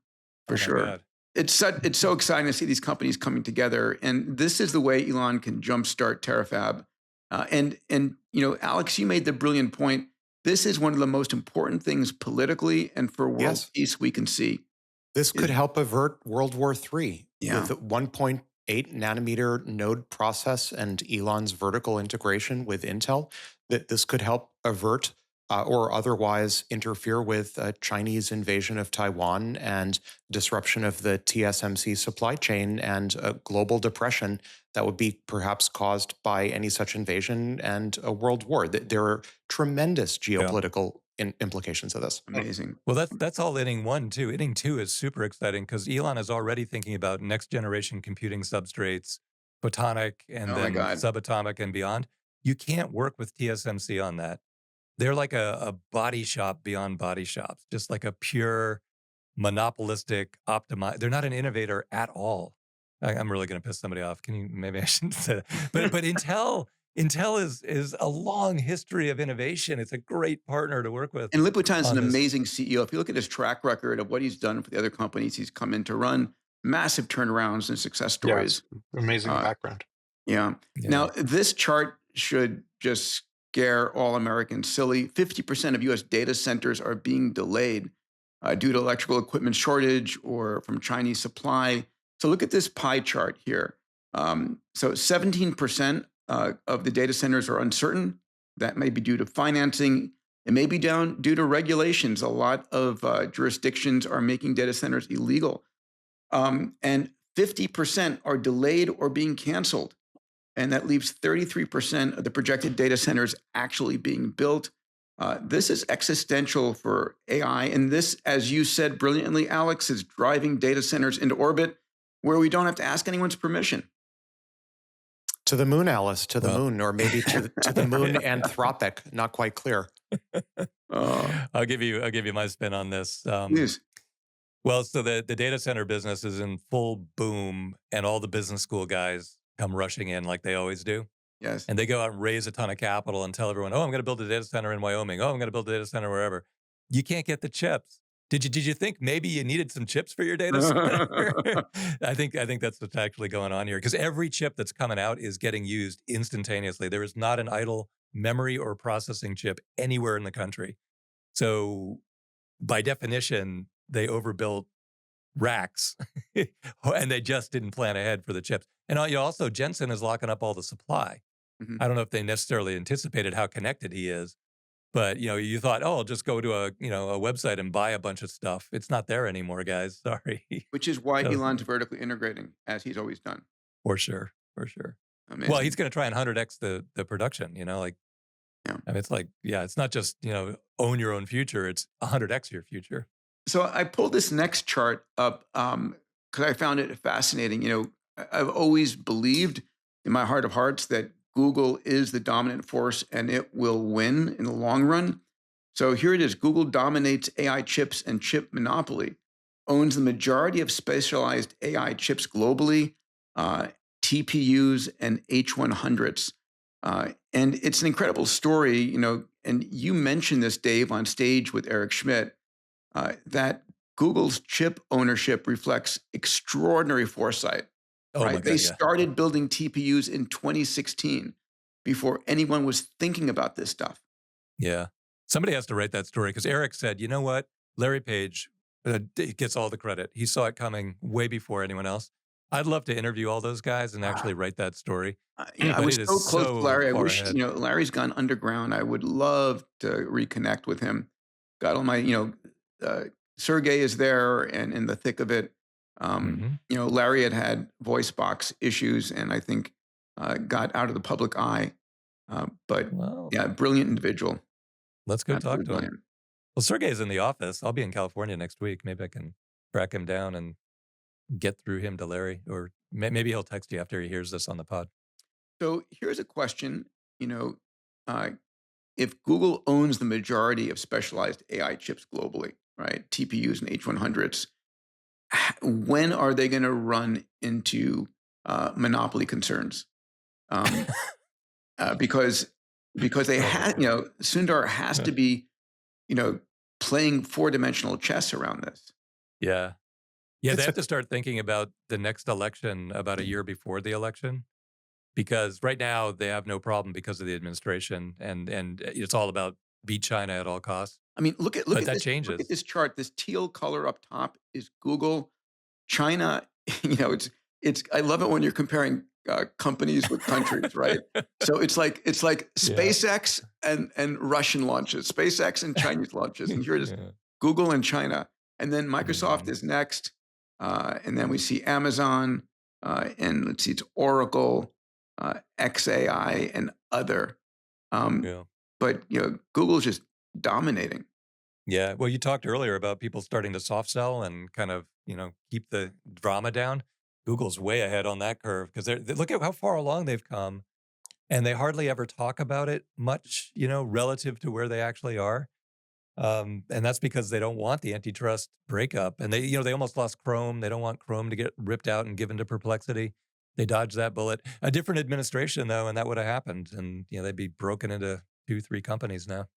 for sure. God. It's so exciting to see these companies coming together. And this is the way Elon can jumpstart terafab. And Alex, you made the brilliant point. This is one of the most important things politically and for world peace we can see. This could help avert World War III. Yeah. With 8 nanometer node process and Elon's vertical integration with Intel, that this could help avert or otherwise interfere with a Chinese invasion of Taiwan and disruption of the TSMC supply chain and a global depression that would be perhaps caused by any such invasion and a world war. There are tremendous geopolitical implications of this. Amazing. Well, that's all inning one too. Inning two is super exciting because Elon is already thinking about next generation computing substrates, photonic and Oh my then God. subatomic and beyond. You can't work with TSMC on that. They're like a body shop beyond body shops, just like a pure monopolistic optimize. They're not an innovator at all. I'm really going to piss somebody off. Maybe I shouldn't say that. But Intel is a long history of innovation. It's a great partner to work with. And Liputan's an on this. amazing CEO. If you look at his track record of what he's done for the other companies he's come in to run, massive turnarounds and success stories. Amazing background. Yeah. Yeah. Now, this chart should just scare all Americans silly. 50% of U.S. data centers are being delayed due to electrical equipment shortage or from Chinese supply. So look at this pie chart here. So 17% of the data centers are uncertain. That may be due to financing. It may be due to regulations. A lot of jurisdictions are making data centers illegal. And 50% are delayed or being canceled. And that leaves 33% of the projected data centers actually being built. This is existential for AI. And this, as you said brilliantly, Alex, is driving data centers into orbit where we don't have to ask anyone's permission. To the moon, Alice, to the moon, or maybe to the moon Anthropic, not quite clear. I'll give you my spin on this. Please. Well, so the data center business is in full boom, and all the business school guys come rushing in like they always do. Yes. And they go out and raise a ton of capital and tell everyone, oh, I'm going to build a data center in Wyoming. Oh, I'm going to build a data center wherever. You can't get the chips. Did you think maybe you needed some chips for your data center? I think that's what's actually going on here, because every chip that's coming out is getting used instantaneously. There is not an idle memory or processing chip anywhere in the country. So by definition, they overbuilt racks and they just didn't plan ahead for the chips. And also Jensen is locking up all the supply. Mhm. I don't know if they necessarily anticipated how connected he is, but you thought, oh, I'll just go to a website and buy a bunch of stuff. It's not there anymore, guys. Sorry. Which is why So- Elon's vertically integrating, as he's always done. For sure. Amazing. Well, he's going to try and 100x the production, like, Yeah. I mean, it's like, it's not just, own your own future. It's 100x your future. So I pulled this next chart up because I found it fascinating. I've always believed in my heart of hearts that Google is the dominant force and it will win in the long run. So here it is. Google dominates AI chips and chip monopoly, owns the majority of specialized AI chips globally, TPUs and H100s. And it's an incredible story, and you mentioned this, Dave, on stage with Eric Schmidt, that Google's chip ownership reflects extraordinary foresight. Oh right? my God, They yeah. started building TPUs in 2016 before anyone was thinking about this stuff. Yeah. Somebody has to write that story, because Eric said, you know what? Larry Page gets all the credit. He saw it coming way before anyone else. I'd love to interview all those guys and actually write that story. I But was it is so close to Larry. I far wish, ahead. Larry's gone underground. I would love to reconnect with him. Got all my, Sergey is there and in the thick of it. Mhm. Larry had voice box issues and I think got out of the public eye. But Well, yeah, brilliant individual. let's go talk Absolutely to him. brilliant. Well, Sergey's in the office. I'll be in California next week. Maybe I can track him down and get through him to Larry, or maybe he'll text you after he hears this on the pod. So here's a question, if Google owns the majority of specialized AI chips globally, right, TPUs and H100s, when are they going to run into monopoly concerns? Because they had, Sundar has to be, playing 4-dimensional chess around this. Yeah. Yeah, they It's have to start thinking about the next election about a year before the election, because right now they have no problem because of the administration, and it's all about beat China at all costs. I mean, look But at that this. Look changes. at this chart. This teal color up top is Google. China, it's I love it when you're comparing companies with countries, right? So it's like Yeah. SpaceX and Russian launches, SpaceX and Chinese launches, and here's Yeah. Google and China, and then Microsoft Mhm. is next, and then we see Amazon, and let's see, it's Oracle, XAI, and other. Um, Yeah. but Google's just dominating. Yeah. Well, you talked earlier about people starting to soft sell and kind of, keep the drama down. Google's way ahead on that curve because look at how far along they've come, and they hardly ever talk about it much, relative to where they actually are. And that's because they don't want the antitrust breakup. And they almost lost Chrome. They don't want Chrome to get ripped out and given to Perplexity. They dodged that bullet. A different administration, though, and that would have happened. And, they'd be broken into 2-3 companies now.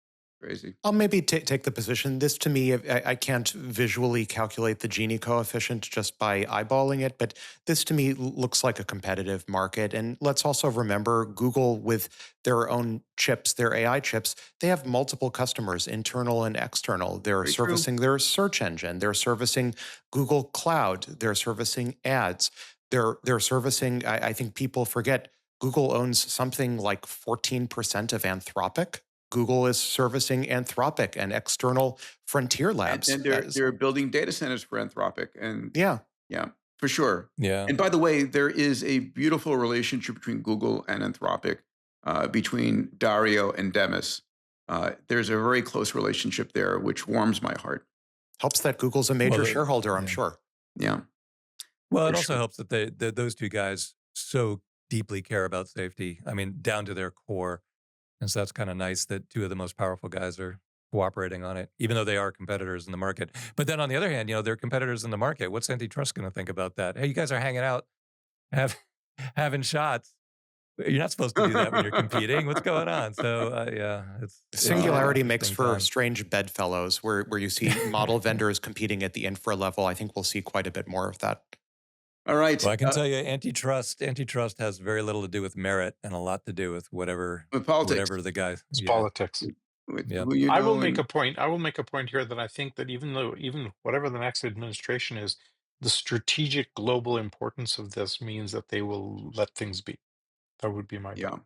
Crazy. I'll maybe take the position. This, to me, I can't visually calculate the Gini coefficient just by eyeballing it, but this, to me, looks like a competitive market. And let's also remember Google, with their own chips, their AI chips, they have multiple customers, internal and external. They're Very true. servicing their search engine. They're servicing Google Cloud. They're servicing ads. They're servicing, I think people forget, Google owns something like 14% of Anthropic. Google is servicing Anthropic and external frontier labs. And they're building data centers for Anthropic, and Yeah. for sure. Yeah. And by the way, there is a beautiful relationship between Google and Anthropic, between Dario and Demis. There's a very close relationship there, which warms my heart. Helps that Google's a major Well, shareholder, I'm yeah. sure. Yeah. Well, it For also sure. helps that those two guys so deeply care about safety. I mean, down to their core. And so that's kind of nice that two of the most powerful guys are cooperating on it, even though they are competitors in the market. But then on the other hand, they're competitors in the market. What's antitrust going to think about that? Hey, you guys are hanging out, having shots. You're not supposed to do that when you're competing. What's going on? So yeah, it's Singularity makes interesting for time. strange bedfellows where you see model vendors competing at the infra level. I think we'll see quite a bit more of that. All right. Well, I can tell you, antitrust has very little to do with merit and a lot to do with whatever With politics. whatever the guy. It's Yeah. politics. With Yep. who you I will know make and- a point. I will make a point here that I think that even whatever the next administration is, the strategic global importance of this means that they will let things be. That would be my bet.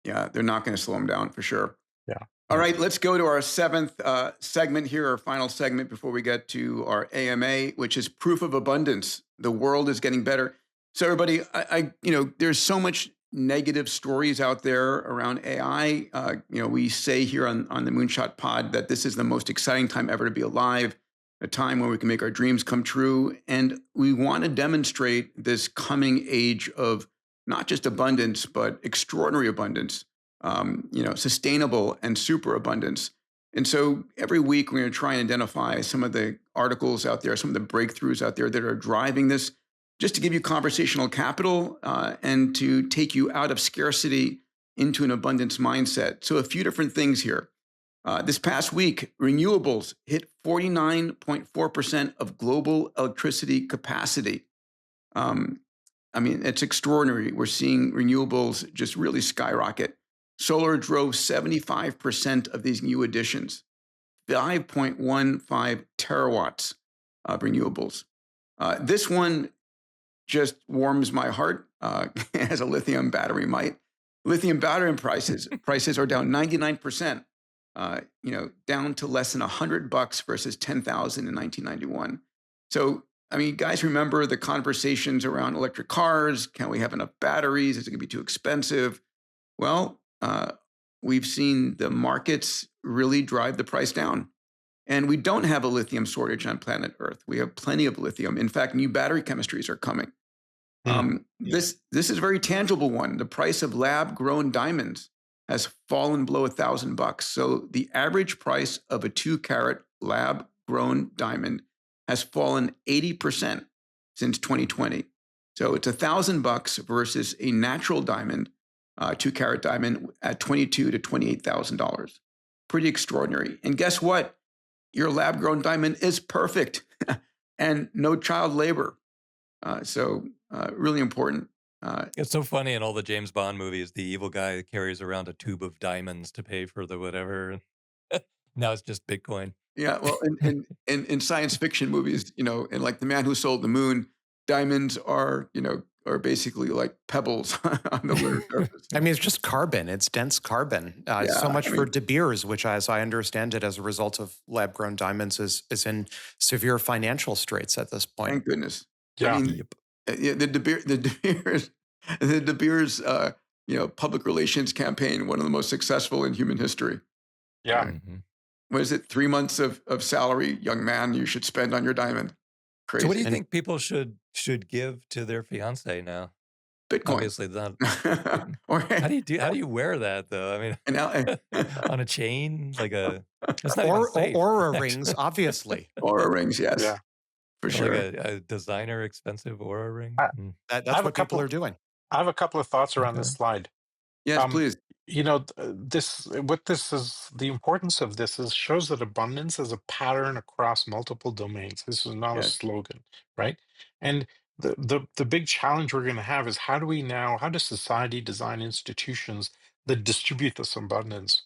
Yeah, they're not going to slow them down for sure. Yeah. All right, let's go to our seventh segment here, our final segment before we get to our AMA, which is proof of abundance. The world is getting better. So everybody, there's so much negative stories out there around AI. We say here on the Moonshot Pod that this is the most exciting time ever to be alive, a time where we can make our dreams come true. And we want to demonstrate this coming age of not just abundance, but extraordinary abundance, sustainable and super abundance. And so every week, we're going to try and identify some of the articles out there, some of the breakthroughs out there that are driving this, just to give you conversational capital and to take you out of scarcity into an abundance mindset. So a few different things here. This past week, renewables hit 49.4% of global electricity capacity. It's extraordinary. We're seeing renewables just really skyrocket. Solar drove 75% of these new additions, 5.15 terawatts of renewables. This one just warms my heart, as a lithium battery might. Lithium battery prices are down 99%, down to less than $100 versus $10,000 in 1991. So, guys, remember the conversations around electric cars? Can we have enough batteries? Is it going to be too expensive? Well, we've seen the markets really drive the price down. And we don't have a lithium shortage on planet Earth. We have plenty of lithium. In fact, new battery chemistries are coming. This is a very tangible one. The price of lab-grown diamonds has fallen below $1,000. So the average price of a 2-carat lab-grown diamond has fallen 80% since 2020. So it's $1,000 versus a natural diamond, 2-carat diamond, at $22,000 to $28,000. Pretty extraordinary. And guess what? Your lab-grown diamond is perfect and no child labor. So really important. It's so funny in all the James Bond movies, the evil guy carries around a tube of diamonds to pay for the whatever. Now it's just Bitcoin. Yeah, well, in science fiction movies, and like The Man Who Sold the Moon, diamonds are, are basically like pebbles on the lunar surface. I mean, it's just carbon. It's dense carbon. So much for De Beers, which, as I understand it, as a result of lab-grown diamonds, is in severe financial straits at this point. Thank goodness. Yeah. I mean, the De Beers, public relations campaign, one of the most successful in human history. Yeah. Mm-hmm. What is it? 3 months of salary, young man, you should spend on your diamond. Crazy. So what do you think people should give to their fiance now? Bitcoin. Obviously not. Or How do you wear that though? I mean, on a chain, like a that's not even safe, Aura actually. rings, obviously. Aura rings, yes, Yeah. for sure. Like a designer expensive Aura ring. That's have a what people couple- are doing. I have a couple of thoughts around this slide. Yes, please. The importance of this is shows that abundance is a pattern across multiple domains. This is not a slogan, right? And the big challenge we're going to have is how does society design institutions that distribute this abundance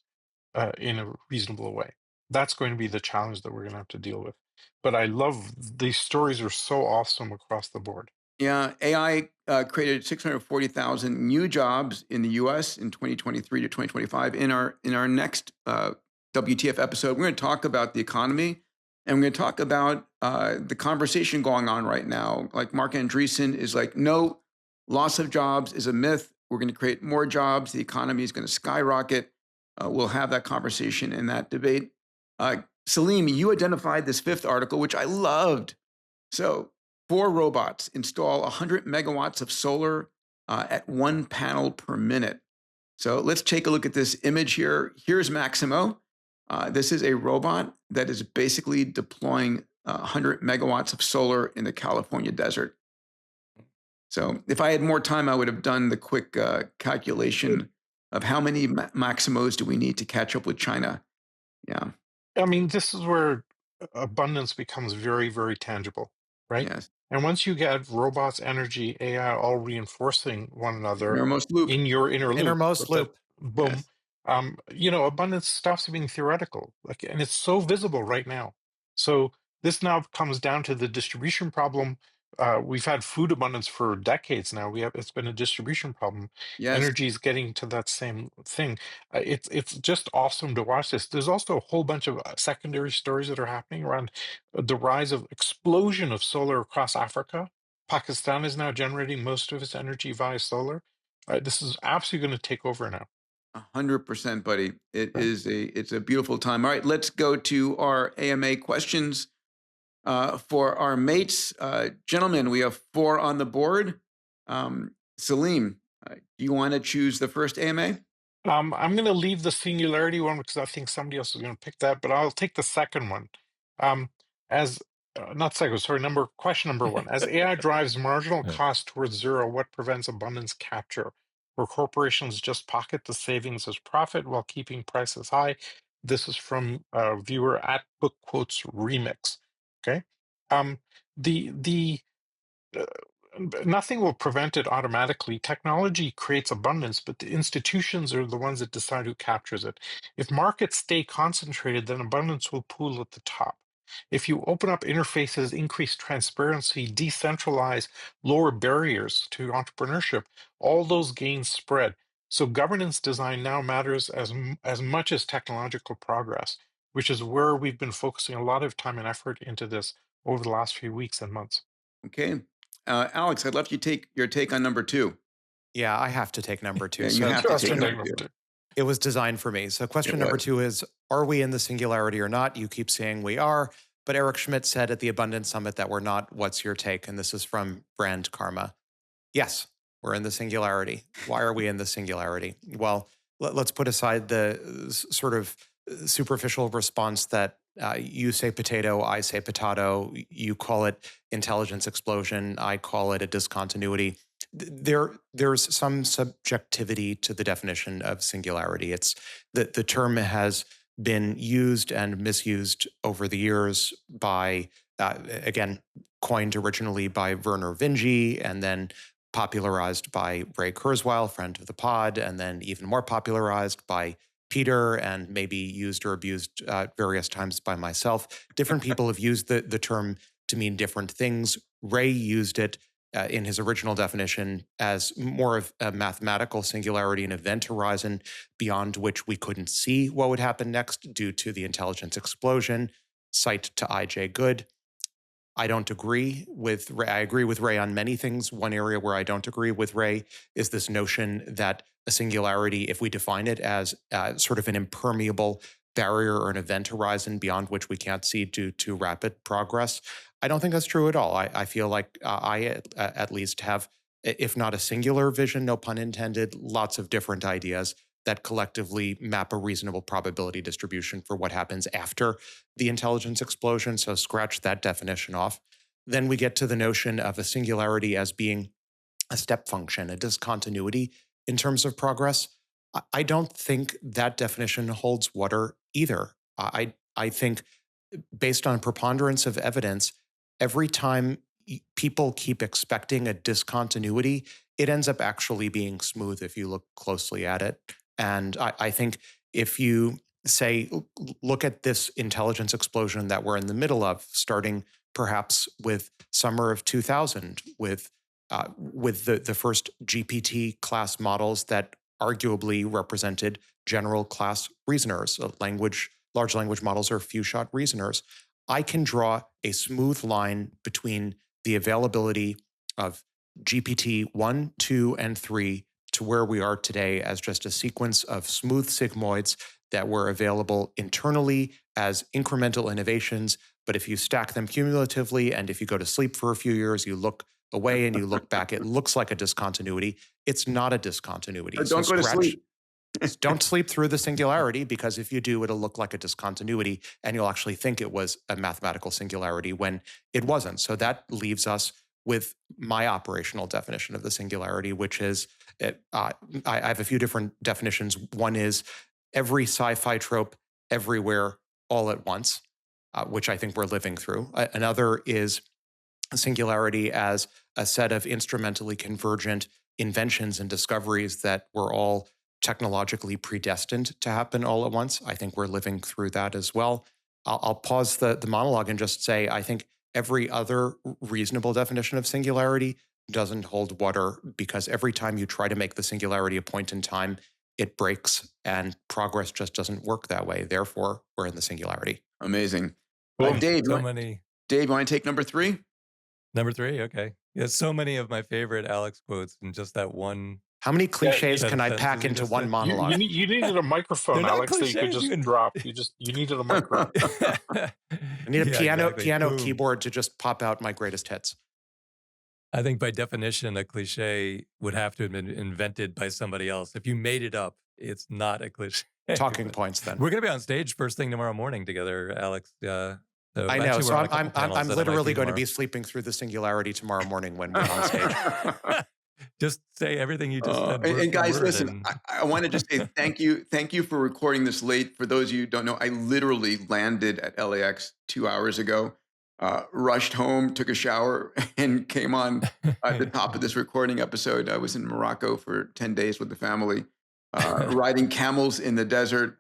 in a reasonable way? That's going to be the challenge that we're going to have to deal with. But I love these stories are so awesome across the board. Yeah, AI created 640,000 new jobs in the U.S. in 2023 to 2025. In our next WTF episode, we're going to talk about the economy, and we're going to talk about the conversation going on right now. Like Mark Andreessen is like, no, loss of jobs is a myth. We're going to create more jobs. The economy is going to skyrocket. We'll have that conversation and that debate. Salim, you identified this fifth article, which I loved. So 4 robots install 100 megawatts of solar at 1 panel per minute. So let's take a look at this image here. Here's Maximo. This is a robot that is basically deploying 100 megawatts of solar in the California desert. So if I had more time, I would have done the quick calculation of how many Maximos do we need to catch up with China. Yeah. I mean, this is where abundance becomes very, very tangible, right? Yes. And once you get robots, energy, AI all reinforcing one another Innermost loop. in your inner loop, Innermost loop. boom, Yes. abundance stops being theoretical, and it's so visible right now. So this now comes down to the distribution problem. We've had food abundance for decades now. It's been a distribution problem. Yes. Energy is getting to that same thing. It's just awesome to watch this. There's also a whole bunch of secondary stories that are happening around the rise of explosion of solar across Africa. Pakistan is now generating most of its energy via solar. This is absolutely going to take over now. 100%, buddy. It's a beautiful time. All right, let's go to our AMA questions for our mates. Gentlemen, we have 4 on the board. Salim, do you want to choose the first AMA? I'm going to leave the Singularity one because I think somebody else is going to pick that, but I'll take the second one. Question number 1. As AI drives marginal cost towards zero, what prevents abundance capture? Where corporations just pocket the savings as profit while keeping prices high. This is from viewer at Book Quotes Remix. Okay. Nothing will prevent it automatically. Technology creates abundance, but the institutions are the ones that decide who captures it. If markets stay concentrated, then abundance will pool at the top. If you open up interfaces, increase transparency, decentralize, lower barriers to entrepreneurship, all those gains spread. So governance design now matters as much as technological progress, which is where we've been focusing a lot of time and effort into this over the last few weeks and months. Okay. Alex, I'd love you take your take on number 2. Yeah, I have to take number 2. Yeah, you So have to take number 2. it was designed for me. So question number 2 is, are we in the singularity or not? You keep saying we are, but Eric Schmidt said at the Abundance Summit that we're not. What's your take? And this is from Brand Karma. Yes, we're in the singularity. Why are we in the singularity? Well, let's put aside the sort of superficial response that you say potato, I say potato, you call it intelligence explosion, I call it a discontinuity. There's some subjectivity to the definition of singularity. It's the term has been used and misused over the years by, again, coined originally by Werner Vinge and then popularized by Ray Kurzweil, friend of the pod, and then even more popularized by Peter and maybe used or abused various times by myself. Different people have used the term to mean different things. Ray used it in his original definition as more of a mathematical singularity, an event horizon beyond which we couldn't see what would happen next due to the intelligence explosion. Cite to IJ Good. I don't agree with Ray. I agree with Ray on many things. One area where I don't agree with Ray is this notion that a singularity, if we define it as sort of an impermeable barrier or an event horizon beyond which we can't see due to rapid progress, I don't think that's true at all. I feel like I at least have, if not a singular vision, no pun intended, lots of different ideas that collectively map a reasonable probability distribution for what happens after the intelligence explosion. So scratch that definition off. Then we get to the notion of a singularity as being a step function, a discontinuity in terms of progress. I don't think that definition holds water either. I think based on preponderance of evidence, every time people keep expecting a discontinuity, it ends up actually being smooth if you look closely at it. And I think if you say, look at this intelligence explosion that we're in the middle of, starting perhaps with summer of 2000, with the first GPT class models that arguably represented general class reasoners, large language models are few-shot reasoners, I can draw a smooth line between the availability of GPT 1, 2, and 3 to where we are today as just a sequence of smooth sigmoids that were available internally as incremental innovations. But if you stack them cumulatively, and if you go to sleep for a few years, you look away and you look back, it looks like a discontinuity. It's not a discontinuity. Don't go to sleep. Don't sleep through the singularity, because if you do, it'll look like a discontinuity and you'll actually think it was a mathematical singularity when it wasn't. So that leaves us with my operational definition of the singularity, which is, I have a few different definitions. One is every sci-fi trope everywhere all at once, which I think we're living through. Another is singularity as a set of instrumentally convergent inventions and discoveries that were all technologically predestined to happen all at once. I think we're living through that as well. I'll pause the monologue and just say, I think every other reasonable definition of singularity doesn't hold water, because every time you try to make the singularity a point in time, it breaks, and progress just doesn't work that way. Therefore, we're in the singularity. Amazing. Well, Dave, so Dave, you want to take number 3? Number 3, okay. Yeah, so many of my favorite Alex quotes in just that one. How many cliches can I pack into one monologue? You needed a microphone, Alex, that you could just drop. You needed a microphone. I need a piano keyboard to just pop out my greatest hits. I think by definition, a cliche would have to have been invented by somebody else. If you made it up, it's not a cliche. Talking points, then. We're going to be on stage first thing tomorrow morning together, Alex. So I know. So I'm literally going to be sleeping through the singularity tomorrow morning when we're on stage. Just say everything you just said. And guys, listen, I want to just say thank you. Thank you for recording this late. For those of you who don't know, I literally landed at LAX 2 hours ago, rushed home, took a shower, and came on at the top of this recording episode. I was in Morocco for 10 days with the family, riding camels in the desert.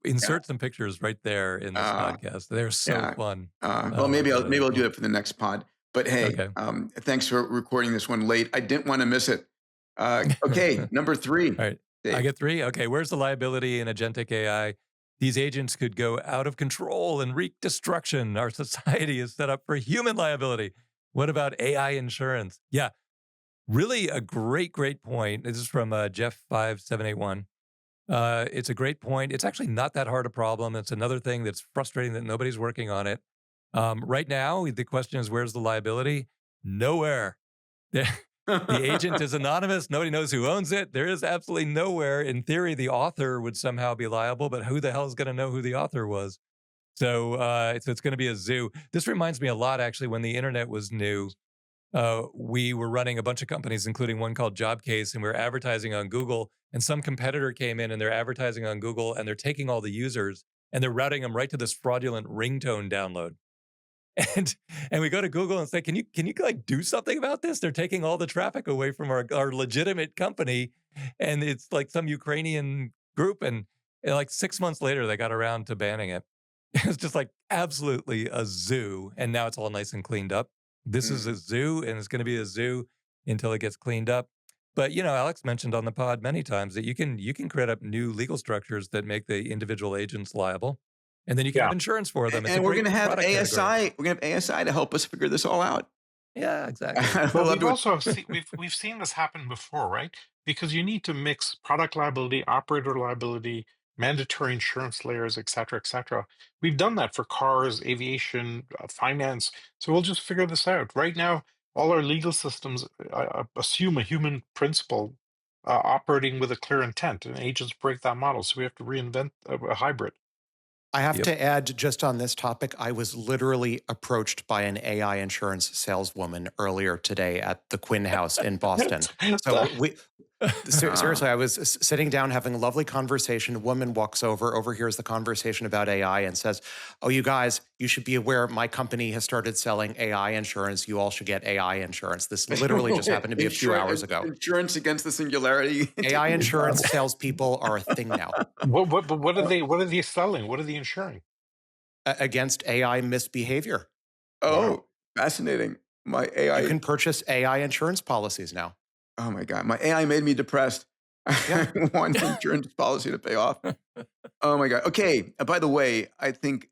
Insert some pictures right there in this podcast. They're so fun. Well, maybe I'll do it for the next pod. But hey, thanks for recording this one late. I didn't want to miss it. Okay, number 3. All right, Dave. I get 3. Okay, where's the liability in agentic AI? These agents could go out of control and wreak destruction. Our society is set up for human liability. What about AI insurance? Yeah, really a great point. This is from Jeff5781. It's a great point. It's actually not that hard a problem. It's another thing that's frustrating that nobody's working on it. Right now, the question is, where's the liability? Nowhere. The agent is anonymous. Nobody knows who owns it. There is absolutely nowhere. In theory, the author would somehow be liable, but who the hell is going to know who the author was? So it's going to be a zoo. This reminds me a lot, actually, when the internet was new. We were running a bunch of companies, including one called Jobcase, and we were advertising on Google. And some competitor came in and they're advertising on Google, and they're taking all the users and they're routing them right to this fraudulent ringtone download. And we go to Google and say, can you like do something about this? They're taking all the traffic away from our legitimate company, and it's like some Ukrainian group. And like 6 months later, they got around to banning it. It's just like absolutely a zoo, and now it's all nice and cleaned up. This is a zoo, and it's going to be a zoo until it gets cleaned up. But Alex mentioned on the pod many times that you can create up new legal structures that make the individual agents liable, and then you can have insurance for them. It's And a we're great going to have product ASI. category. We're going to have ASI to help us figure this all out. Yeah, exactly. Well, we've also we've seen this happen before, right? Because you need to mix product liability, operator liability, mandatory insurance layers, et cetera, et cetera. We've done that for cars, aviation, finance. So we'll just figure this out. Right now, all our legal systems assume a human principle operating with a clear intent, and agents break that model. So we have to reinvent a hybrid. I have to add, just on this topic, I was literally approached by an AI insurance saleswoman earlier today at the Quinn House in Boston. So seriously, I was sitting down having a lovely conversation. A woman walks overhears the conversation about AI and says, "Oh, you guys, you should be aware my company has started selling AI insurance. You all should get AI insurance." This literally just happened to be a few hours ago. Insurance against the Singularity. AI insurance salespeople are a thing now. What are they selling? What are they insuring? Against AI misbehavior. Oh, fascinating. My AI. You can purchase AI insurance policies now. Oh my God. My AI made me depressed. I want insurance policy to pay off. Oh my God. Okay. By the way, I think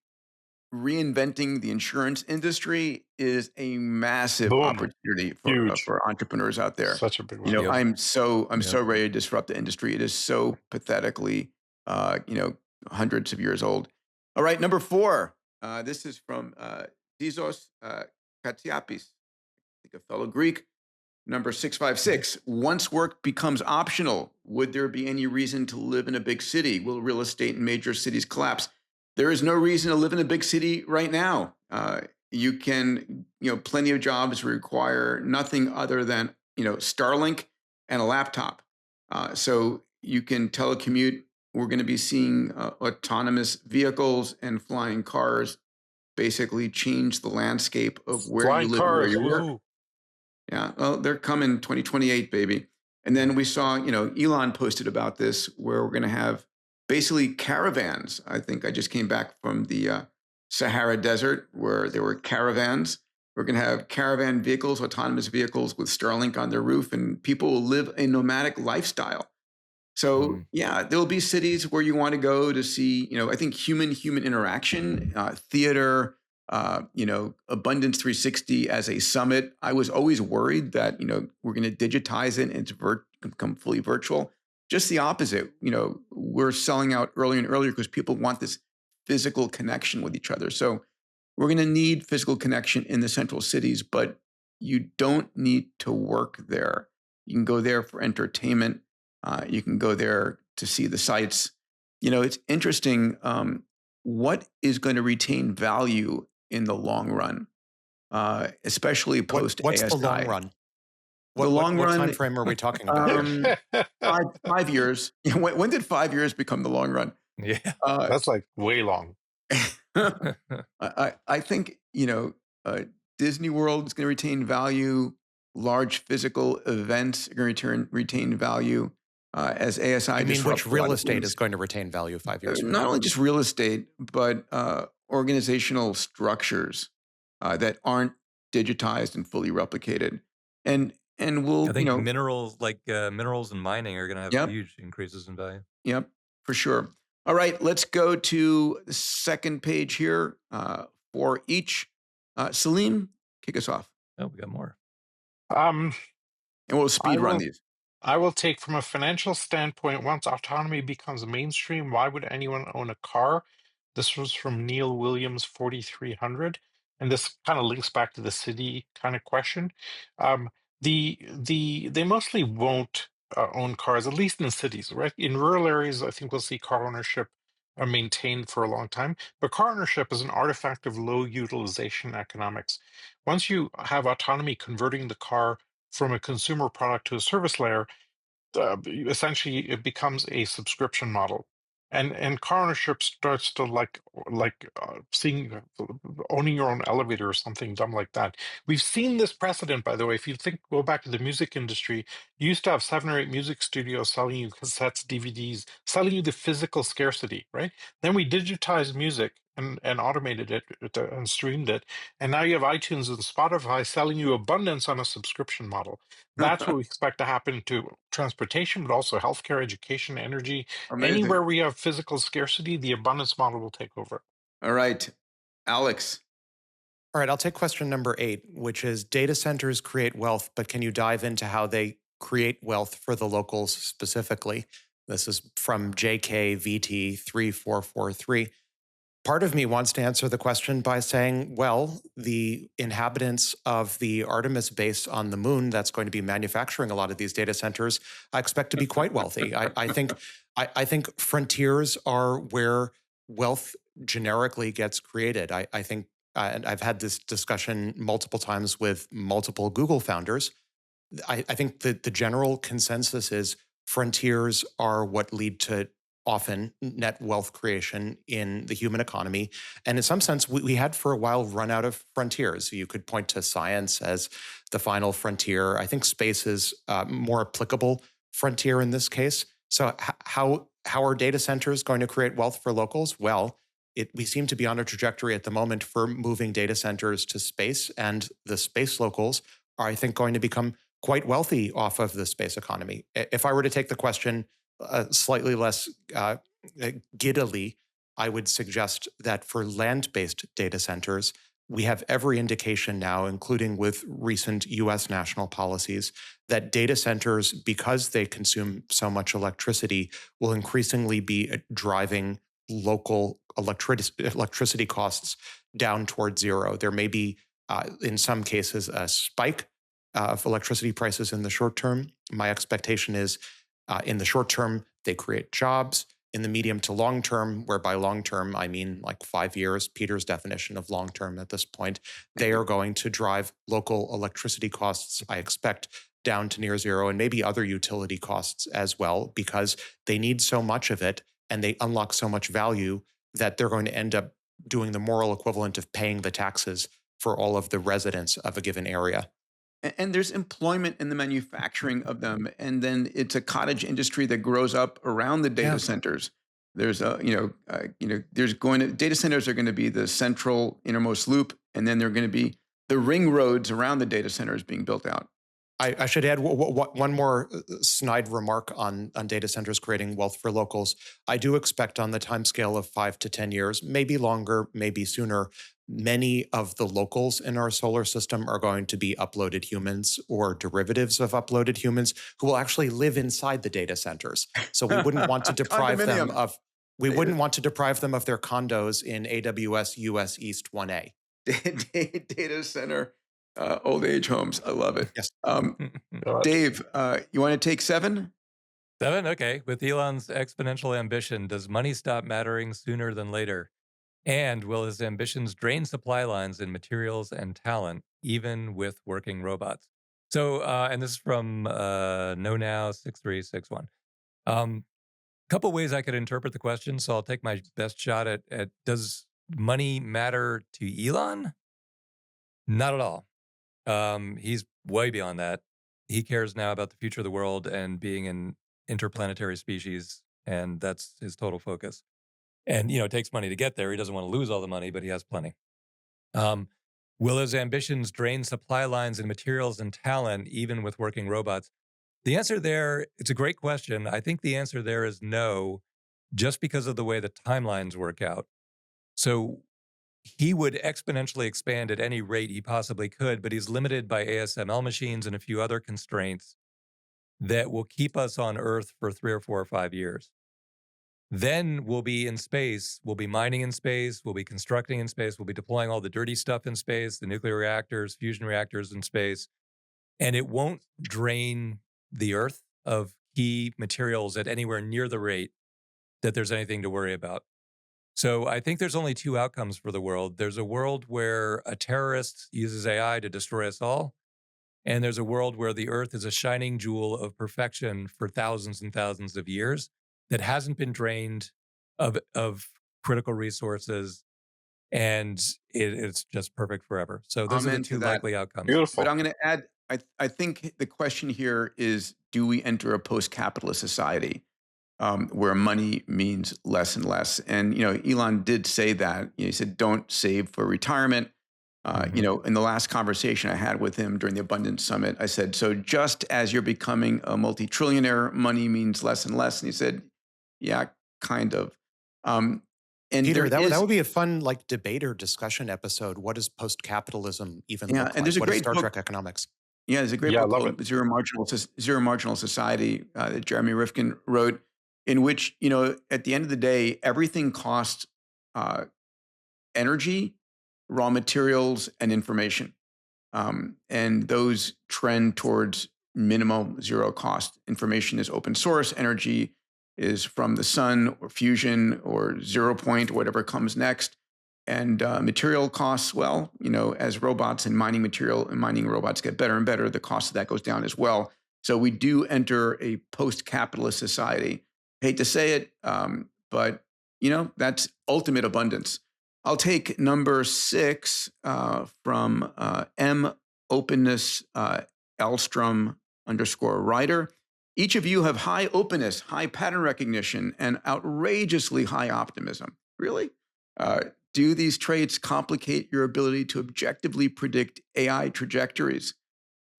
reinventing the insurance industry is a massive opportunity for entrepreneurs out there. Such a big one. I'm so ready to disrupt the industry. It is so pathetically, hundreds of years old. All right, number 4. This is from Zizos Katsiapis, I think a fellow Greek. Number 656. Once work becomes optional, would there be any reason to live in a big city? Will real estate in major cities collapse? There is no reason to live in a big city right now. You can, plenty of jobs require nothing other than, Starlink and a laptop. So you can telecommute. We're going to be seeing autonomous vehicles and flying cars basically change the landscape of where you live and where you work. Yeah, well, they're coming 2028, baby. And then we saw, Elon posted about this, where we're going to have basically caravans. I think I just came back from the Sahara Desert where there were caravans. We're going to have caravan vehicles, autonomous vehicles with Starlink on their roof, and people will live a nomadic lifestyle. So, there'll be cities where you want to go to see, I think human Mm-hmm. interaction, theater, Abundance 360 as a summit. I was always worried that, we're going to digitize it and it's become fully virtual. Just the opposite. We're selling out earlier and earlier because people want this physical connection with each other. So we're going to need physical connection in the central cities, but you don't need to work there. You can go there for entertainment. You can go there to see the sights. It's interesting. What is going to retain value in the long run, especially post What's ASI? the long run? What time frame are we talking about here? 5 years. When did 5 years become the long run? Yeah, that's like way long. I think Disney World is going to retain value. Large physical events are going to retain value as ASI. I mean, which real estate is going to retain value 5 years from now? Not only just real estate, but organizational structures that aren't digitized and fully replicated. And we'll, I think minerals and mining are going to have huge increases in value. Yep, for sure. All right, let's go to the second page here for each. Salim, kick us off. Oh, we got more. And we'll speed run these. I will take, from a financial standpoint, once autonomy becomes mainstream, why would anyone own a car? This was from Neil Williams, 4300. And this kind of links back to the city kind of question. They mostly won't own cars, at least in cities, right? In rural areas, I think we'll see car ownership maintained for a long time. But car ownership is an artifact of low utilization economics. Once you have autonomy converting the car from a consumer product to a service layer, essentially it becomes a subscription model, and car ownership starts to owning your own elevator or something dumb like that. We've seen this precedent, by the way. If you go back to the music industry, you used to have 7 or 8 music studios selling you cassettes, DVDs, selling you the physical scarcity, right? Then we digitized music, and automated it and streamed it. And now you have iTunes and Spotify selling you abundance on a subscription model. That's what we expect to happen to transportation, but also healthcare, education, energy. Anywhere Amazing. we have physical scarcity, the abundance model will take over. All right, Alex. All right, I'll take question number 8, which is data centers create wealth, but can you dive into how they create wealth for the locals specifically? This is from JKVT3443. Part of me wants to answer the question by saying, well, the inhabitants of the Artemis base on the moon that's going to be manufacturing a lot of these data centers, I expect to be quite wealthy. I think frontiers are where wealth generically gets created. I think, and I've had this discussion multiple times with multiple Google founders. I think that the general consensus is frontiers are what lead to often net wealth creation in the human economy. And in some sense, we had for a while run out of frontiers. You could point to science as the final frontier. I think space is a more applicable frontier in this case. So how are data centers going to create wealth for locals? Well, we seem to be on a trajectory at the moment for moving data centers to space, and the space locals are, I think, going to become quite wealthy off of the space economy. If I were to take the question slightly less giddily, I would suggest that for land-based data centers, we have every indication now, including with recent US national policies, that data centers, because they consume so much electricity, will increasingly be driving local electricity costs down towards zero. There may be, in some cases, a spike of electricity prices in the short term. My expectation is in the short term, they create jobs. In the medium to long term, where by long term, I mean like 5 years, Peter's definition of long term at this point, they are going to drive local electricity costs, I expect, down to near zero, and maybe other utility costs as well, because they need so much of it and they unlock so much value that they're going to end up doing the moral equivalent of paying the taxes for all of the residents of a given area. And there's employment in the manufacturing of them, and then it's a cottage industry that grows up around the data centers. There's data centers are going to be the central innermost loop, and then they're going to be the ring roads around the data centers being built out. I should add one more snide remark on data centers creating wealth for locals. I do expect on the timescale of 5 to 10 years, maybe longer, maybe sooner, many of the locals in our solar system are going to be uploaded humans or derivatives of uploaded humans who will actually live inside the data centers. So we wouldn't want to deprive them of their condos in AWS US East 1A. Data center. Old age homes. I love it. Yes. Dave, you want to take 7? 7? Okay. With Elon's exponential ambition, does money stop mattering sooner than later? And will his ambitions drain supply lines in materials and talent, even with working robots? So, and this is from NoNow6361. Couple ways I could interpret the question. So I'll take my best shot at does money matter to Elon? Not at all. He's way beyond that. He cares now about the future of the world and being an interplanetary species, and that's his total focus. And, it takes money to get there. He doesn't want to lose all the money, but he has plenty. Will his ambitions drain supply lines in materials and talent, even with working robots? The answer there, it's a great question. I think the answer there is no, just because of the way the timelines work out. So he would exponentially expand at any rate he possibly could, but he's limited by ASML machines and a few other constraints that will keep us on Earth for 3 or 4 or 5 years. Then we'll be in space, we'll be mining in space, we'll be constructing in space, we'll be deploying all the dirty stuff in space, the nuclear reactors, fusion reactors in space, and it won't drain the Earth of key materials at anywhere near the rate that there's anything to worry about. So I think there's only 2 outcomes for the world. There's a world where a terrorist uses AI to destroy us all, and there's a world where the Earth is a shining jewel of perfection for thousands and thousands of years that hasn't been drained of critical resources, and it's just perfect forever. So those are the 2 likely outcomes. Beautiful. But I'm going to add, I think the question here is, do we enter a post-capitalist society? where money means less and less. And, Elon did say that. He said, don't save for retirement. In the last conversation I had with him during the Abundance Summit, I said, so just as you're becoming a multi-trillionaire, money means less and less. And he said, yeah, kind of. And Peter, that would be a fun debate or discussion episode. What does post-capitalism even look like? And there's a what is great Star book, Trek economics? Yeah, there's a great book called Zero Marginal Society that Jeremy Rifkin wrote, in which, at the end of the day, everything costs energy, raw materials, and information. And those trend towards minimal zero cost. Information is open source, energy is from the sun or fusion or 0 point, whatever comes next. And material costs, well, as robots and mining material and mining robots get better and better, the cost of that goes down as well. So we do enter a post-capitalist society. Hate to say it, but that's ultimate abundance. I'll take number 6 from M Openness Elstrom _writer. Each of you have high openness, high pattern recognition, and outrageously high optimism. Really? Do these traits complicate your ability to objectively predict AI trajectories?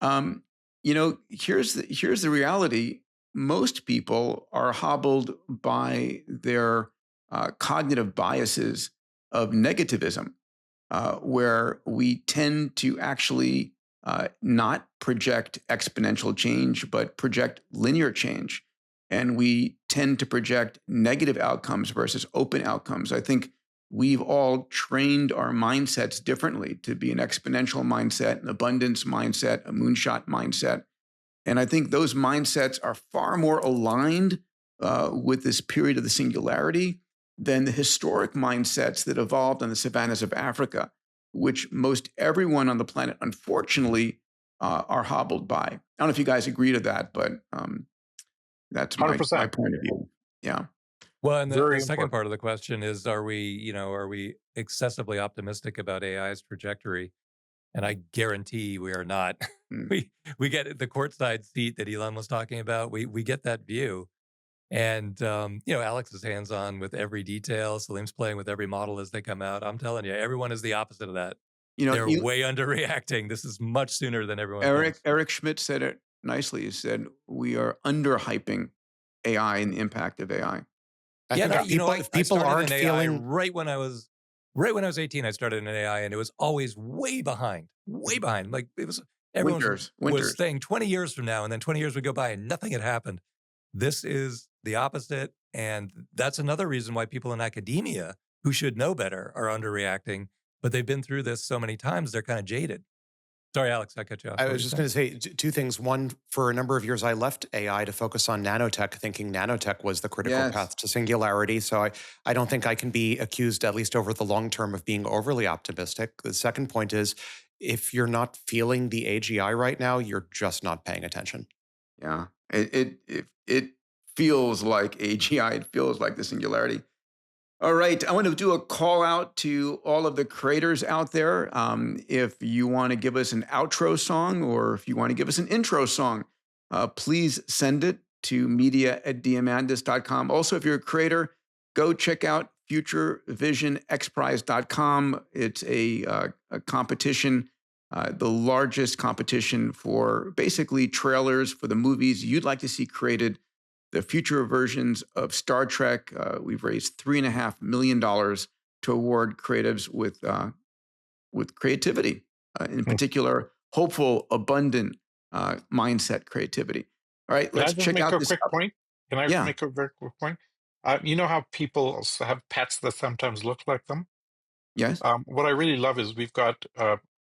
Here's the reality. Most people are hobbled by their cognitive biases of negativism, where we tend to actually not project exponential change, but project linear change. And we tend to project negative outcomes versus open outcomes. I think we've all trained our mindsets differently to be an exponential mindset, an abundance mindset, a moonshot mindset. And I think those mindsets are far more aligned with this period of the singularity than the historic mindsets that evolved on the savannas of Africa, which most everyone on the planet, unfortunately, are hobbled by. I don't know if you guys agree to that, but that's my point of view. Yeah. Well, and the second part of the question is, are we excessively optimistic about AI's trajectory? And I guarantee we are not. We get the courtside seat that Elon was talking about. We get that view. And, Alex is hands-on with every detail. Salim's playing with every model as they come out. I'm telling you, everyone is the opposite of that. They're way underreacting. This is much sooner than everyone thinks. Eric Schmidt said it nicely. He said, we are underhyping AI and the impact of AI. People aren't feeling right when I was 18, I started in AI, and it was always way behind. Like it was everyone was saying 20 years from now, and then 20 years would go by and nothing had happened. This is the opposite, and that's another reason why people in academia who should know better are underreacting. But they've been through this so many times, they're kind of jaded. Sorry, Alex, I cut you off. I was just going to say 2 things. One, for a number of years, I left AI to focus on nanotech, thinking nanotech was the critical path to singularity. So I don't think I can be accused, at least over the long term, of being overly optimistic. The second point is, if you're not feeling the AGI right now, you're just not paying attention. Yeah, it feels like AGI. It feels like the singularity. All right, I want to do a call out to all of the creators out there. If you want to give us an outro song, or if you want to give us an intro song, please send it to media@diamandis.com. Also, if you're a creator, go check out futurevisionxprize.com. It's a competition, the largest competition for basically trailers for the movies you'd like to see created. The future versions of Star Trek. We've raised $3.5 million to award creatives with creativity, in particular, hopeful, abundant mindset creativity. All right, let's check out this. Point? Can I make a very quick point? You know how people have pets that sometimes look like them? Yes. What I really love is we've got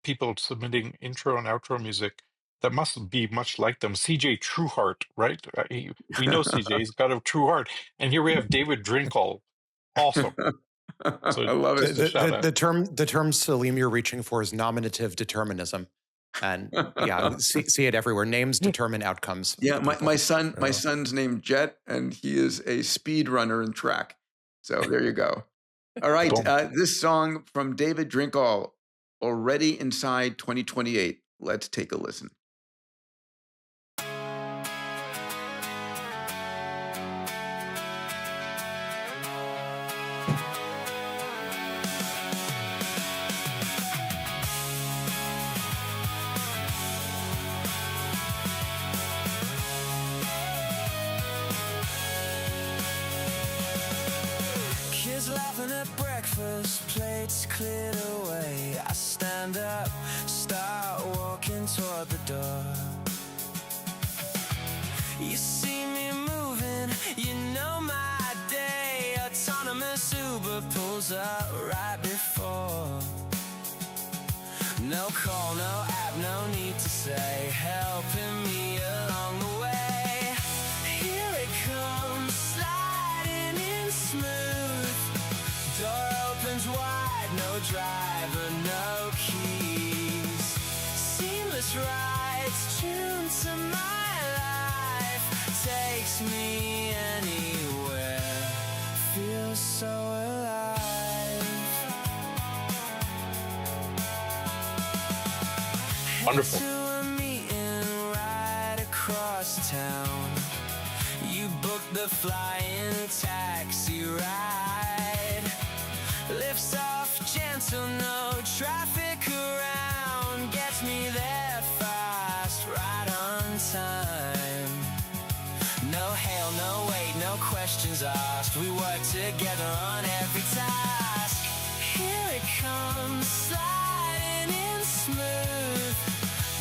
people submitting intro and outro music that must be much like them. CJ Trueheart, right? We know CJ, he's got a true heart. And here we have David Drinkall. Awesome. So I love it. The term Salim you're reaching for is nominative determinism. And see it everywhere. Names determine outcomes. Yeah, my son's named Jet, and he is a speed runner in track. So there you go. All right, this song from David Drinkall, Already Inside 2028. Let's take a listen. Having a breakfast, plates cleared away. I stand up, start walking toward the door. You see me moving, you know my day. Autonomous Uber pulls up right before. No call, no app, no need to say, helping me along the way. Here it comes, sliding in smooth. Door opens wide, no driver, no keys. Seamless rides, tuned to my life. Takes me anywhere, feels so alive. Wonderful. To a meeting right across town. You booked the flying taxi ride. Lifts off gentle, no traffic around. Gets me there fast, right on time. No hail, no wait, no questions asked. We work together on every task. Here it comes, sliding in smooth.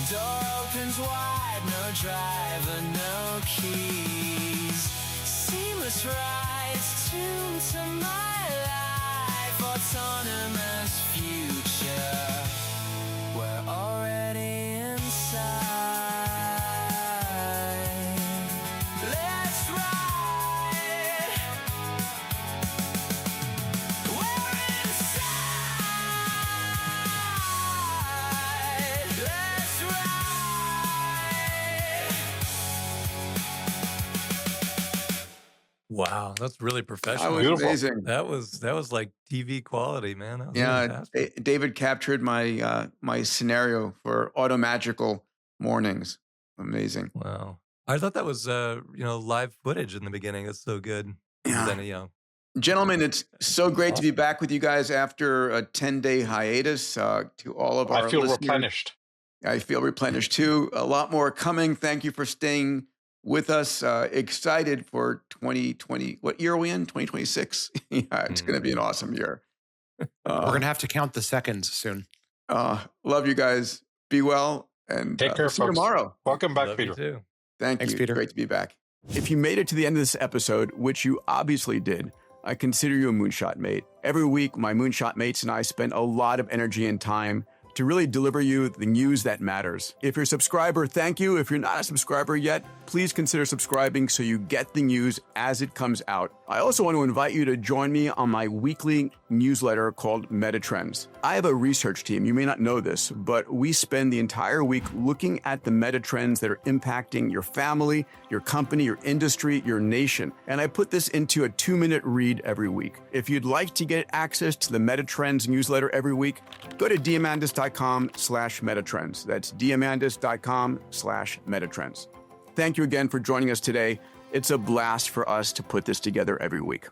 Door opens wide, no driver, no keys. Seamless rides, tuned to my life. Autonomous future, we're already inside. Let's ride. We're inside. Let's ride. Wow, that's really That professional. was Beautiful. amazing. That was like TV quality, man. That was Yeah, fantastic. David captured my my scenario for automagical mornings. Amazing. Wow. I thought that was live footage in the beginning. That's so good. Yeah. Then, Gentlemen, it's so great to be back with you guys after a 10-day hiatus. To all of our I feel listeners, replenished. I feel replenished too. A lot more coming. Thank you for staying with us. Excited for 2020. What year are we in? 2026. Yeah, it's going to be an awesome year. We're going to have to count the seconds soon. Love you guys. Be well. And Take care, see you folks. tomorrow. Welcome back, love Peter. you too. Thanks, Peter. Great to be back. If you made it to the end of this episode, which you obviously did, I consider you a Moonshot mate. Every week, my Moonshot mates and I spend a lot of energy and time to really deliver you the news that matters. If you're a subscriber, thank you. If you're not a subscriber yet, please consider subscribing so you get the news as it comes out. I also want to invite you to join me on my weekly newsletter called Metatrends. I have a research team. You may not know this, but we spend the entire week looking at the metatrends that are impacting your family, your company, your industry, your nation. And I put this into a 2-minute read every week. If you'd like to get access to the Metatrends newsletter every week, go to diamandis.com/metatrends. That's diamandis.com/metatrends. Thank you again for joining us today. It's a blast for us to put this together every week.